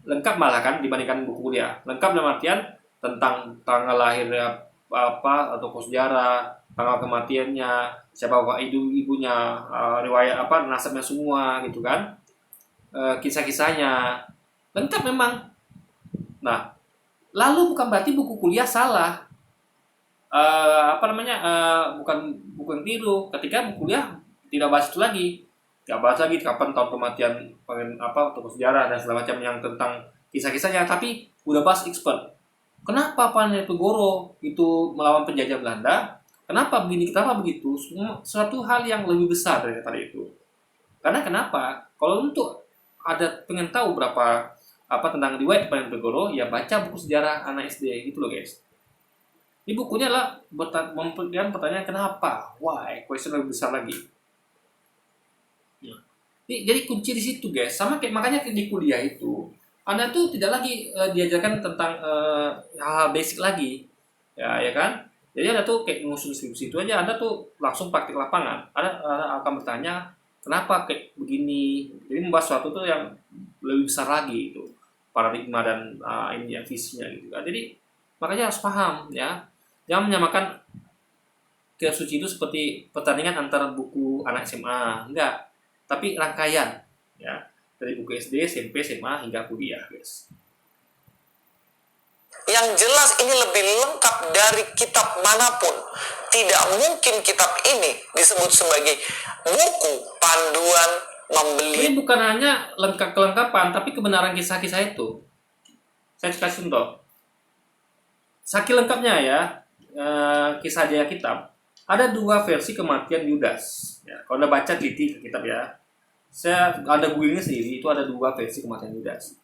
Lengkap malah kan dibandingkan buku kuliah. Lengkap dalam artian tentang tanggal lahirnya atau sejarah, tanggal kematiannya, siapa bapak ibunya, riwayat nasabnya semua gitu kan. Kisah-kisahnya lengkap memang. Nah, lalu bukan berarti buku kuliah salah. Bukan buku yang tiru. Ketika buku kuliah tidak bahas itu lagi, tidak bahas lagi kapan tahun kematian tokoh sejarah dan segala macam yang tentang kisah-kisahnya, tapi udah bahas expert. Kenapa Panegoro itu melawan penjajah Belanda? Kenapa begini? Kenapa begitu? Suatu hal yang lebih besar daripada itu. Karena kenapa? Kalau untuk ada pengen tahu berapa tentang riwayat Panegoro, ya baca buku sejarah anak SD gitu loh guys. Ini bukunya adalah memberikan pertanyaan kenapa, why, question lebih besar lagi. Jadi kunci di situ guys. Sama kayak makanya di kuliah itu Anda tuh tidak lagi diajarkan tentang hal-hal basic lagi, ya kan? Jadi Anda tuh kayak ngusung skripsi itu aja, Anda tuh langsung praktik lapangan. Anda akan bertanya kenapa kayak begini. Jadi membahas sesuatu tuh yang lebih besar lagi itu paradigma dan ini yang visinya gitu kan. Jadi makanya harus paham ya. Jangan menyamakan kitab suci itu seperti pertandingan antara buku anak SMA, enggak. Tapi rangkaian ya dari buku SD, SMP, SMA hingga kuliah guys. Yang jelas ini lebih lengkap dari kitab manapun. Tidak mungkin kitab ini disebut sebagai buku panduan membeli. Ini bukan hanya kelengkapan, tapi kebenaran kisah-kisah itu. Saya kasih contoh. Saking lengkapnya ya kisah Jaya Kitab. Ada 2 versi kematian Yudas. Ya, kalau Anda baca teliti ke kitab ya, saya ada googlingnya sendiri, itu ada 2 versi kematian Yudas.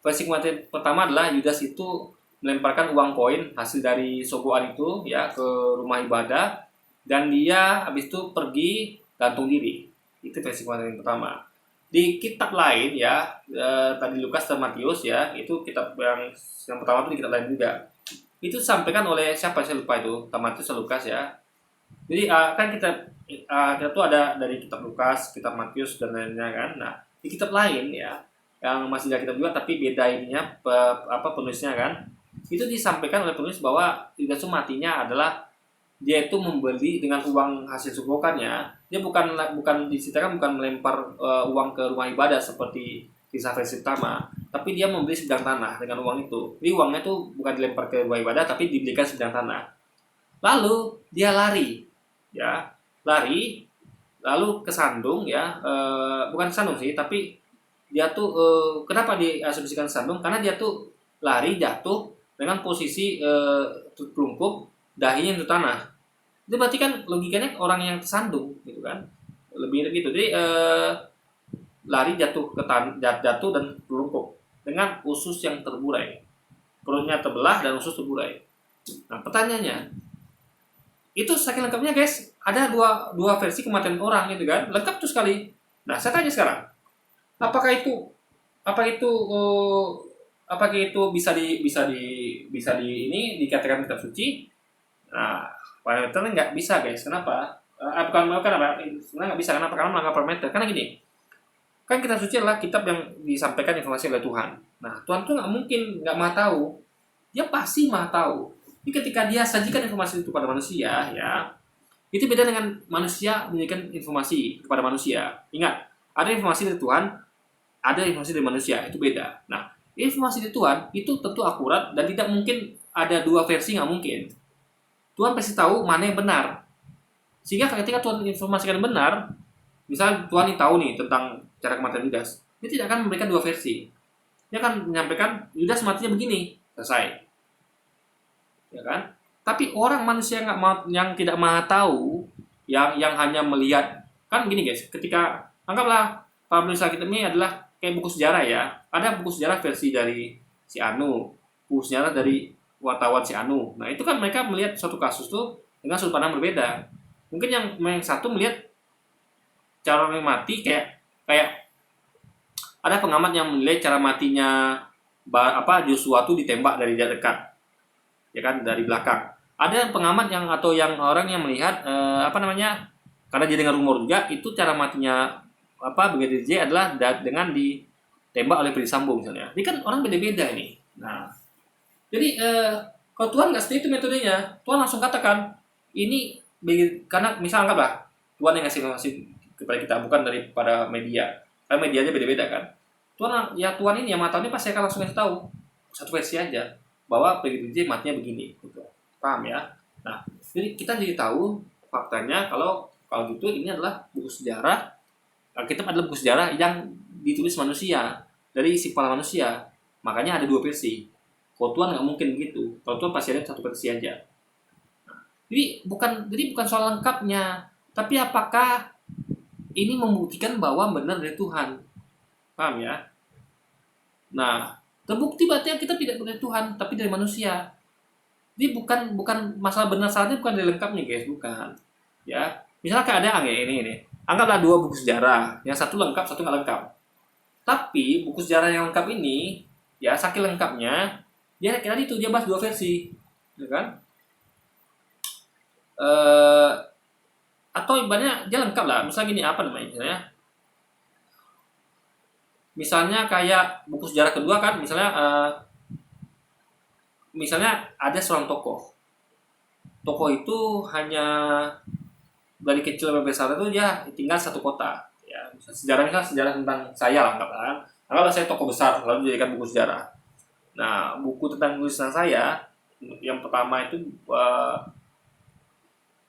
Versi kematian pertama adalah Yudas itu melemparkan uang koin hasil dari sogoan itu ya ke rumah ibadah, dan dia habis itu pergi gantung diri. Itu versi kematian yang pertama. Di kitab lain ya, tadi Lukas dan Matius ya, itu kitab yang pertama itu di kitab lain juga. Itu disampaikan oleh siapa saya lupa itu, Matius atau Lukas ya. Jadi kan kita tuh ada dari kitab Lukas, kitab Matius dan lainnya kan. Nah, di kitab lain ya, yang masih dari kitab juga tapi beda ininya penulisnya kan. Itu disampaikan oleh penulis bahwa Yudas matinya adalah dia itu membeli dengan uang hasil sumbangannya. Dia bukan diceritakan bukan melempar uang ke rumah ibadah seperti kisah versi pertama, tapi dia membeli sebidang tanah dengan uang itu. Jadi uangnya tuh bukan dilempar ke rumah ibadah tapi dibelikan sebidang tanah. Lalu dia lari, ya lari, lalu kesandung ya, bukan kesandung sih, tapi dia tuh kenapa diasumsikan kesandung? Karena dia tuh lari jatuh dengan posisi terplungkup, dahinya itu tanah. Itu berarti kan logikanya orang yang tersandung gitu kan, lebih gitu. Jadi lari jatuh jatuh dan terplungkup dengan usus yang terburai, perutnya terbelah dan usus terburai. Nah pertanyaannya, itu saking lengkapnya guys, ada dua versi kematian orang gitu kan, lengkap tuh sekali. Nah saya tanya sekarang, apakah itu eh, apakah itu bisa di ini dikatakan kitab suci? Nah parameternya nggak bisa guys. Kenapa? Bukan apa, sebenarnya nggak bisa. Kenapa? Karena melanggar parameter. Karena gini, kan kitab suci adalah kitab yang disampaikan informasi oleh Tuhan. Nah Tuhan tuh nggak mungkin nggak maha tahu, dia pasti maha tahu. Jadi ketika dia sajikan informasi itu pada manusia, ya itu beda dengan manusia memberikan informasi kepada manusia. Ingat, ada informasi dari Tuhan, ada informasi dari manusia, itu beda. Nah, informasi dari Tuhan itu tentu akurat dan tidak mungkin ada dua versi, nggak mungkin. Tuhan pasti tahu mana yang benar. Sehingga ketika Tuhan informasikan benar, misalnya Tuhan ini tahu nih tentang cara kematian Yudas, dia tidak akan memberikan dua versi. Dia akan menyampaikan Yudas matinya begini, selesai. Ya kan? Tapi orang manusia yang tidak maha tahu, yang hanya melihat, kan gini guys, ketika anggaplah para penulis Alkitab ini adalah kayak buku sejarah ya, ada buku sejarah versi dari si Anu, buku sejarah dari wartawan si Anu. Nah itu kan mereka melihat suatu kasus tuh dengan sudut pandang berbeda. Mungkin yang satu melihat cara orang mati kayak ada pengamat yang menilai cara matinya Joshua tuh ditembak dari jarak dekat, ya kan, dari belakang. Ada pengamat yang orang yang melihat karena dia dengar rumor juga itu cara matinya Brigadir J adalah dengan ditembak oleh Ferdy Sambo misalnya. Ini kan orang beda-beda ini. Nah, jadi kalau Tuhan nggak seperti itu metodenya, Tuhan langsung katakan ini karena misal anggaplah Tuhan yang ngasih informasi kepada kita bukan daripada media. Karena medianya beda-beda kan. Tuhan ini yang mata ini pasti akan langsung kasih tahu satu versi aja bahwa Brigadir J matinya begini gitu. Paham ya? Nah, jadi kita jadi tahu faktanya kalau gitu ini adalah buku sejarah. Alkitab adalah buku sejarah yang ditulis manusia dari isi kepala manusia. Makanya ada dua versi. Kalau Tuhan nggak mungkin begitu. Kalau Tuhan pasti ada satu versi aja. Nah, jadi bukan soal lengkapnya, tapi apakah ini membuktikan bahwa benar dari Tuhan. Paham ya? Nah, terbukti berarti kita tidak dari Tuhan, tapi dari manusia. Jadi bukan masalah benar salahnya, bukan dari lengkapnya guys, bukan. Ya, misalnya keadaan ya ini. Anggaplah dua buku sejarah, yang satu lengkap, satu nggak lengkap. Tapi buku sejarah yang lengkap ini, ya saking lengkapnya, dia kira itu dia bahas dua versi, ya kan? Atau ibaratnya dia lengkap lah. Misalnya gini, apa namanya? Misalnya kayak buku sejarah kedua kan, misalnya ada seorang tokoh. Tokoh itu hanya dari kecil sampai besar itu dia tinggal satu kota. Ya, misalnya sejarah tentang saya lah, anggaplah saya tokoh besar lalu dijadikan buku sejarah. Nah, buku tentang tulisan saya yang pertama itu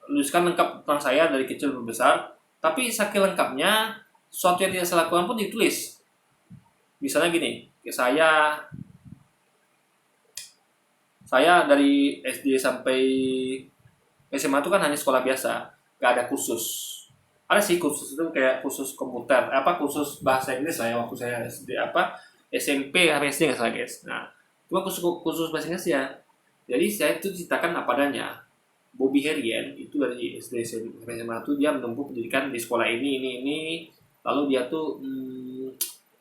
tuliskan lengkap tentang saya dari kecil sampai besar, tapi saking lengkapnya sesuatu yang tidak saya lakukan pun ditulis. Misalnya gini, saya dari SD sampai SMA itu kan hanya sekolah biasa, gak ada kursus. Ada sih kursus itu kayak kursus komputer, kursus bahasa Inggris lah ya waktu saya SD SMP sampai SD nggak salah guys. Nah, cuma kursus bahasa Inggris ya. Jadi saya itu ceritakan apa adanya. Bobby Herian itu dari SD sampai SMA itu dia menempuh pendidikan di sekolah ini, lalu dia tuh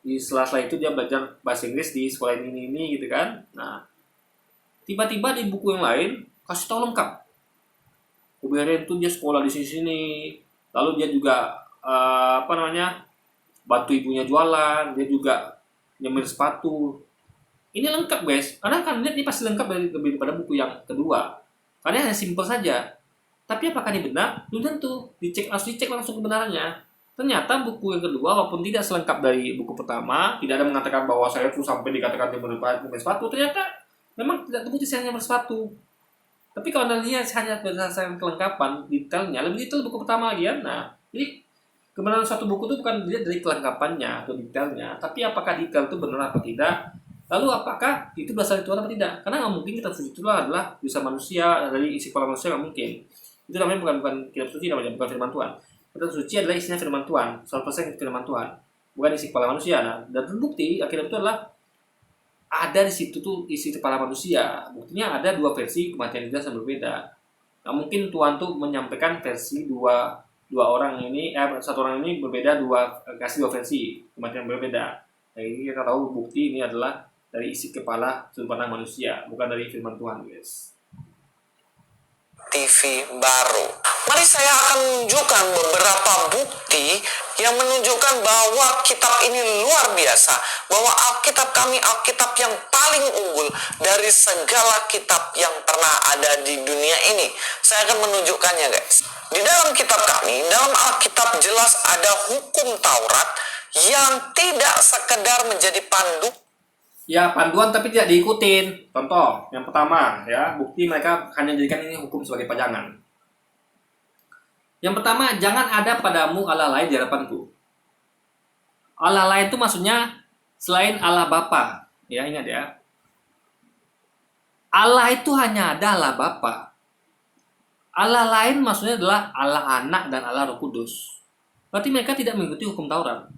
di sela-sela itu dia belajar bahasa Inggris di sekolah ini gitu kan. Nah, tiba-tiba di buku yang lain kasih tahu lengkap. Kobe Bryant tuh dia sekolah di sini-sini, lalu dia juga bantu ibunya jualan, dia juga nyemir sepatu. Ini lengkap guys, karena kan lihat ini pasti lengkap lebih daripada buku yang kedua, karena hanya simpel saja. Tapi apakah ini benar? Belum tentu, harus dicek langsung kebenarannya. Ternyata buku yang kedua, walaupun tidak selengkap dari buku pertama, tidak ada mengatakan bahwa saya tuh sampai dikatakan nyemir sepatu, ternyata memang tidak terbukti saya nyemir sepatu. Tapi kalau Anda lihat hanya berdasarkan kelengkapan, detailnya, lebih detail buku pertama lagi ya. Nah, jadi kebenaran suatu buku itu bukan dilihat dari kelengkapannya atau detailnya, tapi apakah detail itu benar apa tidak. Lalu apakah itu berasal dari Tuhan apa tidak? Karena nggak mungkin kitab suci itu adalah bisa manusia, dari isi kepala manusia nggak mungkin. Itu namanya bukan kitab suci, namanya bukan firman Tuhan. Kitab suci adalah isinya firman Tuhan, 100% firman Tuhan, bukan isi kepala manusia. Nah, dan terbukti akhirnya itu adalah ada di situ tuh isi kepala manusia. Buktinya ada dua versi kematian Yudas yang berbeda. Nah, mungkin Tuhan tuh menyampaikan versi dua orang ini, satu orang ini berbeda, kasih dua versi kematian yang berbeda. Nah, ini kita tahu bukti ini adalah dari isi kepala sudut pandang manusia, bukan dari firman Tuhan, guys. TV baru. Mari saya akan menunjukkan beberapa bukti yang menunjukkan bahwa kitab ini luar biasa, bahwa Alkitab kami Alkitab yang paling unggul dari segala kitab yang pernah ada di dunia ini. Saya akan menunjukkannya guys. Di dalam kitab kami, dalam Alkitab jelas ada hukum Taurat yang tidak sekedar menjadi pandu. Ya, panduan tapi tidak diikutin. Contoh, yang pertama ya, bukti mereka hanya jadikan ini hukum sebagai pajangan. Yang pertama, jangan ada padamu Allah lain di hadapanku. Allah lain itu maksudnya selain Allah Bapa. Ya, ingat ya. Allah itu hanya ada Allah Bapa. Allah lain maksudnya adalah Allah Anak dan Allah Roh Kudus. Berarti mereka tidak mengikuti hukum Taurat.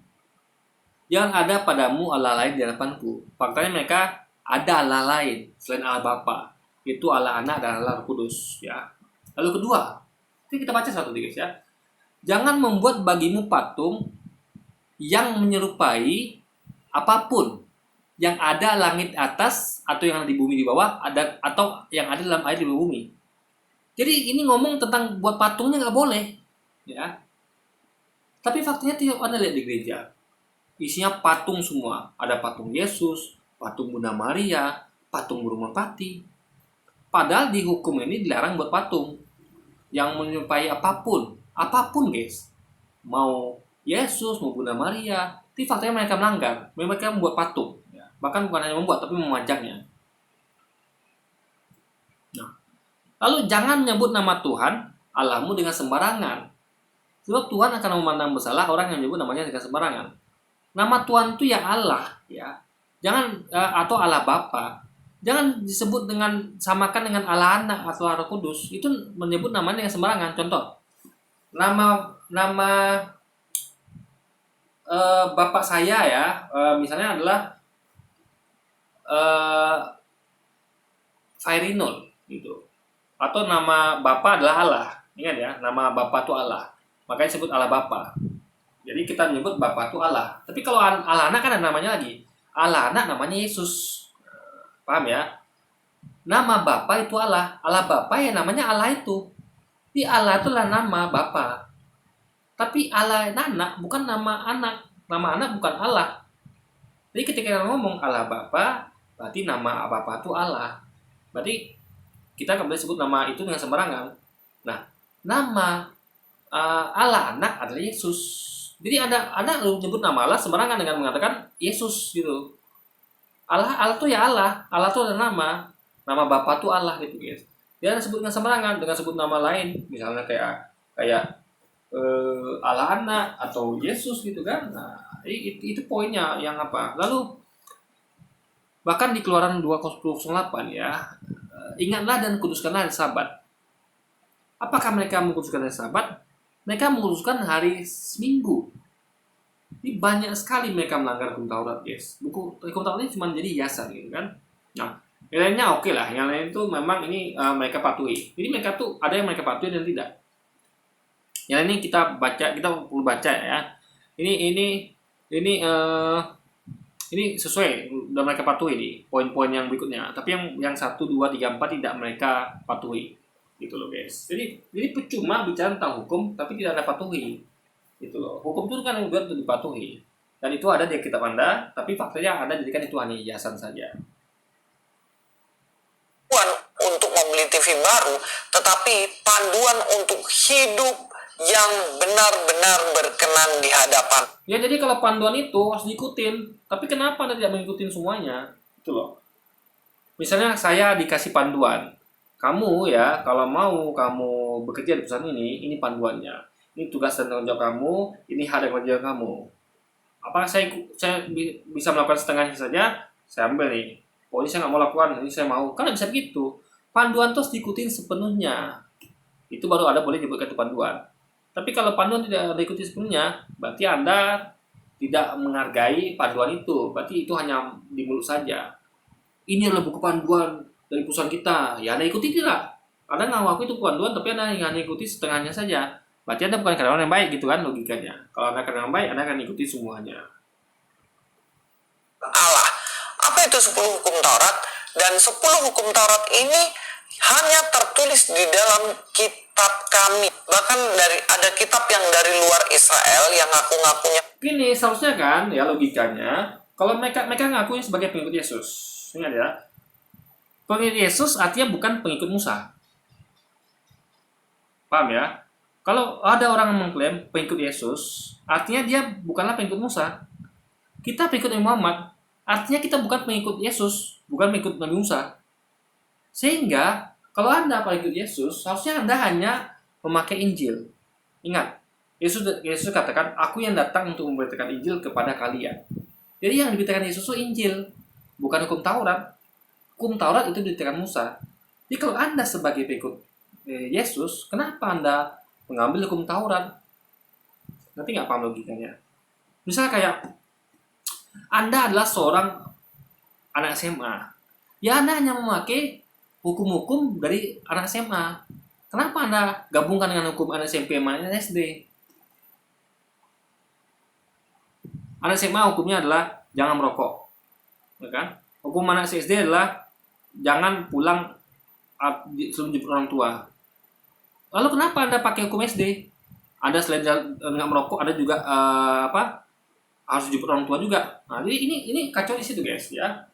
Jangan ada padamu Allah lain di hadapanku. Faktanya mereka ada Allah lain selain Allah Bapa. Itu Allah Anak dan Allah Roh Kudus. Ya. Lalu kedua, ini kita baca satu guys ya. Jangan membuat bagimu patung yang menyerupai apapun yang ada langit atas atau yang ada di bumi di bawah, atau yang ada dalam air di bumi. Jadi ini ngomong tentang buat patungnya nggak boleh, ya. Tapi faktanya tidak ada lihat di gereja. Isinya patung semua. Ada patung Yesus, patung Bunda Maria, patung burung merpati. Padahal di hukum ini dilarang buat patung yang menyerupai apapun. Apapun guys. Mau Yesus, mau Bunda Maria. Tapi faktanya mereka melanggar. Mereka membuat patung. Bahkan bukan hanya membuat, tapi memajangnya. Nah, lalu jangan menyebut nama Tuhan Allahmu dengan sembarangan. Sebab Tuhan akan memandang bersalah orang yang menyebut namanya dengan sembarangan. Nama Tuhan itu ya Allah, ya. Jangan atau Allah Bapa. Jangan disebut samakan dengan Allah Anak atau Allah Roh Kudus. Itu menyebut namanya dengan sembarangan. Contoh, nama bapak saya ya, misalnya adalah Fairinul gitu. Atau nama bapak adalah Allah. Ingat ya, nama bapak itu Allah. Makanya disebut Allah Bapa. Jadi kita menyebut Bapa itu Allah. Tapi kalau Allah Anak kan ada namanya lagi. Allah Anak namanya Yesus. Paham ya? Nama Bapa itu Allah. Allah Bapa ya namanya Allah itu. Jadi Allah itu lah nama Bapa. Tapi Allah Anak bukan nama anak. Nama anak bukan Allah. Jadi ketika kita ngomong Allah Bapa, berarti nama Bapa itu Allah. Berarti kita nggak boleh sebut nama itu dengan sembarangan. Nah, nama Allah Anak adalah Yesus. Jadi ada anak lu nyebut nama Allah sembarangan dengan mengatakan Yesus gitu. Allah itu ya Allah itu ada nama Bapa itu Allah gitu guys. Dia sebut dengan sembarangan dengan sebut nama lain, misalnya kayak Allah Anak atau Yesus gitu kan. Nah, itu poinnya yang apa? Lalu bahkan di Keluaran 2:28 ya, ingatlah dan kuduskanlah hari Sabat. Apakah mereka mengkuduskan hari Sabat? Mereka menguruskan hari Minggu. Ini banyak sekali mereka melanggar hukum Taurat, guys. Hukum Taurat ini cuma jadi hiasan gitu kan. Nah, yang lainnya oke lah. Yang lain itu memang ini mereka patuhi. Jadi mereka tuh ada yang mereka patuhi dan tidak. Yang ini kita perlu baca ya. Ini sesuai udah mereka patuhi di poin-poin yang berikutnya. Tapi yang 1, 2, 3, 4 tidak mereka patuhi. gitu loh guys. Jadi percuma bicara tentang hukum tapi tidak Anda patuhi, gitu loh. Hukum itu kan dibuat untuk dipatuhi, dan itu ada di kitab Anda, tapi faktanya Anda jadikan itu hanya hiasan saja. Untuk membeli TV baru, tetapi panduan untuk hidup yang benar-benar berkenan di hadapan. Ya jadi kalau panduan itu harus diikutin, tapi kenapa Anda tidak mengikuti semuanya? Itu loh. Misalnya saya dikasih panduan, kamu ya kalau mau kamu bekerja di perusahaan ini panduannya, ini tugas dan tanggung jawab kamu, ini hak dan kewajiban kamu. Apa saya bisa melakukan setengahnya saja, saya ambil nih. Oh ini saya nggak mau lakukan, ini saya mau. Kan nggak bisa begitu. Panduan terus diikutin sepenuhnya. Itu baru ada boleh dibuatkan itu panduan. Tapi kalau panduan tidak diikuti sepenuhnya, berarti Anda tidak menghargai panduan itu. Berarti itu hanya di mulut saja. Ini adalah buku panduan dari perusahaan kita. Ya Anda ikuti tidak? Anda ngaku itu panduan, tapi Anda hanya ikuti setengahnya saja. Berarti Anda bukan karyawan yang baik gitu kan logikanya. Kalau Anda karyawan yang baik, Anda akan ikuti semuanya. Allah. Apa itu 10 hukum Taurat? Dan 10 hukum Taurat ini hanya tertulis di dalam kitab kami. Bahkan ada kitab yang dari luar Israel yang ngaku-ngakunya. Gini, seharusnya kan ya logikanya, kalau mereka ngakunya sebagai pengikut Yesus. Ingat ya. Pengikut Yesus artinya bukan pengikut Musa. Paham ya? Kalau ada orang yang mengklaim pengikut Yesus, artinya dia bukanlah pengikut Musa. Kita pengikut Nabi Muhammad, artinya kita bukan pengikut Yesus, bukan pengikut Nabi Musa. Sehingga kalau Anda pengikut Yesus, harusnya Anda hanya memakai Injil. Ingat, Yesus katakan, aku yang datang untuk memberitakan Injil kepada kalian. Jadi yang diberitakan Yesus itu Injil, bukan hukum Taurat. Hukum Taurat itu diberitakan Musa. Jadi kalau Anda sebagai pengikut Yesus, kenapa Anda mengambil hukum Taurat? Nanti nggak paham logikanya. Misalnya kayak Anda adalah seorang anak SMA. Ya Anda hanya memakai hukum-hukum dari anak SMA. Kenapa Anda gabungkan dengan hukum anak SMP sama anak SD? Anak SMA hukumnya adalah jangan merokok. Ya kan? Hukum anak SD adalah jangan pulang sebelum jemput orang tua. Lalu kenapa Anda pakai hukum SD? Ada selain nggak merokok, ada juga harus jemput orang tua juga. Nah, jadi ini kacau di situ guys ya.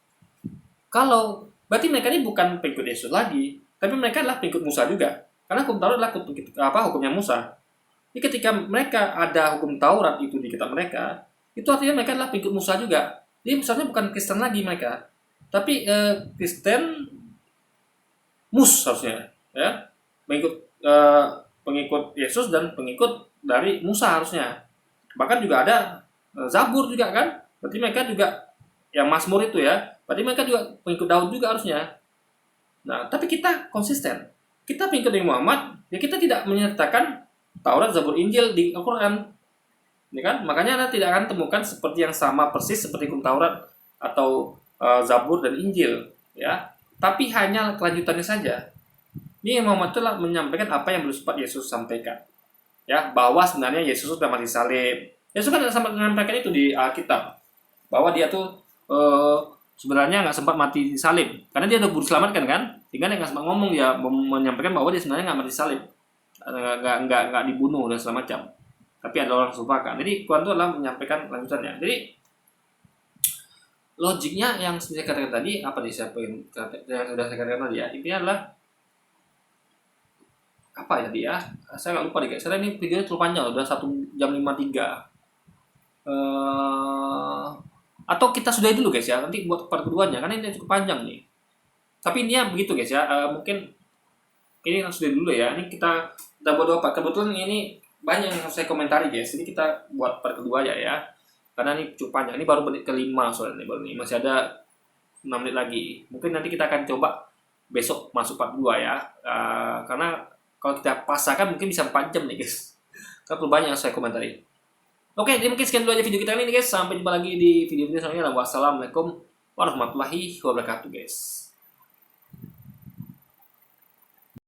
Kalau berarti mereka ini bukan pengikut Yesus lagi, tapi mereka adalah pengikut Musa juga. Karena hukum Taurat adalah hukumnya Musa. Jadi ketika mereka ada hukum Taurat itu di kitab mereka, itu artinya mereka adalah pengikut Musa juga. Jadi misalnya bukan Kristen lagi mereka, tapi Kristen Mus harusnya, ya, pengikut Yesus dan pengikut dari Musa harusnya. Bahkan juga ada Zabur juga kan, berarti mereka juga yang Mazmur itu ya, berarti mereka juga pengikut Daud juga harusnya. Nah, tapi kita konsisten. Kita pengikut Nabi Muhammad, ya kita tidak menyertakan Taurat, Zabur, Injil di Al-Quran. Ya kan? Makanya Anda tidak akan temukan seperti yang sama persis seperti hukum Taurat atau Zabur dan Injil, ya. Tapi hanya kelanjutannya saja. Ini Muhammad telah menyampaikan apa yang belum sempat Yesus sampaikan. Ya, bahwa sebenarnya Yesus sudah mati salib. Yesus kan sempat menyampaikan itu di Alkitab. Bahwa dia tuh sebenarnya nggak sempat mati salib. Karena dia udah diselamatkan kan. Sehingga dia nggak sempat ngomong, dia menyampaikan bahwa dia sebenarnya nggak mati salib. Nggak dibunuh dan segala macam. Tapi ada orang serupakan. Jadi Tuhan itu adalah menyampaikan lanjutannya. Jadi logiknya yang saya katakan tadi, apa nih yang sudah saya katakan tadi ya, intinya adalah apa ya dia? Saya nggak lupa deh guys. Karena ini videonya terlalu panjang, udah 1 jam 53. Atau kita sudahi dulu guys ya, nanti buat part keduanya karena ini cukup panjang nih. Tapi intinya begitu guys ya. Mungkin ini harus sudahi dulu ya. Ini kita buat 2 part. Kebetulan ini banyak yang harus saya komentari guys. Jadi kita buat part kedua ya. Karena ini cukup panjang. Ini baru menit ke-5 soalnya nih. Masih ada 6 menit lagi. Mungkin nanti kita akan coba besok masuk part 2 ya. Karena kalau kita pasangkan mungkin bisa 4 jam nih guys. Karena terlalu banyak yang saya komentari. Oke, jadi mungkin sekian dulu aja video kita kali ini guys. Sampai jumpa lagi di video-video selanjutnya. Wassalamualaikum warahmatullahi wabarakatuh guys.